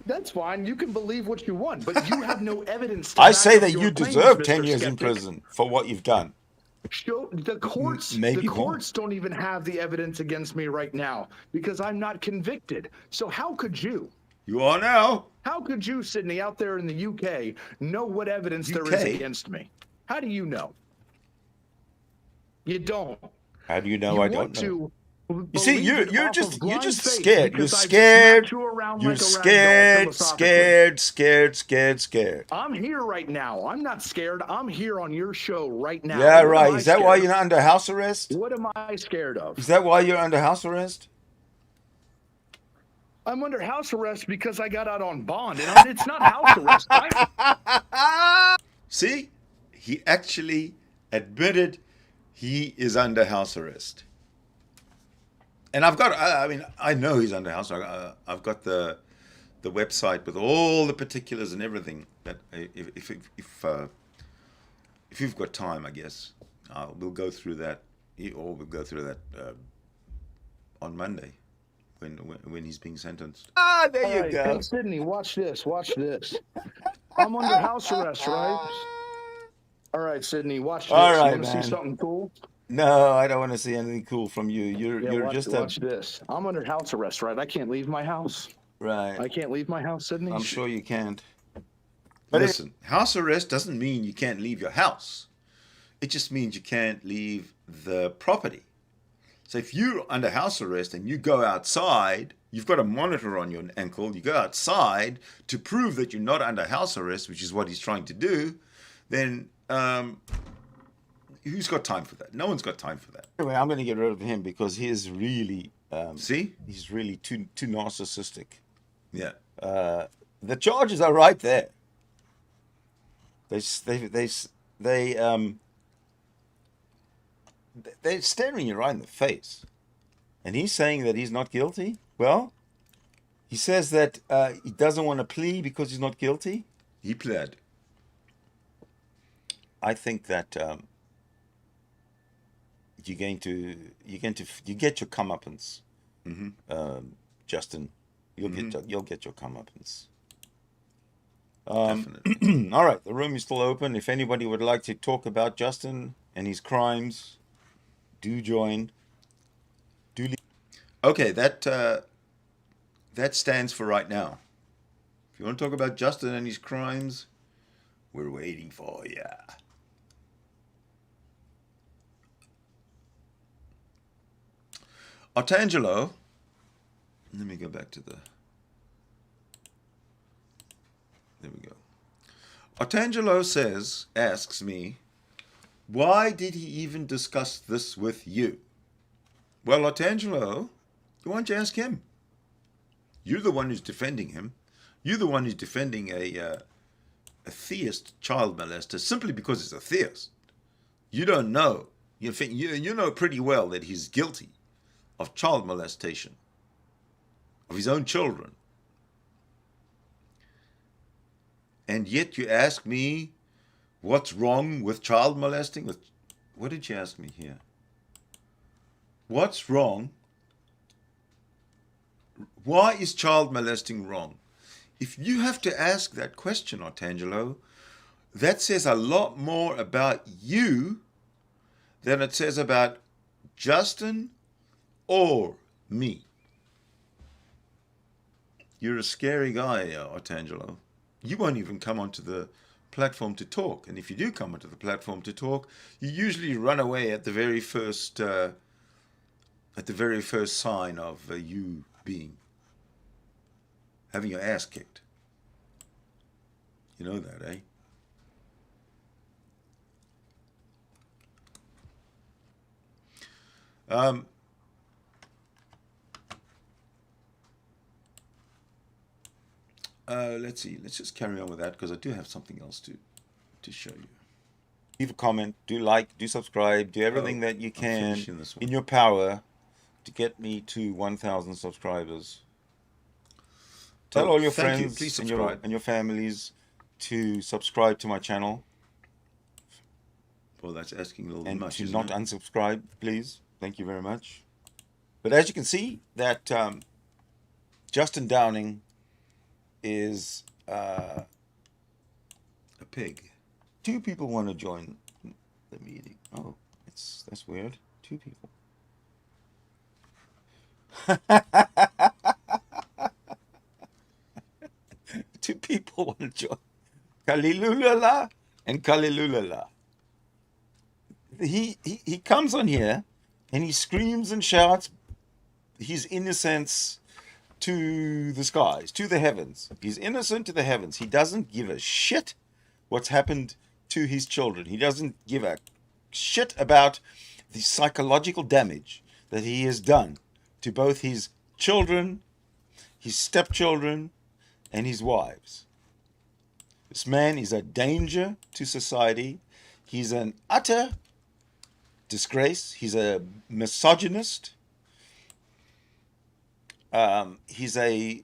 That's fine. You can believe what you want, but you have no evidence. I say that you deserve 10 years in prison for what you've done. The courts don't even have the evidence against me right now because I'm not convicted. So how could you? You are now. How could you, Sidney, out there in the UK, know what evidence there is against me? How do you know? You don't. How do you know I don't know? You see, you're just scared. You're scared. You're scared. I'm here right now. I'm not scared. I'm here on your show right now. Yeah, right. Is that why you're under house arrest? What am I scared of? Is that why you're under house arrest? I'm under house arrest because I got out on bond, and it's not house arrest. See, he actually admitted he is under house arrest. And I know he's under house arrest. I've got the website with all the particulars and everything. That if you've got time, I guess we'll go through that, or we'll go through that on Monday when he's being sentenced. There you go. Hey, Sidney, watch this. I'm under house arrest, right? All right, Sidney, watch this. All right, you want to see something cool? No, I don't want to see anything cool from you. You're watch this. I'm under house arrest, right? I can't leave my house. Right. I can't leave my house, Sydney. I'm sure you can't. But listen, house arrest doesn't mean you can't leave your house. It just means you can't leave the property. So if you're under house arrest and you go outside, you've got a monitor on your ankle, you go outside to prove that you're not under house arrest, which is what he's trying to do, then who's got time for that? No one's got time for that. Anyway, I'm going to get rid of him because he is really, see? He's really too narcissistic. Yeah. The charges are right there. They're staring you right in the face. And he's saying that he's not guilty? Well, he says that he doesn't want to plea because he's not guilty. He pled. I think that you get your comeuppance, Justin. You'll get your comeuppance. Definitely. All right, the room is still open. If anybody would like to talk about Justin and his crimes, do join. Okay, that stands for right now. If you want to talk about Justin and his crimes, we're waiting for you. Artangelo, let me go back to the... There we go. Artangelo asks me, why did he even discuss this with you? Well, Artangelo, why don't you ask him? You're the one who's defending him. You're the one who's defending a theist child molester simply because he's a theist. You don't know. You know pretty well that he's guilty of child molestation of his own children. And yet you ask me what's wrong with child molesting? What did you ask me here? What's wrong? Why is child molesting wrong? If you have to ask that question, Artangelo, that says a lot more about you than it says about Justin or me. You're a scary guy, Artangelo. You won't even come onto the platform to talk. And if you do come onto the platform to talk, you usually run away at the very first sign of you having your ass kicked. You know that, eh? Let's see. Let's just carry on with that because I do have something else to show you. Leave a comment, do like, do subscribe, do everything that you can in your power to get me to 1,000 subscribers. Tell all your friends please and your families to subscribe to my channel. Well, that's asking a little bit much. And to not unsubscribe, please. Thank you very much. But as you can see, that Justin Downing is a pig. 2 people want to join the meeting. Oh, that's weird. 2 people. 2 people want to join. Kalilulala and Kalilulala. He comes on here and he screams and shouts his innocence to the skies, to the heavens. He's innocent to the heavens. He doesn't give a shit what's happened to his children. He doesn't give a shit about the psychological damage that he has done to both his children, his stepchildren, and his wives. This man is a danger to society. He's an utter disgrace. He's a misogynist. He's a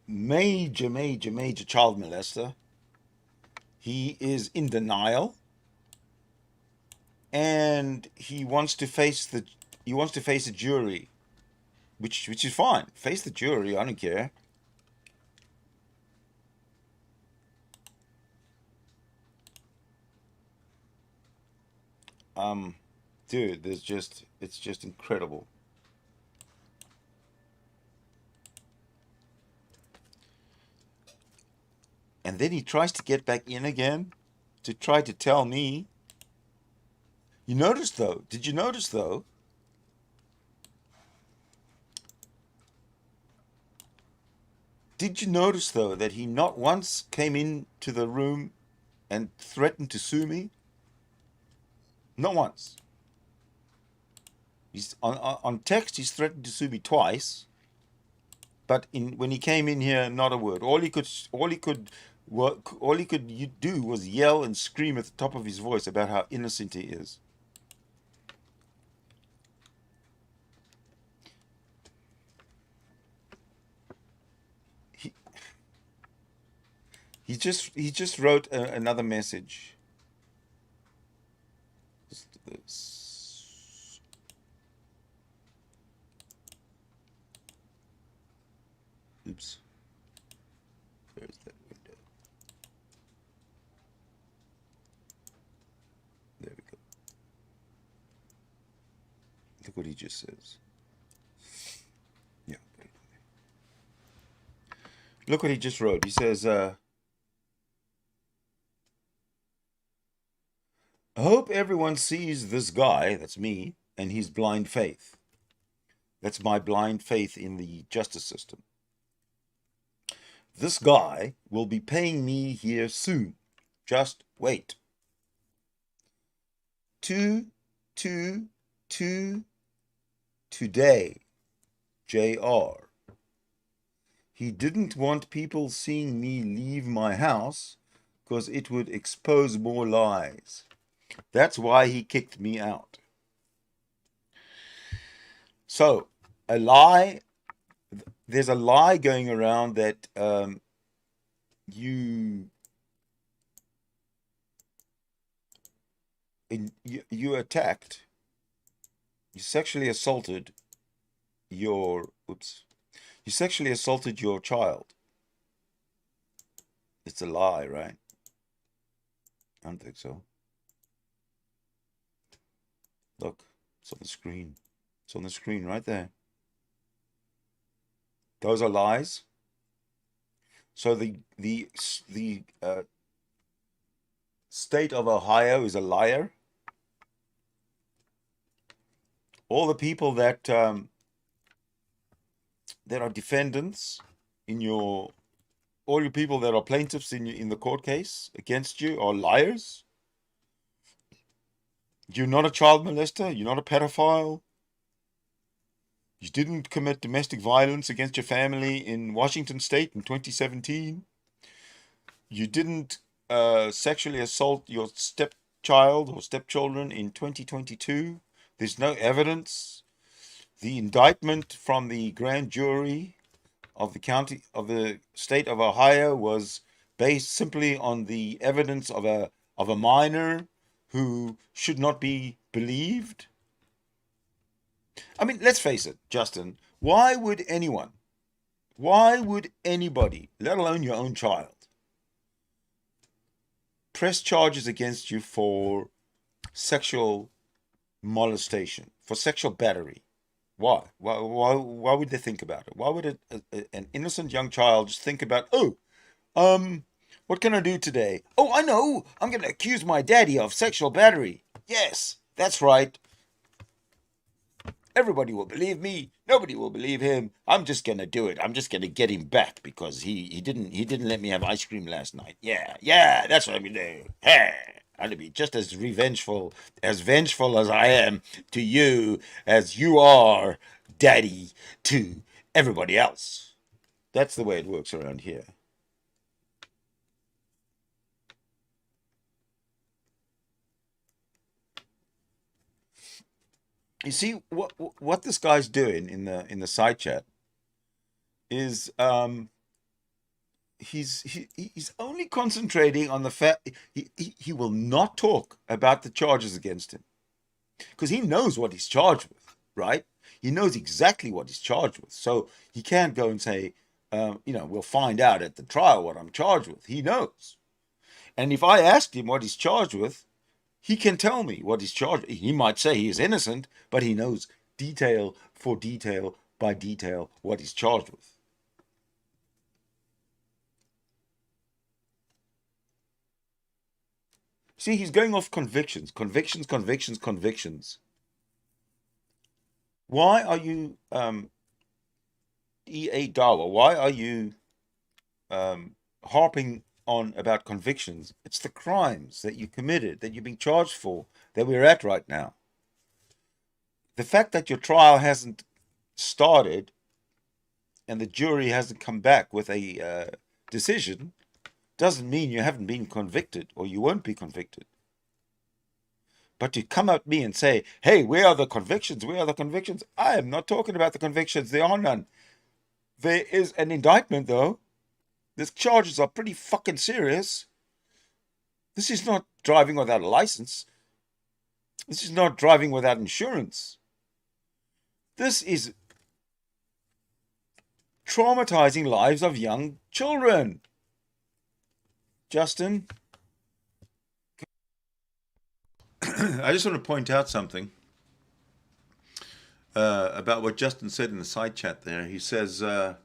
major child molester. He is in denial, and he wants to face the jury, which is fine. Face the jury. I don't care. Dude, it's just incredible. And then he tries to get back in again to try to tell me. You notice though, did you notice though, that he not once came into the room and threatened to sue me? Not once. He's on text, he's threatened to sue me twice. But when he came in here, not a word. All he could do was yell and scream at the top of his voice about how innocent he is. He just wrote another message. Oops. Where's that window? There we go. Look what he just says. Yeah. Look what he just wrote. He says, I hope everyone sees this guy, that's me, and his blind faith. That's my blind faith in the justice system. This guy will be paying me here soon. Just wait. 222 today. JR. He didn't want people seeing me leave my house because it would expose more lies. That's why he kicked me out. So, a lie, there's a lie going around that you attacked, you sexually assaulted your child. It's a lie, right? I don't think so. Look, it's on the screen. It's on the screen right there. Those are lies. So the state of Ohio is a liar. All the people that are defendants all your people that are plaintiffs in the court case against you are liars. You're not a child molester. You're not a pedophile. You didn't commit domestic violence against your family in Washington State in 2017. You didn't sexually assault your stepchild or stepchildren in 2022. There's no evidence. The indictment from the grand jury of the state of Ohio was based simply on the evidence of a minor who should not be believed. I mean, let's face it, Justin, why would anybody, let alone your own child, press charges against you for sexual molestation, for sexual battery? Why? Why would they think about it? Why would an innocent young child just think about, what can I do today? Oh, I know, I'm going to accuse my daddy of sexual battery. Yes, that's right. Everybody will believe me. Nobody will believe him. I'm just going to do it. I'm just going to get him back because he didn't let me have ice cream last night. Yeah, that's what I'm going to do. Hey, I'm going to be just as vengeful as I am to you as you are, daddy, to everybody else. That's the way it works around here. You see what this guy's doing in the side chat is he's only concentrating on the fact he will not talk about the charges against him because he knows what he's charged with, right? He knows exactly what he's charged with, so he can't go and say, we'll find out at the trial what I'm charged with. He knows, and if I asked him what he's charged with, he can tell me what he's charged. He might say he is innocent, but he knows detail for detail by detail what he's charged with. See, he's going off convictions, convictions, convictions, convictions. Why are you, E.A. Dawa, why are you harping on about convictions? It's the crimes that you committed, that you're being charged for, that we're at right now. The fact that your trial hasn't started and the jury hasn't come back with a decision doesn't mean you haven't been convicted or you won't be convicted. But to come at me and say, hey, where are the convictions? Where are the convictions? I am not talking about the convictions. There are none. There is an indictment, though. These charges are pretty fucking serious. This is not driving without a license. This is not driving without insurance. This is traumatizing lives of young children. Justin? I just want to point out something about what Justin said in the side chat there. He says, those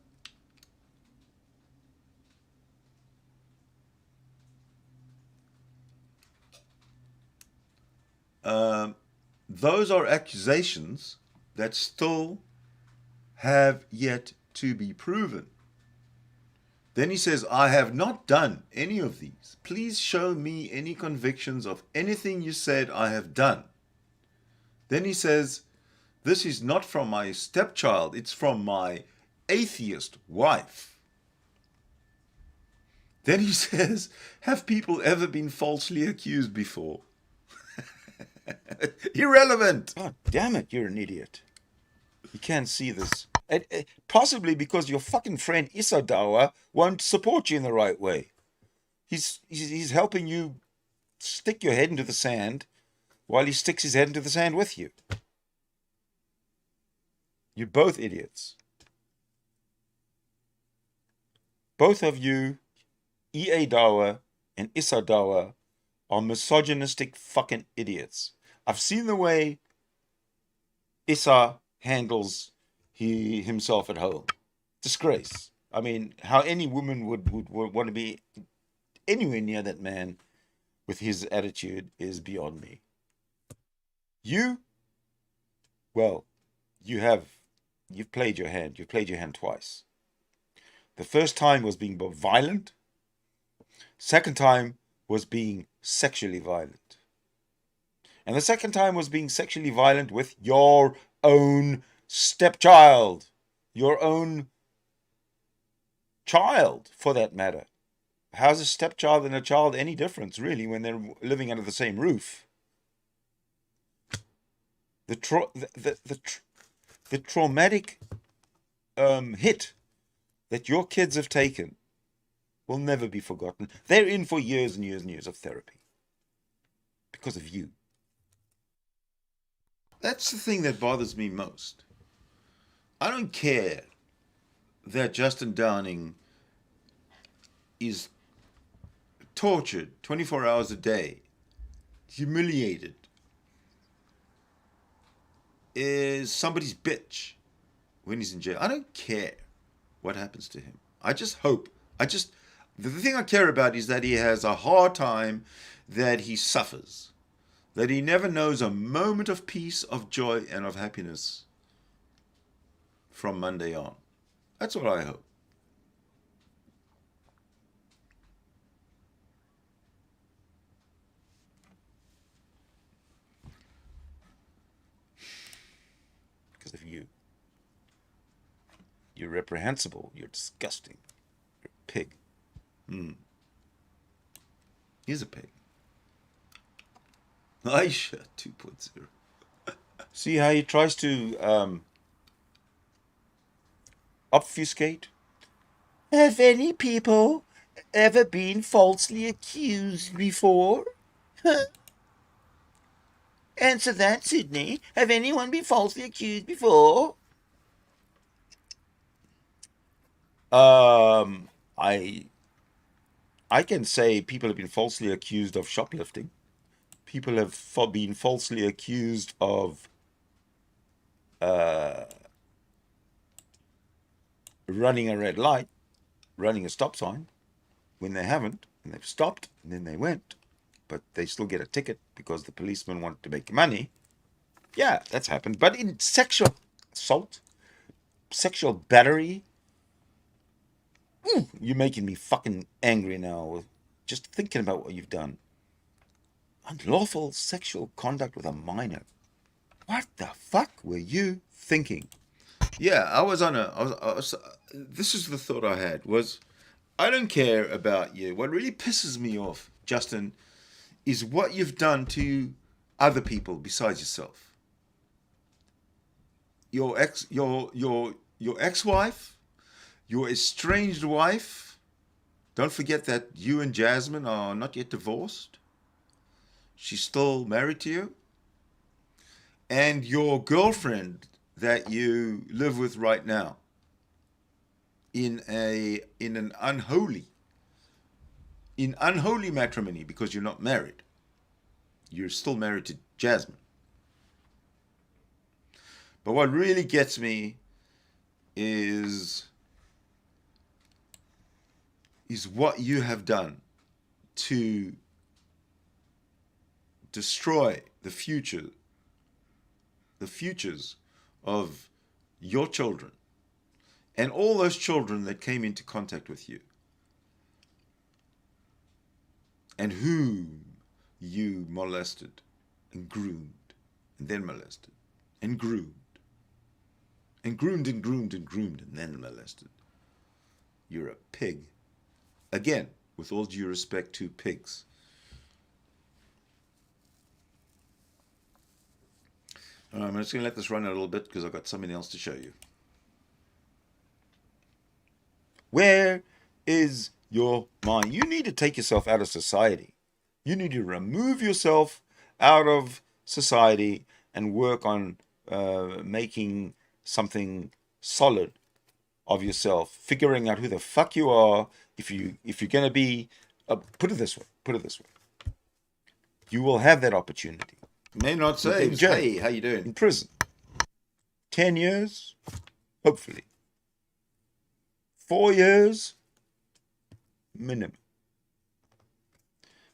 are accusations that still have yet to be proven. Then he says, I have not done any of these. Please show me any convictions of anything you said I have done. Then he says, this is not from my stepchild, it's from my atheist wife. Then he says, have people ever been falsely accused before? Irrelevant. God damn it, you're an idiot. You can't see this. Possibly because your fucking friend Isadawa won't support you in the right way. He's helping you stick your head into the sand while he sticks his head into the sand with you. You're both idiots. Both of you, E.A. Dawa and Isadawa, are misogynistic fucking idiots. I've seen the way Issa handles himself at home. Disgrace. I mean, how any woman would want to be anywhere near that man with his attitude is beyond me. You, well, you've played your hand. You've played your hand twice. The first time was being violent. Second time was being sexually violent. And the second time was being sexually violent with your own stepchild, your own child, for that matter. How's a stepchild and a child any difference, really, when they're living under the same roof? The traumatic hit that your kids have taken will never be forgotten. They're in for years and years and years of therapy because of you. That's the thing that bothers me most. I don't care that Justin Downing is tortured 24 hours a day, humiliated, is somebody's bitch when he's in jail. I don't care what happens to him. I just hope, the thing I care about is that he has a hard time, that he suffers, that he never knows a moment of peace, of joy, and of happiness from Monday on. That's what I hope. Because of you. You're reprehensible. You're disgusting. You're a pig. He's a pig. Aisha 2.0. See how he tries to obfuscate? Have any people ever been falsely accused before? Answer that, Sydney. Have anyone been falsely accused before? I can say people have been falsely accused of shoplifting. People have been falsely accused of running a red light, running a stop sign, when they haven't, and they've stopped, and then they went. but they still get a ticket because the policeman wanted to make money. Yeah, that's happened. But in sexual assault, sexual battery, you're making me fucking angry now just thinking about what you've done. Unlawful sexual conduct with a minor. What the fuck were you thinking? Yeah, this is the thought I had, was I don't care about you. What really pisses me off, Justin, is what you've done to other people besides yourself. Your ex-wife, your estranged wife. Don't forget that you and Jasmine are not yet divorced. She's still married to you. And your girlfriend that you live with right now in unholy matrimony, because you're not married. You're still married to Jasmine. But what really gets me is what you have done to destroy the futures of your children and all those children that came into contact with you and whom you molested and groomed and then molested and groomed and groomed and groomed and groomed and then molested. You're a pig. Again, with all due respect to pigs. I'm just going to let this run a little bit because I've got something else to show you. Where is your mind? You need to take yourself out of society. You need to remove yourself out of society and work on making something solid of yourself, figuring out who the fuck you are. If you're going to be, put it this way, you will have that opportunity. May not say, hey, how you doing? In prison. 10 years, hopefully. 4 years, minimum.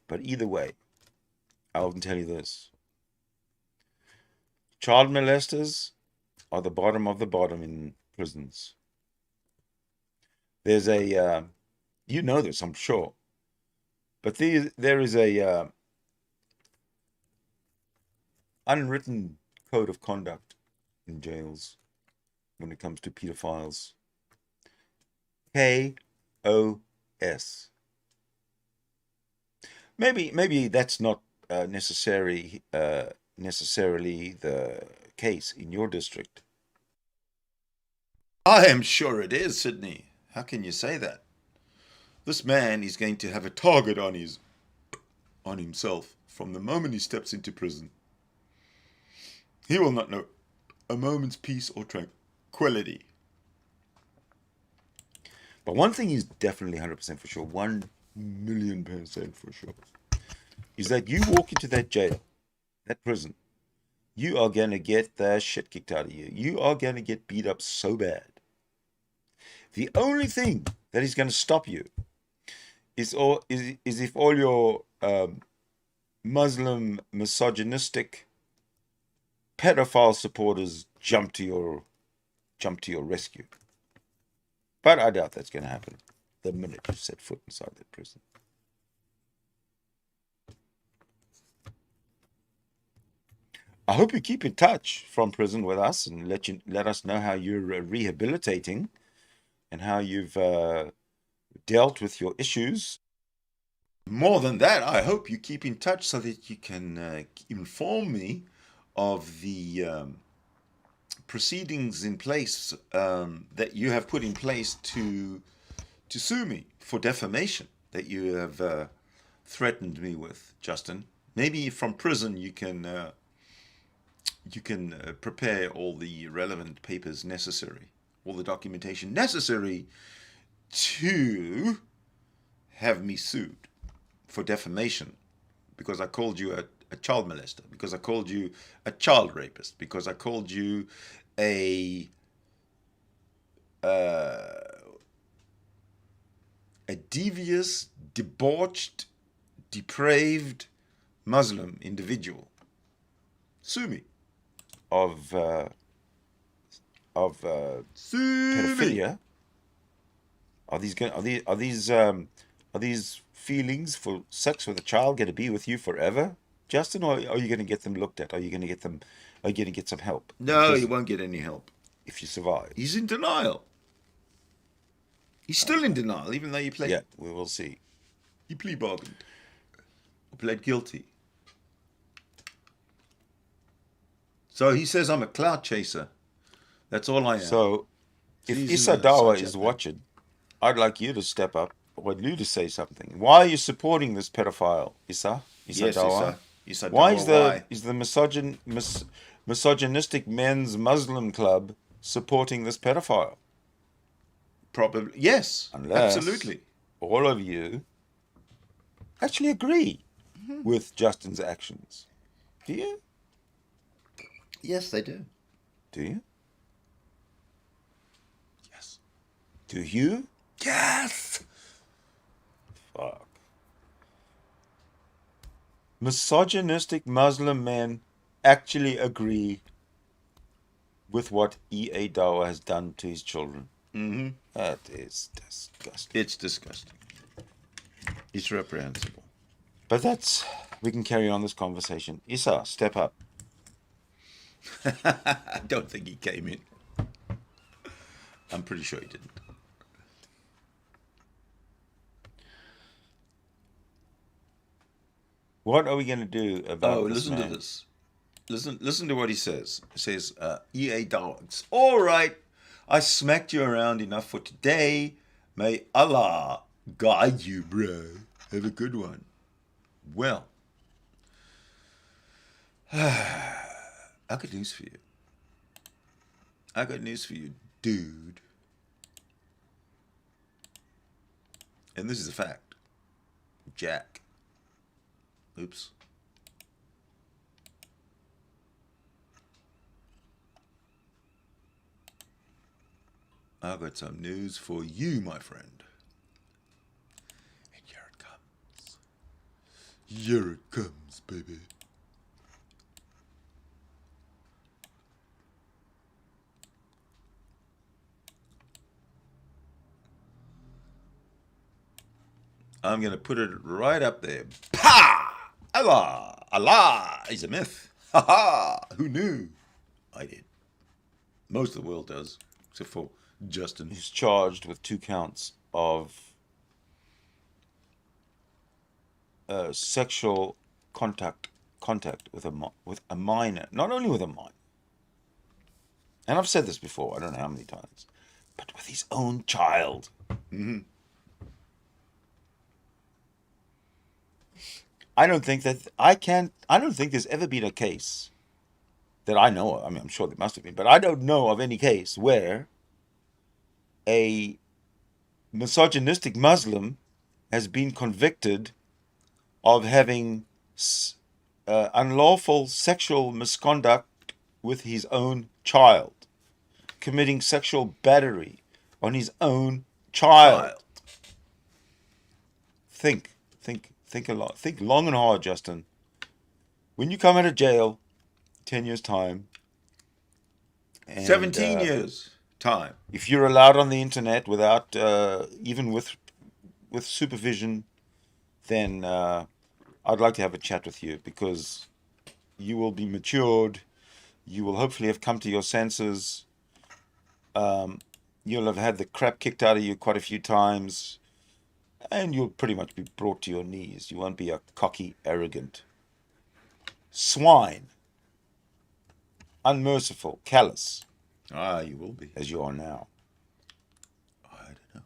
But either way, I'll tell you this. Child molesters are the bottom of the bottom in prisons. There's a, you know this, I'm sure. But there is a unwritten code of conduct in jails when it comes to pedophiles. KOS. Maybe that's not necessarily the case in your district. I am sure it is, Sydney. How can you say that? This man is going to have a target on himself from the moment he steps into prison. He will not know a moment's peace or tranquility. But one thing is definitely 100% for sure, 1,000,000% for sure, is that you walk into that jail, that prison, you are going to get the shit kicked out of you. You are going to get beat up so bad. The only thing that is going to stop you is if all your Muslim misogynistic pedophile supporters jump to your rescue. But I doubt that's going to happen the minute you set foot inside that prison. I hope you keep in touch from prison with us and let us know how you're rehabilitating and how you've dealt with your issues. More than that, I hope you keep in touch so that you can inform me of the proceedings in place that you have put in place to sue me for defamation that you have threatened me with, Justin. Maybe from prison you can prepare all the relevant papers necessary, all the documentation necessary to have me sued for defamation because I called you a child molester, because I called you a child rapist, because I called you a devious, debauched, depraved Muslim individual, sue me, of sue me. pedophilia, are these feelings for sex with a child going to be with you forever, Justin, or are you going to get them looked at? Are you going to get some help? No, Because you won't get any help. if you survive. He's in denial. He's still in denial, even though you played. Yeah, we will see. He plea bargained. Or pled guilty. So he says I'm a clout chaser. That's all I am. So, if He's Issa a Dawa sociopath. is watching, I'd like you to step up. I want you to say something. Why are you supporting this pedophile, Issa? Issa yes, Dawa? Issa Why Dawa, is the misogynistic men's Muslim club supporting this pedophile? Probably. Yes, Unless absolutely. all of you actually agree with Justin's actions. Do you? Yes, they do. Do you? Yes. Do you? Yes. Fuck. Misogynistic Muslim men actually agree with what E.A. Dawa has done to his children. Mm-hmm. That is disgusting. It's disgusting. It's reprehensible. But we can carry on this conversation. Issa, step up. I don't think he came in. I'm pretty sure he didn't. What are we going to do about this listen man? to this. Listen to what he says. He says, EA dogs. All right, I smacked you around enough for today. May Allah guide you, bro. Have a good one. Well, I got news for you. I got news for you, dude. And this is a fact. Jack. Oops. I've got some news for you, my friend. And here it comes. Here it comes, baby. I'm going to put it right up there. Pa! Allah! Allah! He's a myth. Ha ha! Who knew? I did. Most of the world does, except for Justin. He's charged with 2 counts of sexual contact with a minor. Not only with a minor. And I've said this before, I don't know how many times, but with his own child. Mm-hmm. I don't think there's ever been a case that I know of. I mean, I'm sure there must have been, but I don't know of any case where a misogynistic Muslim has been convicted of having unlawful sexual misconduct with his own child, committing sexual battery on his own child. Think a lot. Think long and hard, Justin. When you come out of jail, 10 years time, and, 17 years time. If you're allowed on the internet without even with supervision, then I'd like to have a chat with you, because you will be matured. You will hopefully have come to your senses. You'll have had the crap kicked out of you quite a few times. And you'll pretty much be brought to your knees. You won't be a cocky, arrogant swine, unmerciful, callous. You will be. As you are now. I don't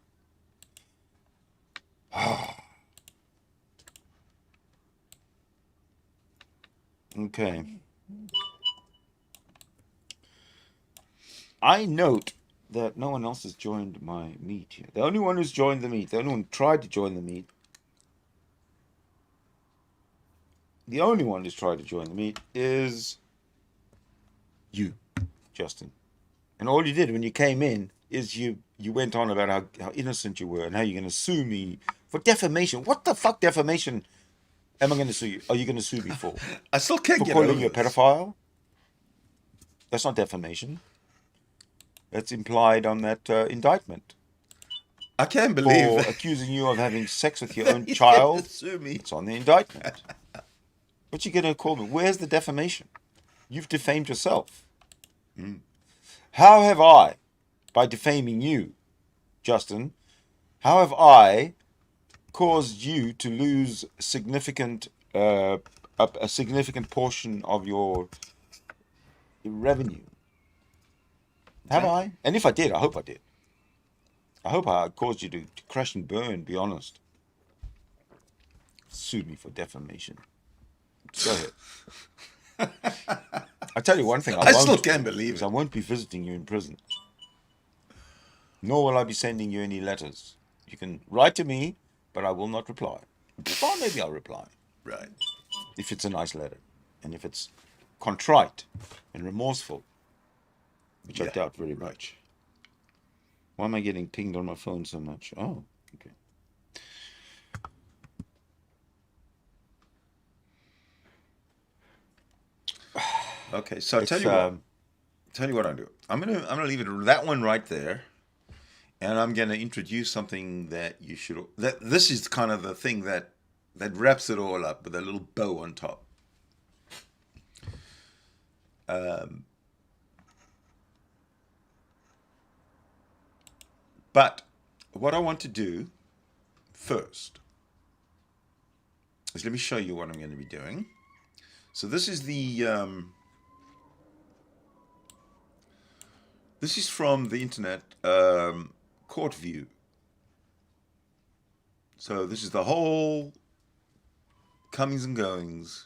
know. Okay. I note that no one else has joined my meet here. The only one who's joined the meet, the only one who tried to join the meet, the only one who's tried to join the meet is you, Justin. And all you did when you came in is you went on about how innocent you were and how you're going to sue me for defamation. What the fuck defamation? Am I going to sue you? Are you going to sue me for? I still can't For get calling over you a this. pedophile? That's not defamation. That's implied on that indictment. I can't believe For that. accusing you of having sex with your own He's child. gonna sue me. It's on the indictment. What you going to call me? Where's the defamation? You've defamed yourself. How have I, by defaming you, Justin, how have I caused you to lose significant a significant portion of your revenue? Have I? And if I did, I hope I did. I hope I caused you to crash and burn, be honest. Sue me for defamation. Go ahead. I tell you one thing, I still can't believe because it. I won't be visiting you in prison. Nor will I be sending you any letters. You can write to me, but I will not reply. Or maybe I'll reply. Right. If it's a nice letter. And if it's contrite and remorseful, which I Yeah, doubt very much. Why am I getting pinged on my phone so much? Oh, okay. Okay, so It's, tell you what I do. I'm gonna leave it that one right there, and I'm gonna introduce something that you should. That this is kind of the thing that wraps it all up with a little bow on top. But what I want to do first is let me show you what I'm going to be doing. So this is the this is from the internet court view. So this is the whole comings and goings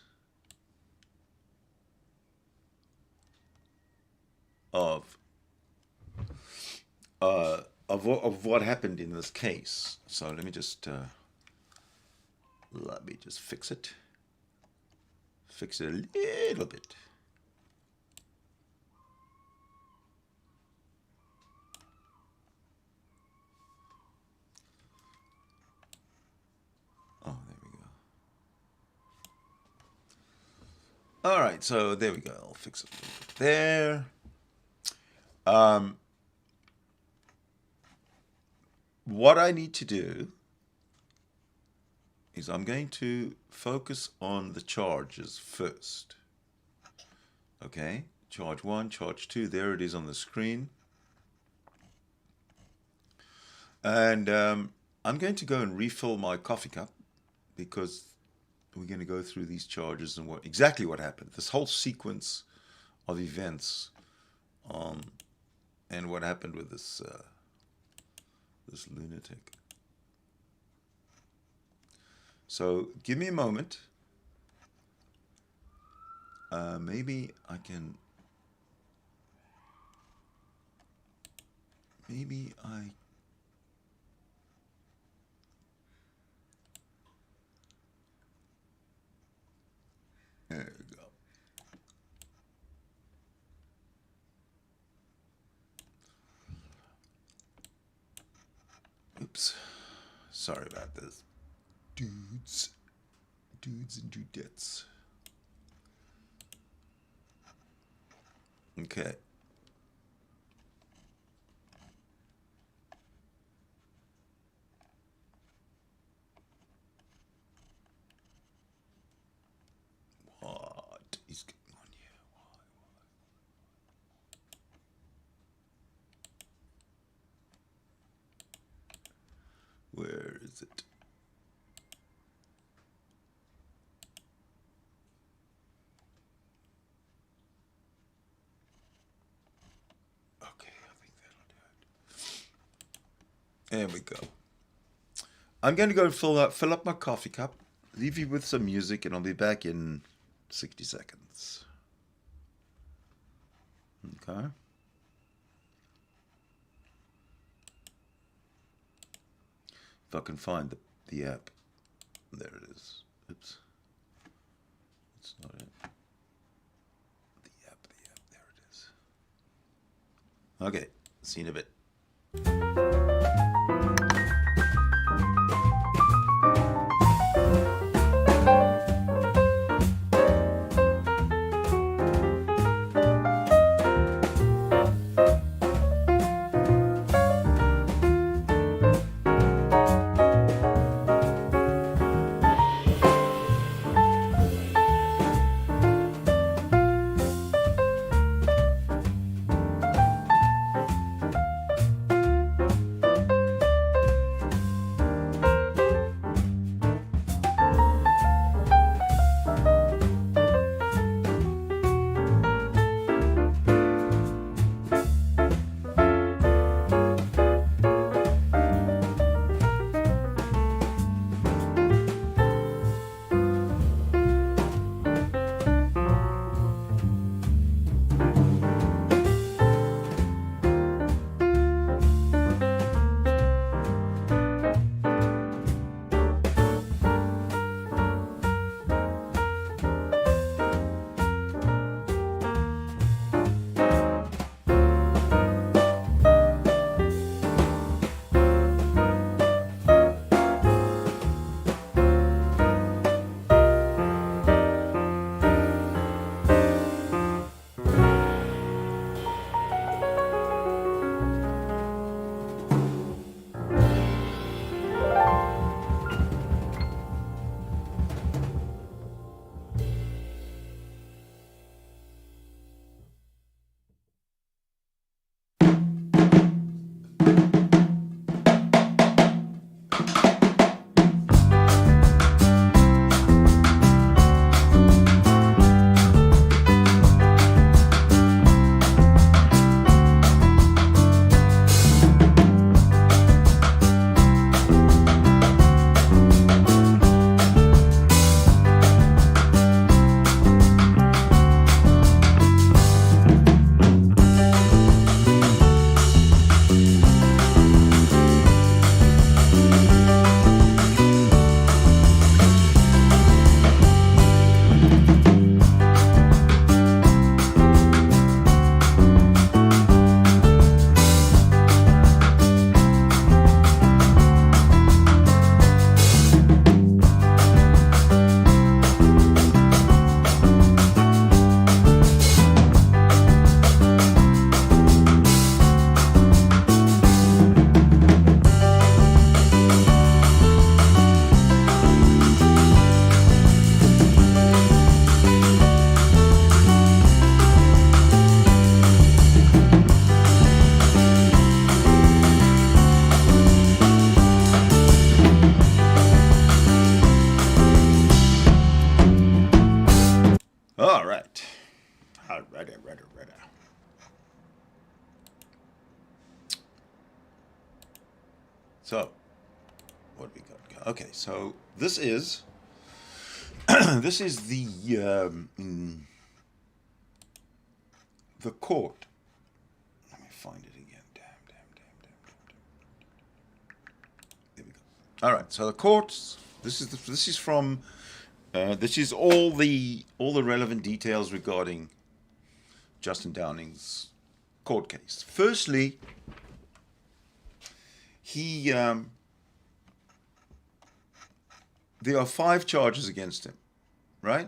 of what happened in this case. So let me just fix it a little bit. Oh, there we go. All right, so there we go. I'll fix it a little bit there. What I need to do is I'm going to focus on the charges first. Okay, charge 1, charge 2, there it is on the screen. And I'm going to go and refill my coffee cup because we're going to go through these charges and exactly what happened. This whole sequence of events and what happened with this this lunatic. So give me a moment. Maybe I can. Maybe I. There we go. Oops. Sorry about this. Dudes and dudettes. Okay. What is going on here? Where is it? Okay, I think that'll do it. There we go. I'm going to go fill up my coffee cup, leave you with some music, and I'll be back in 60 seconds. Okay. If I can find the app. There it is. Oops. It's not it. The app, there it is. Okay, see you in a bit. So, what we got? Okay, so this is this is the court. Let me find it again. Damn. There we go. All right. So the courts. This is from. This is all the relevant details regarding Justin Downing's court case. Firstly, he there are 5 charges against him, right?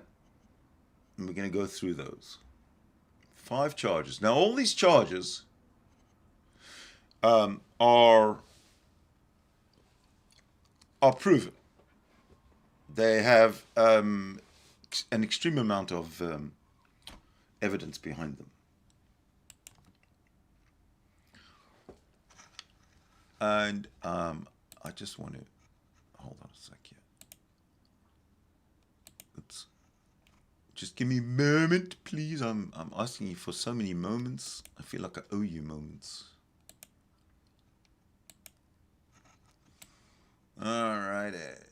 And we're going to go through those. 5 charges. Now, all these charges are proven. They have an extreme amount of evidence behind them. And I just want to hold on a sec here. Oops. Just give me a moment, please. I'm asking you for so many moments. I feel like I owe you moments. Alrighty.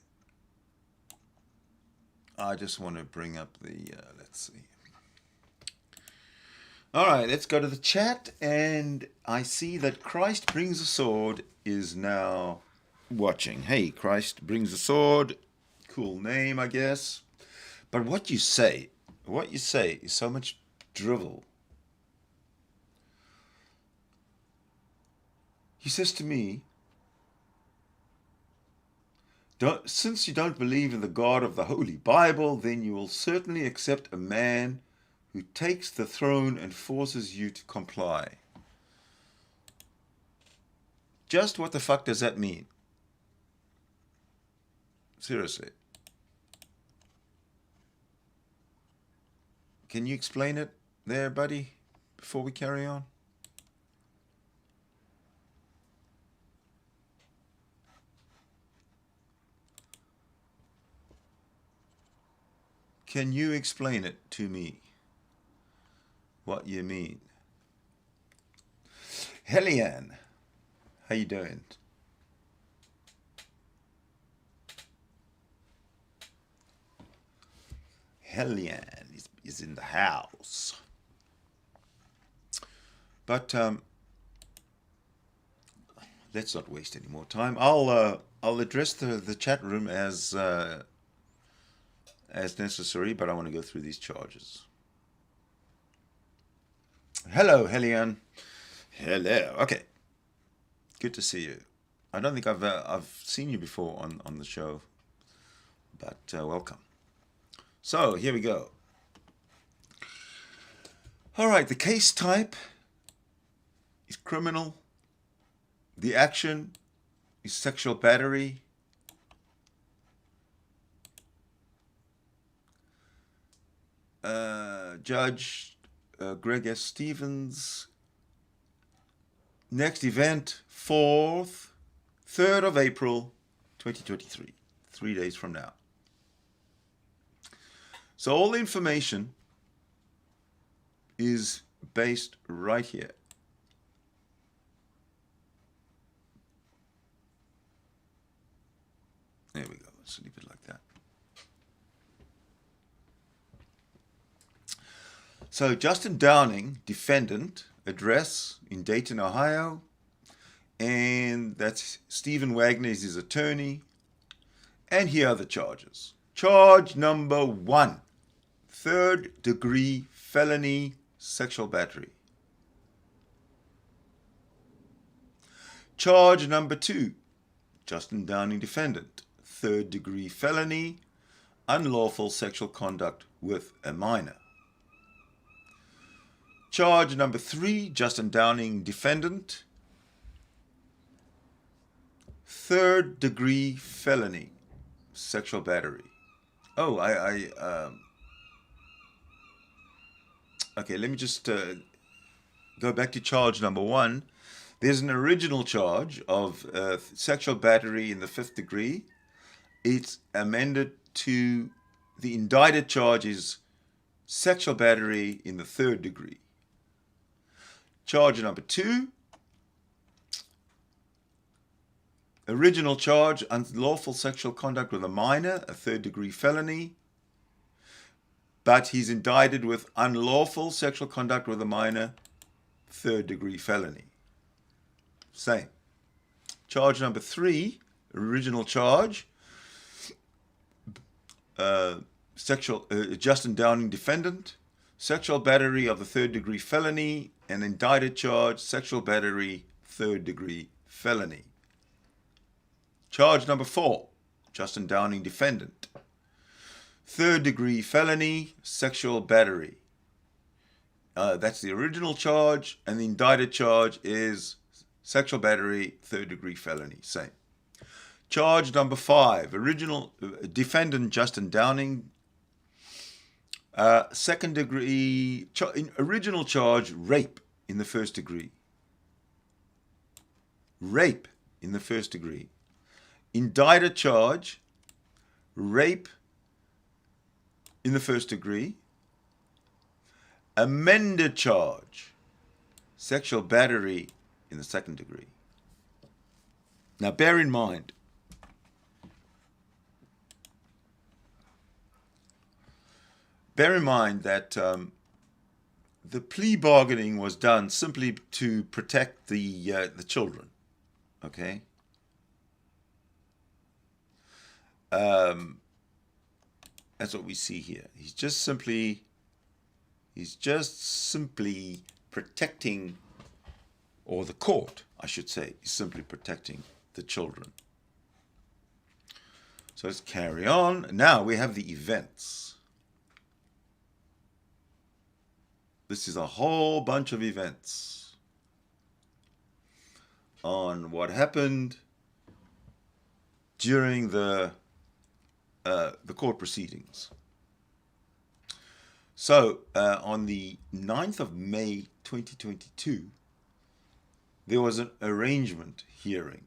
I just want to bring up the, let's see. Alright, let's go to the chat, and I see that Christ Brings a Sword is now watching. Hey, Christ Brings a Sword. Cool name, I guess. But what you say is so much drivel. He says to me, since you don't believe in the God of the Holy Bible, then you will certainly accept a man who takes the throne and forces you to comply. Just what the fuck does that mean? Seriously. Can you explain it there, buddy, before we carry on? Can you explain it to me? What you mean? Hellian, how you doing? Hellian is in the house. But let's not waste any more time. I'll address the chat room as necessary, but I want to go through these charges. Hello, Hellian. Hello. Okay. Good to see you. I don't think I've seen you before on the show, but welcome. So here we go. All right. The case type is criminal. The action is sexual battery. Judge Greg S. Stevens. Next event, 3rd of April, 2023. 3 days from now. So all the information is based right here. There we go. Let's leave it like that. So Justin Downing, defendant, address in Dayton, Ohio, and that's Stephen Wagner is his attorney. And here are the charges. Charge number 1, 3rd-degree felony sexual battery. Charge number 2, Justin Downing, defendant, 3rd-degree felony, unlawful sexual conduct with a minor. Charge number 3, Justin Downing, defendant, 3rd-degree felony, sexual battery. Oh, okay, let me just go back to charge number 1. There's an original charge of sexual battery in the 5th degree. It's amended to the indicted charge is sexual battery in the 3rd degree. Charge number 2, Original charge, unlawful sexual conduct with a minor, a third-degree felony. But he's indicted with unlawful sexual conduct with a minor, third-degree felony. Same. Charge number 3, original charge, Justin Downing, defendant, sexual battery of the third-degree felony, and indicted charge, sexual battery, third-degree felony. Charge number 4, Justin Downing, defendant, third-degree felony, sexual battery. That's the original charge, and the indicted charge is sexual battery, third-degree felony. Same. Charge number 5, original defendant Justin Downing, second-degree, original charge, rape in the first degree. Rape in the first degree. Indicted charge, rape in the first degree. Amended charge, sexual battery in the second degree. Now bear in mind, that the plea bargaining was done simply to protect the children. Okay. That's what we see here. He's just simply protecting, or the court, I should say, is simply protecting the children. So let's carry on. Now we have the events. This is a whole bunch of events on what happened during the court proceedings. So on the 9th of May 2022, there was an arraignment hearing,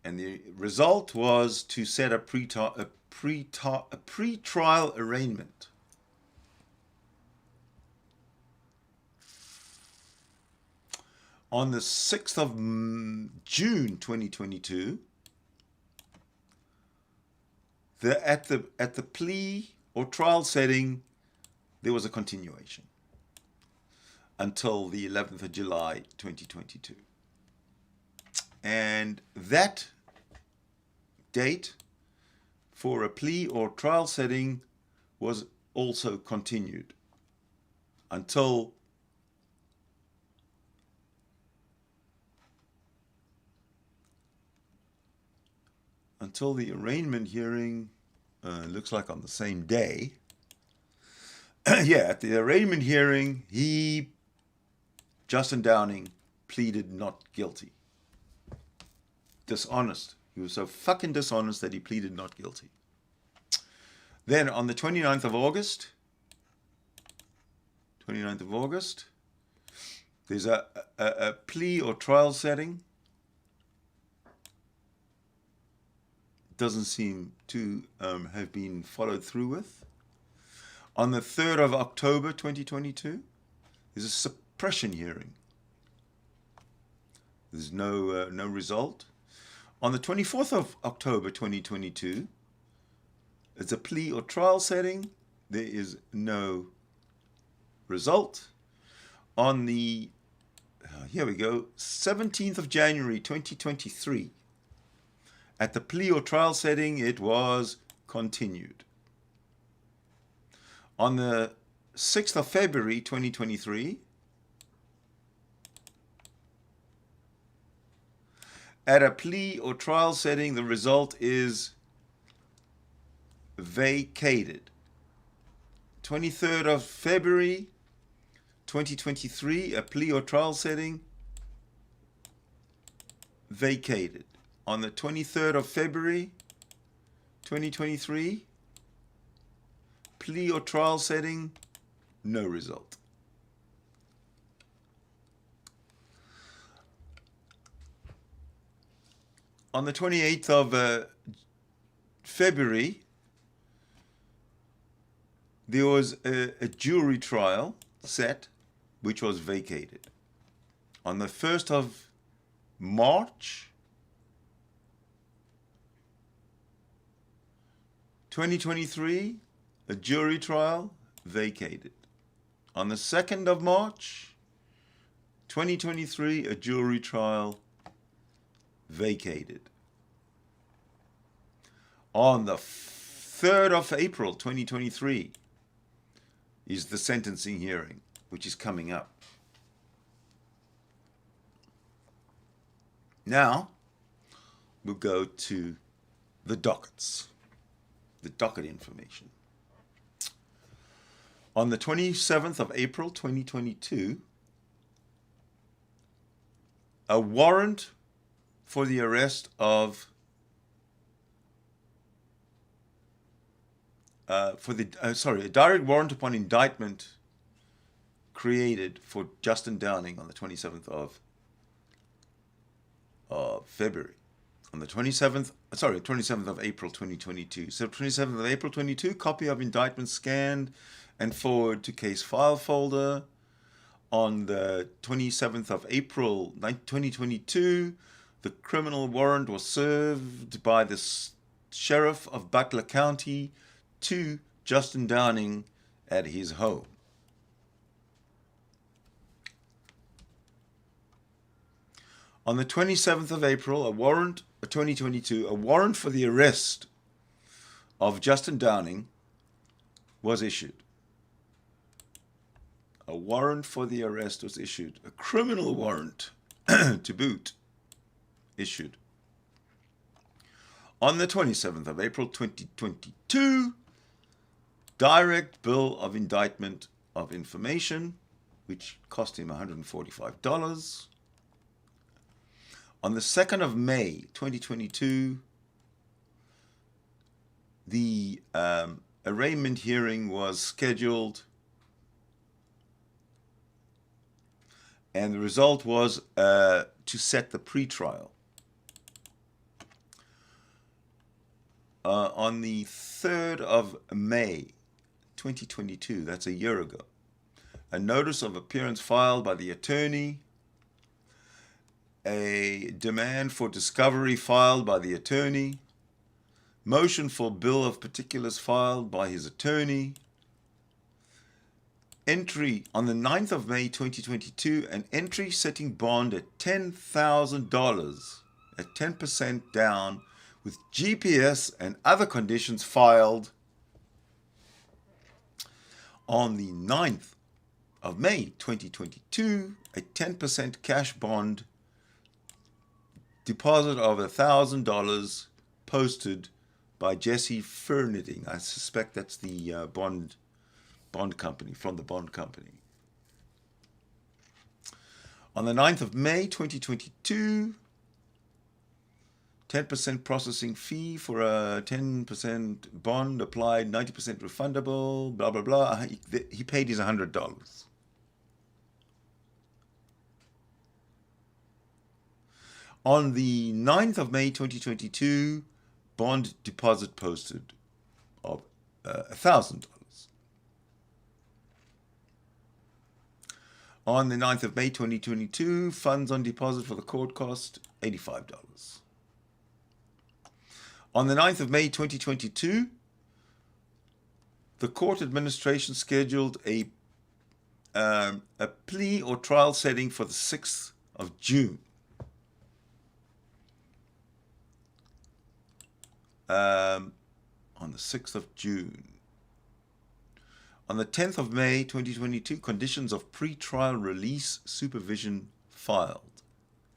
and the result was to set a pre-trial arraignment. On the 6th of June 2022, at the plea or trial setting, there was a continuation until the 11th of July 2022. And that date for a plea or trial setting was also continued until the arraignment hearing, looks like on the same day. Yeah, at the arraignment hearing, Justin Downing, pleaded not guilty. Dishonest. He was so fucking dishonest that he pleaded not guilty. Then on the 29th of August, there's a plea or trial setting. Doesn't seem to have been followed through with. On the 3rd of October 2022, there's a suppression hearing. There's no result. On the 24th of October 2022, it's a plea or trial setting. There is no result. On the, here we go, 17th of January 2023, at the plea or trial setting, it was continued. On the 6th of February 2023, at a plea or trial setting, the result is vacated. 23rd of February 2023, a plea or trial setting, vacated. On the 23rd of February 2023, plea or trial setting, no result. On the 28th of February, there was a jury trial set, which was vacated. On the 1st of March 2023, a jury trial vacated. On the 2nd of March, 2023, a jury trial vacated. On the 3rd of April, 2023, is the sentencing hearing, which is coming up. Now, we'll go to the dockets, the docket information. On the 27th of April, 2022, a warrant for the arrest of a direct warrant upon indictment created for Justin Downing on the 27th of February. On the 27th of April 2022. So 27th of April 22, copy of indictment scanned and forward to case file folder. On the 27th of April 2022, the criminal warrant was served by the sheriff of Butler County to Justin Downing at his home. On the 27th of April, 2022, a warrant for the arrest of Justin Downing was issued. A warrant for the arrest was issued. A criminal warrant, to boot, issued. On the 27th of April 2022, direct bill of indictment of information, which cost him $145. On the 2nd of May 2022, the arraignment hearing was scheduled, and the result was to set the pretrial. On the 3rd of May 2022, that's a year ago, a notice of appearance filed by the attorney, a demand for discovery filed by the attorney, motion for bill of particulars filed by his attorney, entry on the 9th of May 2022, an entry setting bond at $10,000 at 10% down with GPS and other conditions filed on the 9th of May 2022, a 10% cash bond deposit of $1,000 posted by Jesse Furnitting. I suspect that's the bond company, from the bond company. On the 9th of May 2022, 10% processing fee for a 10% bond applied, 90% refundable, blah, blah, blah. He paid his $100. On the 9th of May 2022, bond deposit posted of $1,000. On the 9th of May 2022, funds on deposit for the court cost, $85. On the 9th of May 2022, the court administration scheduled a plea or trial setting for the 6th of June. On the 6th of June. On the 10th of May 2022, conditions of pre-trial release supervision filed.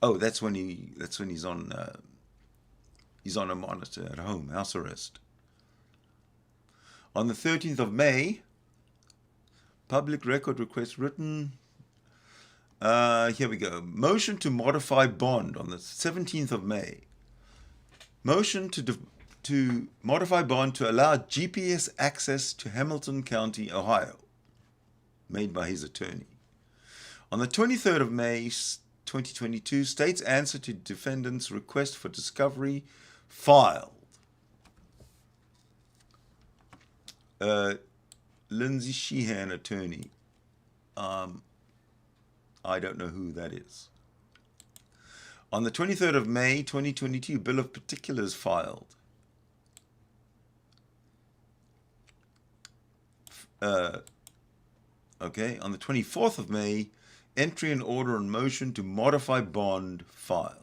Oh, that's when he's on a monitor at home, house arrest. On the 13th of May, public record request written. Here we go. Motion to modify bond on the 17th of May. Motion to modify bond to allow GPS access to Hamilton County, Ohio, made by his attorney. On the 23rd of May 2022, state's answer to defendant's request for discovery filed. Lindsay Sheehan, attorney. I don't know who that is. On the 23rd of May 2022, bill of particulars filed. Okay, on the 24th of May, entry and order on motion to modify bond filed.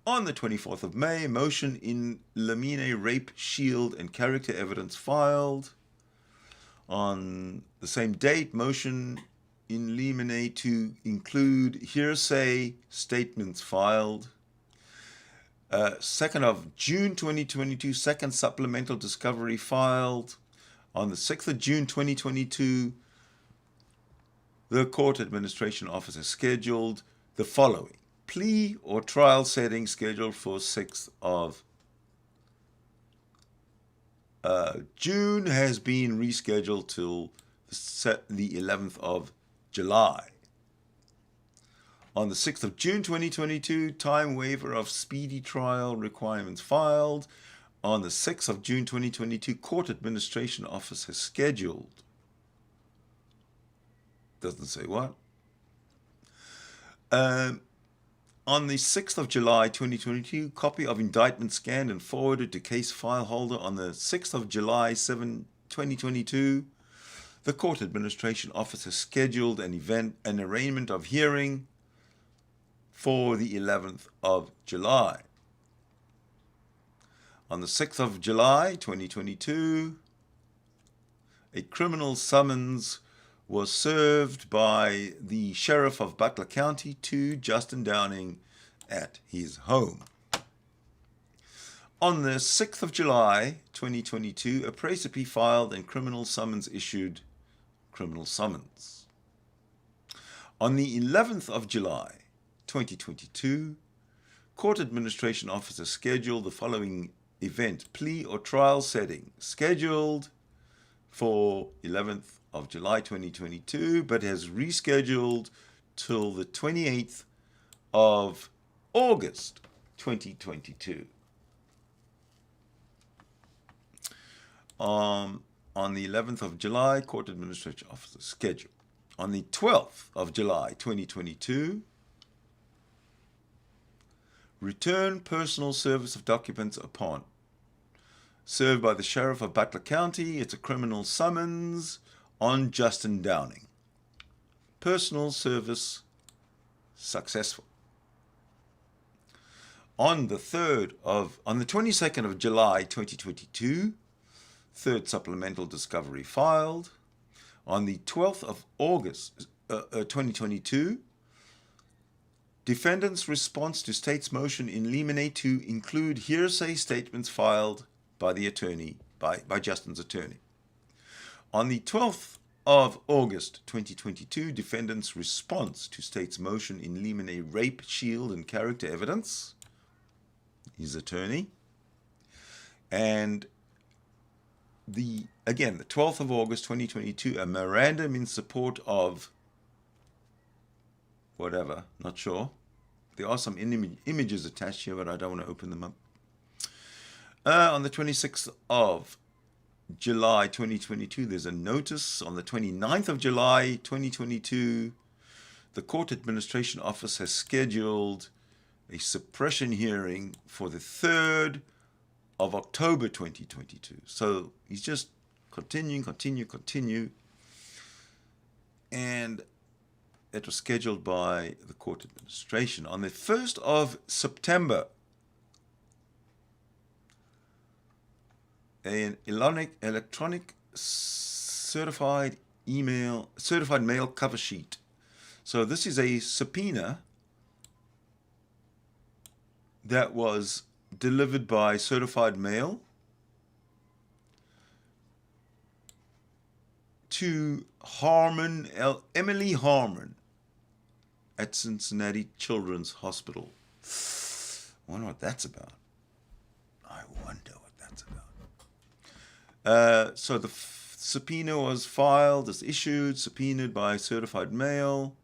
On the 24th of May, motion in limine rape, shield, and character evidence filed. On the same date, motion in limine to include hearsay statements filed. 2nd of June 2022, second supplemental discovery filed. On the 6th of June 2022, the Court Administration Office has scheduled the following. Plea or trial setting scheduled for 6th of June has been rescheduled till the 11th of July. On the 6th of June 2022, time waiver of speedy trial requirements filed. On the 6th of June 2022, Court Administration Office has scheduled. Doesn't say what. On the 6th of July 2022, copy of indictment scanned and forwarded to case file holder. On the 6th of July 2022, the Court Administration Office has scheduled an arraignment of hearing for the 11th of July. On the 6th of July 2022, a criminal summons was served by the Sheriff of Butler County to Justin Downing at his home. On the 6th of July 2022, a praecipe filed and criminal summons issued. Criminal summons. On the 11th of July 2022, Court Administration Officer scheduled the following event, plea or trial setting, scheduled for 11th of July 2022, but has rescheduled till the 28th of August 2022. On the 11th of July, Court Administration Officer scheduled. On the 12th of July 2022, return personal service of documents upon. Served by the Sheriff of Butler County, it's a criminal summons on Justin Downing. Personal service successful. On the 22nd of July 2022, third supplemental discovery filed. On the 12th of August 2022, defendant's response to state's motion in limine to include hearsay statements filed by the attorney, by Justin's attorney. On the 12th of August 2022, defendant's response to state's motion in limine rape, shield, and character evidence, his attorney. And the 12th of August 2022, a memorandum in support of whatever, not sure. There are some images attached here, but I don't want to open them up. On the 26th of July 2022, there's a notice. On the 29th of July 2022, the Court Administration Office has scheduled a suppression hearing for the 3rd of October 2022. So he's just continue. And it was scheduled by the Court Administration. On the 1st of September, an electronic certified mail cover sheet. So this is a subpoena that was delivered by certified mail to Emily Harmon at Cincinnati Children's Hospital. I wonder what that's about. So the subpoena was filed, is issued, subpoenaed by certified mail.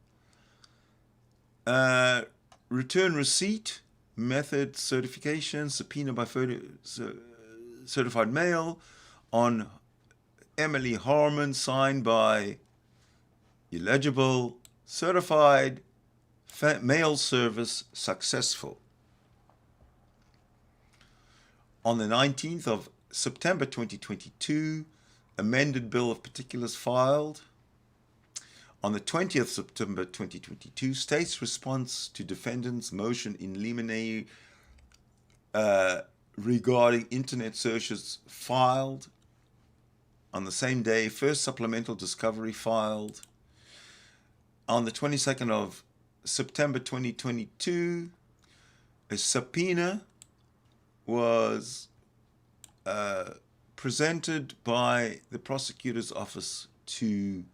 Return receipt, method certification, subpoena by certified mail on Emily Harmon, signed by illegible, certified, mail service successful. On the 19th of September 2022, amended bill of particulars filed. On the 20th September 2022, state's response to defendant's motion in limine regarding internet searches filed. On the same day, first supplemental discovery filed. On the 22nd of September 2022, a subpoena was presented by the prosecutor's office to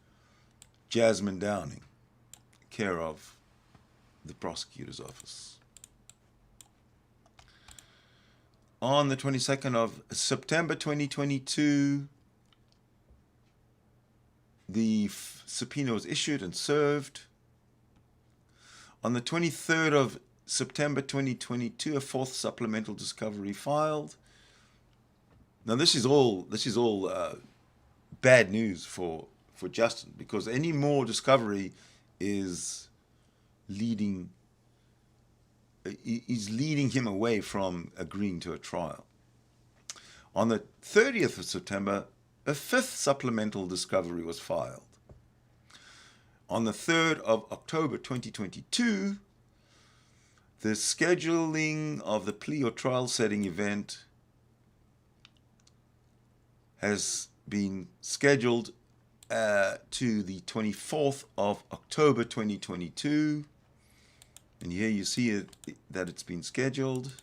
Jasmine Downing, care of the prosecutor's office. On the 22nd of September 2022, the subpoena was issued and served. On the 23rd of September 2022, a fourth supplemental discovery filed. Now this is all bad news for Justin, because any more discovery is leading him away from agreeing to a trial. On the 30th of September, a fifth supplemental discovery was filed. On the 3rd of October 2022, the scheduling of the plea or trial setting event has been scheduled to the 24th of October 2022. And here you see that it's been scheduled.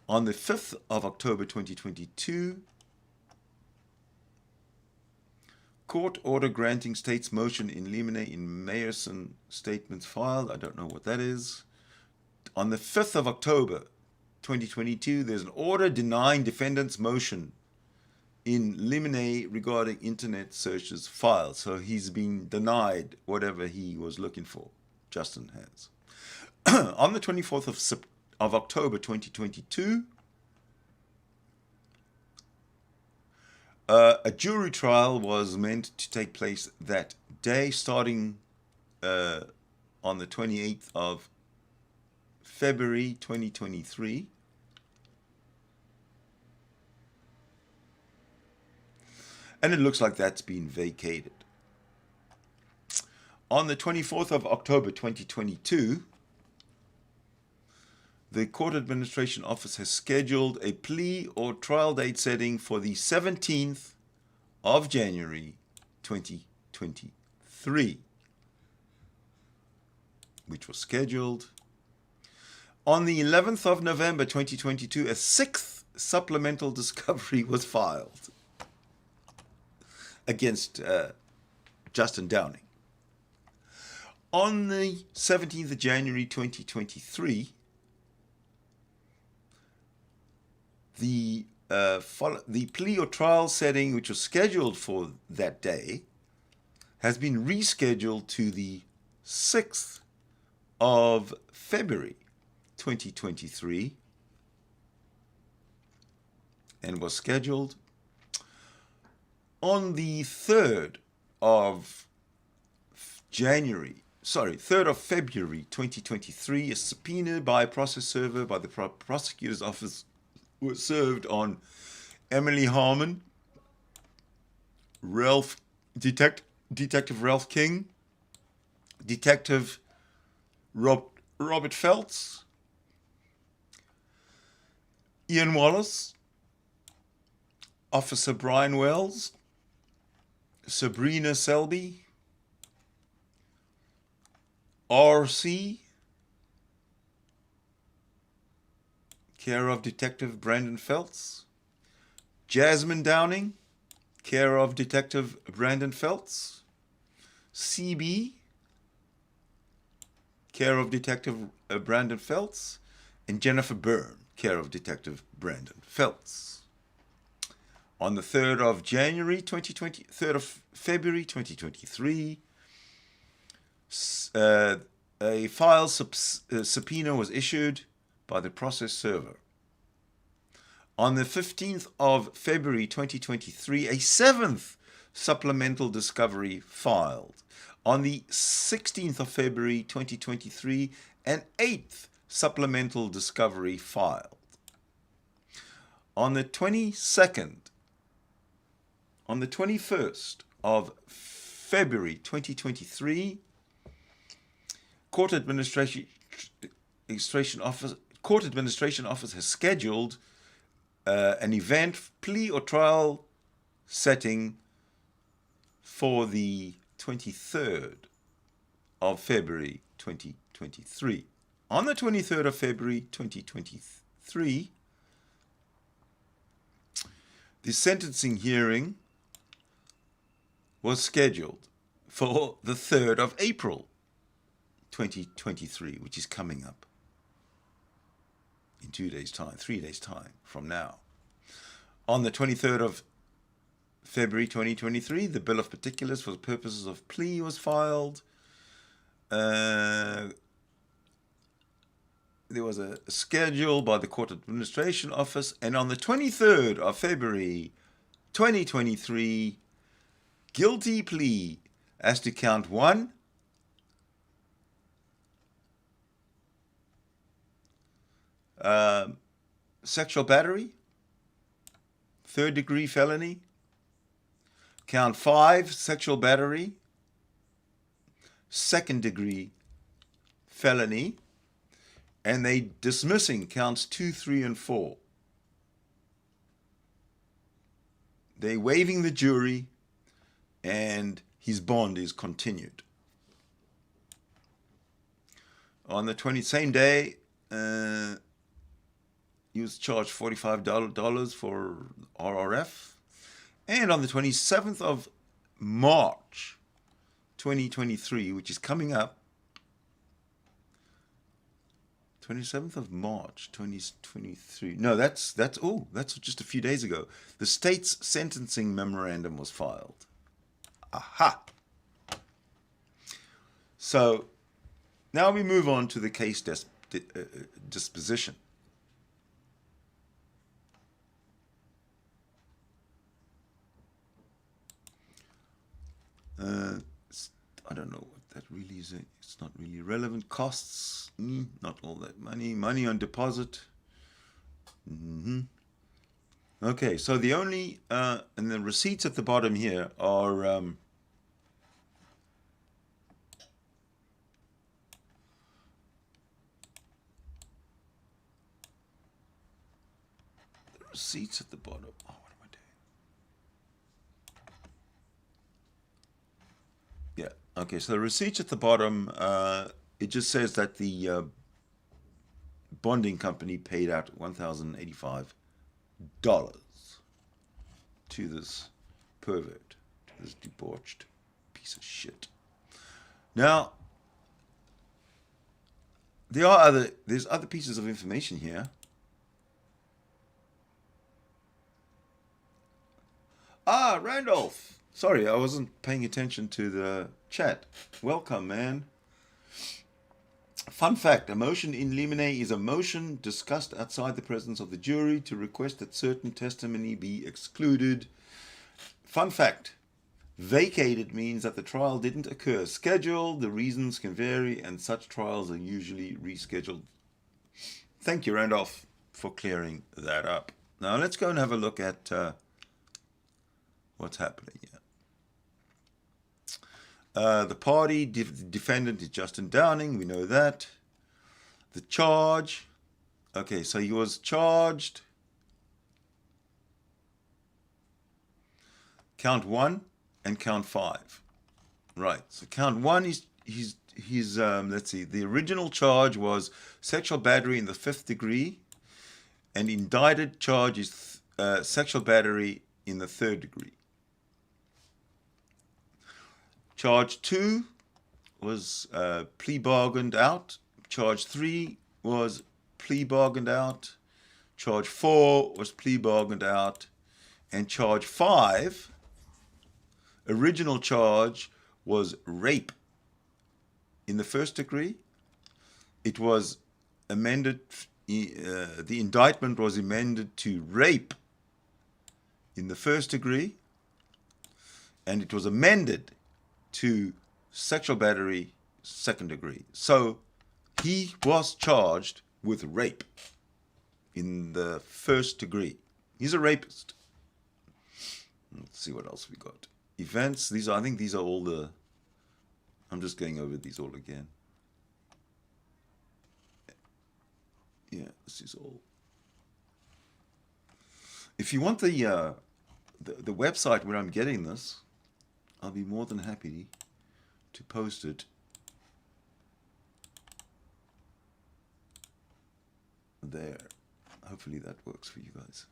On the 5th of October 2022, court order granting state's motion in limine in Meyerson statements filed. I don't know what that is. On the 5th of October 2022, there's an order denying defendant's motion in limine regarding internet searches filed. So he's been denied whatever he was looking for. Justin has. On the 24th of October 2022, a jury trial was meant to take place that day, starting on the 28th of February 2023. And it looks like that's been vacated. On the 24th of October 2022, the Court Administration Office has scheduled a plea or trial date setting for the 17th of January 2023, which was scheduled. On the 11th of November 2022, a sixth supplemental discovery was filed against Justin Downing. On the 17th of January 2023, the plea or trial setting, which was scheduled for that day, has been rescheduled to the 6th of February 2023 and was scheduled on the 3rd of February 2023, a subpoena by a process server by the prosecutor's office was served on Emily Harmon, Detective Ralph King, Detective Robert Feltz, Ian Wallace, Officer Brian Wells, Sabrina Selby, RC, care of Detective Brandon Feltz, Jasmine Downing, care of Detective Brandon Feltz, CB, care of Detective Brandon Feltz, and Jennifer Byrne, care of Detective Brandon Feltz. On the 3rd of February 2023, a file subpoena was issued by the process server. On the 15th of February 2023, a seventh supplemental discovery filed. On the 16th of February 2023, an eighth supplemental discovery filed. On the 22nd on the 21st of February 2023, Court Administration Office has scheduled an event, plea or trial setting for the 23rd of February 2023. On the 23rd of February 2023, the sentencing hearing was scheduled for the 3rd of April 2023, which is coming up in 2 days' time, 3 days' time from now. On the 23rd of February 2023, the Bill of Particulars for the purposes of plea was filed. There was a schedule by the Court Administration Office, and on the 23rd of February 2023, guilty plea as to count 1, sexual battery, 3rd degree felony, count 5, sexual battery, 2nd degree felony, and they dismissing counts 2, 3, and 4. They waiving the jury, and his bond is continued. On the same day, he was charged $45 for RRF. And on the 27th of March 2023, which is coming up, 27th of March 2023. No, that's just a few days ago. The state's sentencing memorandum was filed. Aha! So now we move on to the case disposition. I don't know what that really is. It's not really relevant. Costs, not all that money. Money on deposit. Okay, so the only, and the receipts at the bottom here are, receipts at the bottom. Oh, what am I doing? Yeah, okay, so the receipts at the bottom, it just says that the bonding company paid out $1,085 to this pervert, to this debauched piece of shit. Now, there's other pieces of information here. Ah, Randolph. Sorry, I wasn't paying attention to the chat. Welcome, man. Fun fact, a motion in limine is a motion discussed outside the presence of the jury to request that certain testimony be excluded. Fun fact, vacated means that the trial didn't occur as scheduled, the reasons can vary, and such trials are usually rescheduled. Thank you, Randolph, for clearing that up. Now let's go and have a look at what's happening here. The party, defendant is Justin Downing, we know that. The charge, okay, so he was charged, count 1 and count 5. Right, so count 1 is, let's see, the original charge was sexual battery in the 5th degree, and indicted charge is sexual battery in the 3rd degree. Charge 2 was plea bargained out. Charge 3 was plea bargained out. Charge 4 was plea bargained out. And charge 5, original charge, was rape in the 1st degree. It was amended, the indictment was amended to rape in the 1st degree. And it was amended to sexual battery, 2nd degree. So he was charged with rape in the 1st degree. He's a rapist. Let's see what else we got. Events. These are, I think these are all the. I'm just going over these all again. Yeah, this is all. If you want the website where I'm getting this, I'll be more than happy to post it there. Hopefully that works for you guys.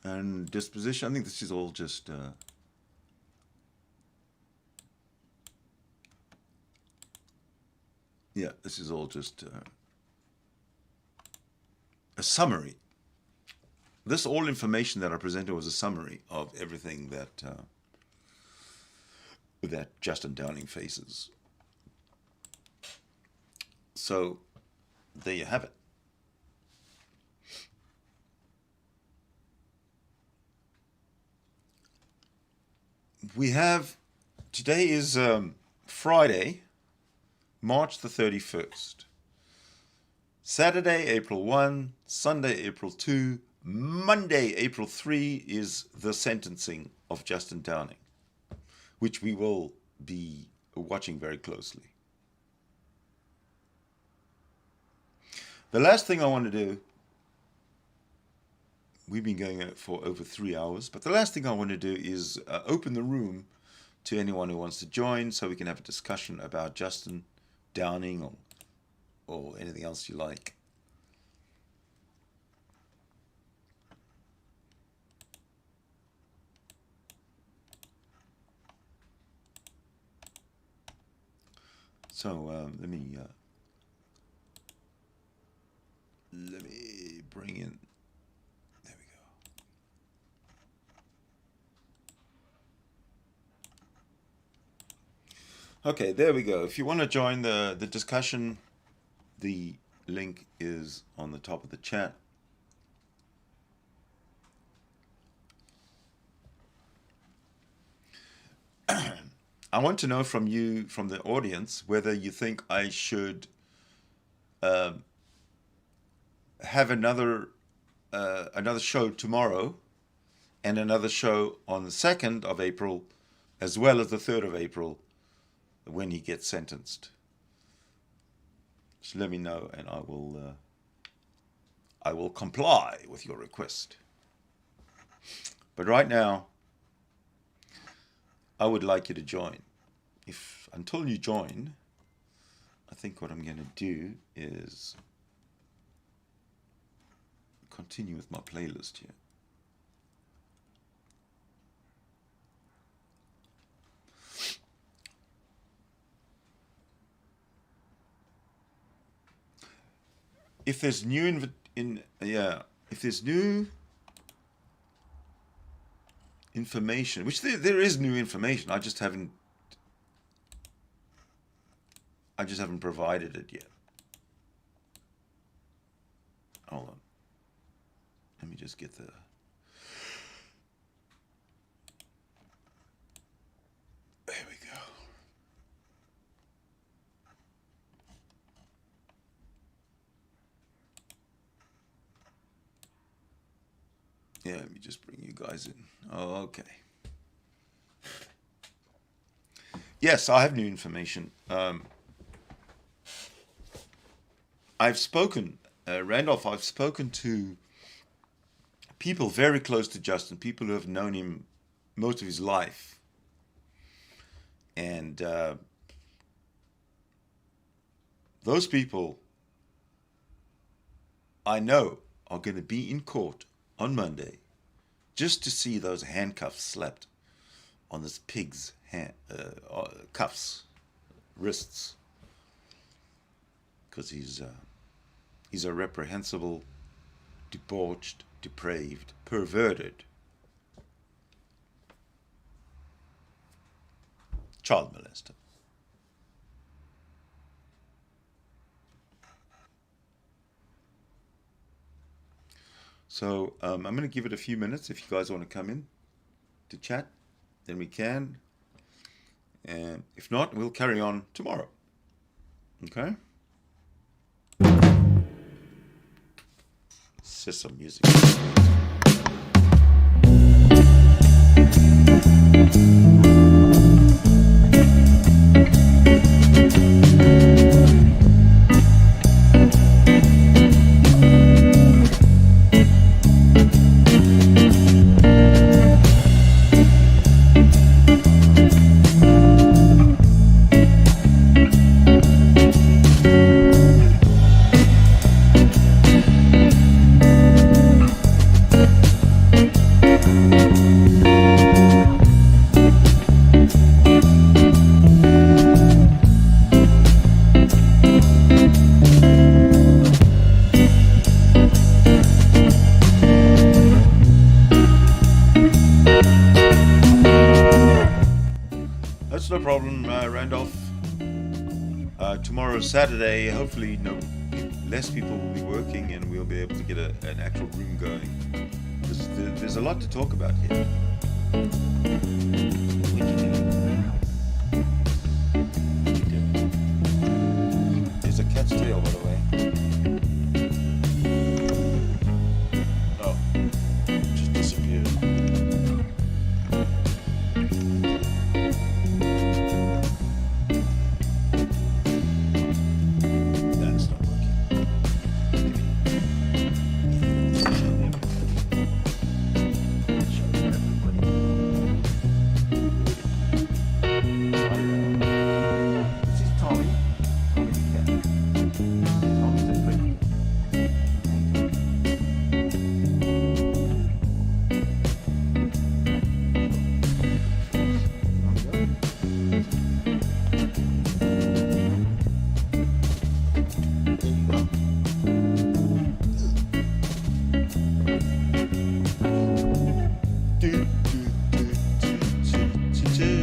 And disposition, I think this is all just yeah, this is all just a summary. This all information that I presented was a summary of everything that that Justin Downing faces. So there you have it. We have, today is Friday, March the 31st. Saturday, April 1, Sunday, April 2, Monday, April 3 is the sentencing of Justin Downing, which we will be watching very closely. The last thing I want to do, we've been going for over 3 hours, but the last thing I want to do is open the room to anyone who wants to join so we can have a discussion about Justin Downing or anything else you like. So let me bring in. There we go. Okay, there we go. If you want to join the discussion, the link is on the top of the chat. I want to know from you, from the audience, whether you think I should have another show tomorrow and another show on the 2nd of April, as well as the 3rd of April, when he gets sentenced. So let me know, and I will comply with your request. But right now, I would like you to join. Until you join, I think what I'm going to do is continue with my playlist here. If there's new if there's new information, which there is new information, I just haven't provided it yet. Hold on. Let me just get the. There we go. Yeah, let me just bring you guys in. Oh, okay. Yes, I have new information. I've spoken, Randolph, I've spoken to people very close to Justin, people who have known him most of his life. And those people I know are going to be in court on Monday just to see those handcuffs slapped on this pig's cuffs, wrists. Because he's a reprehensible, debauched, depraved, perverted child molester. So I'm going to give it a few minutes. If you guys want to come in to chat, then we can. And if not, we'll carry on tomorrow. Okay? Set some music. a Saturday, hopefully less people will be working and we'll be able to get an actual room going. There's a lot to talk about here. There's a cat's tail, by the way. Oh, just disappeared. That's not working. This is Tommy. Tommy the cat. Tommy's a pretty.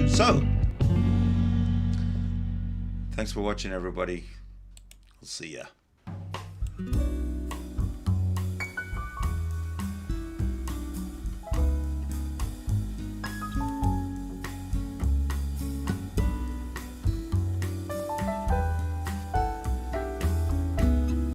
So, thanks for watching, everybody. We'll see ya.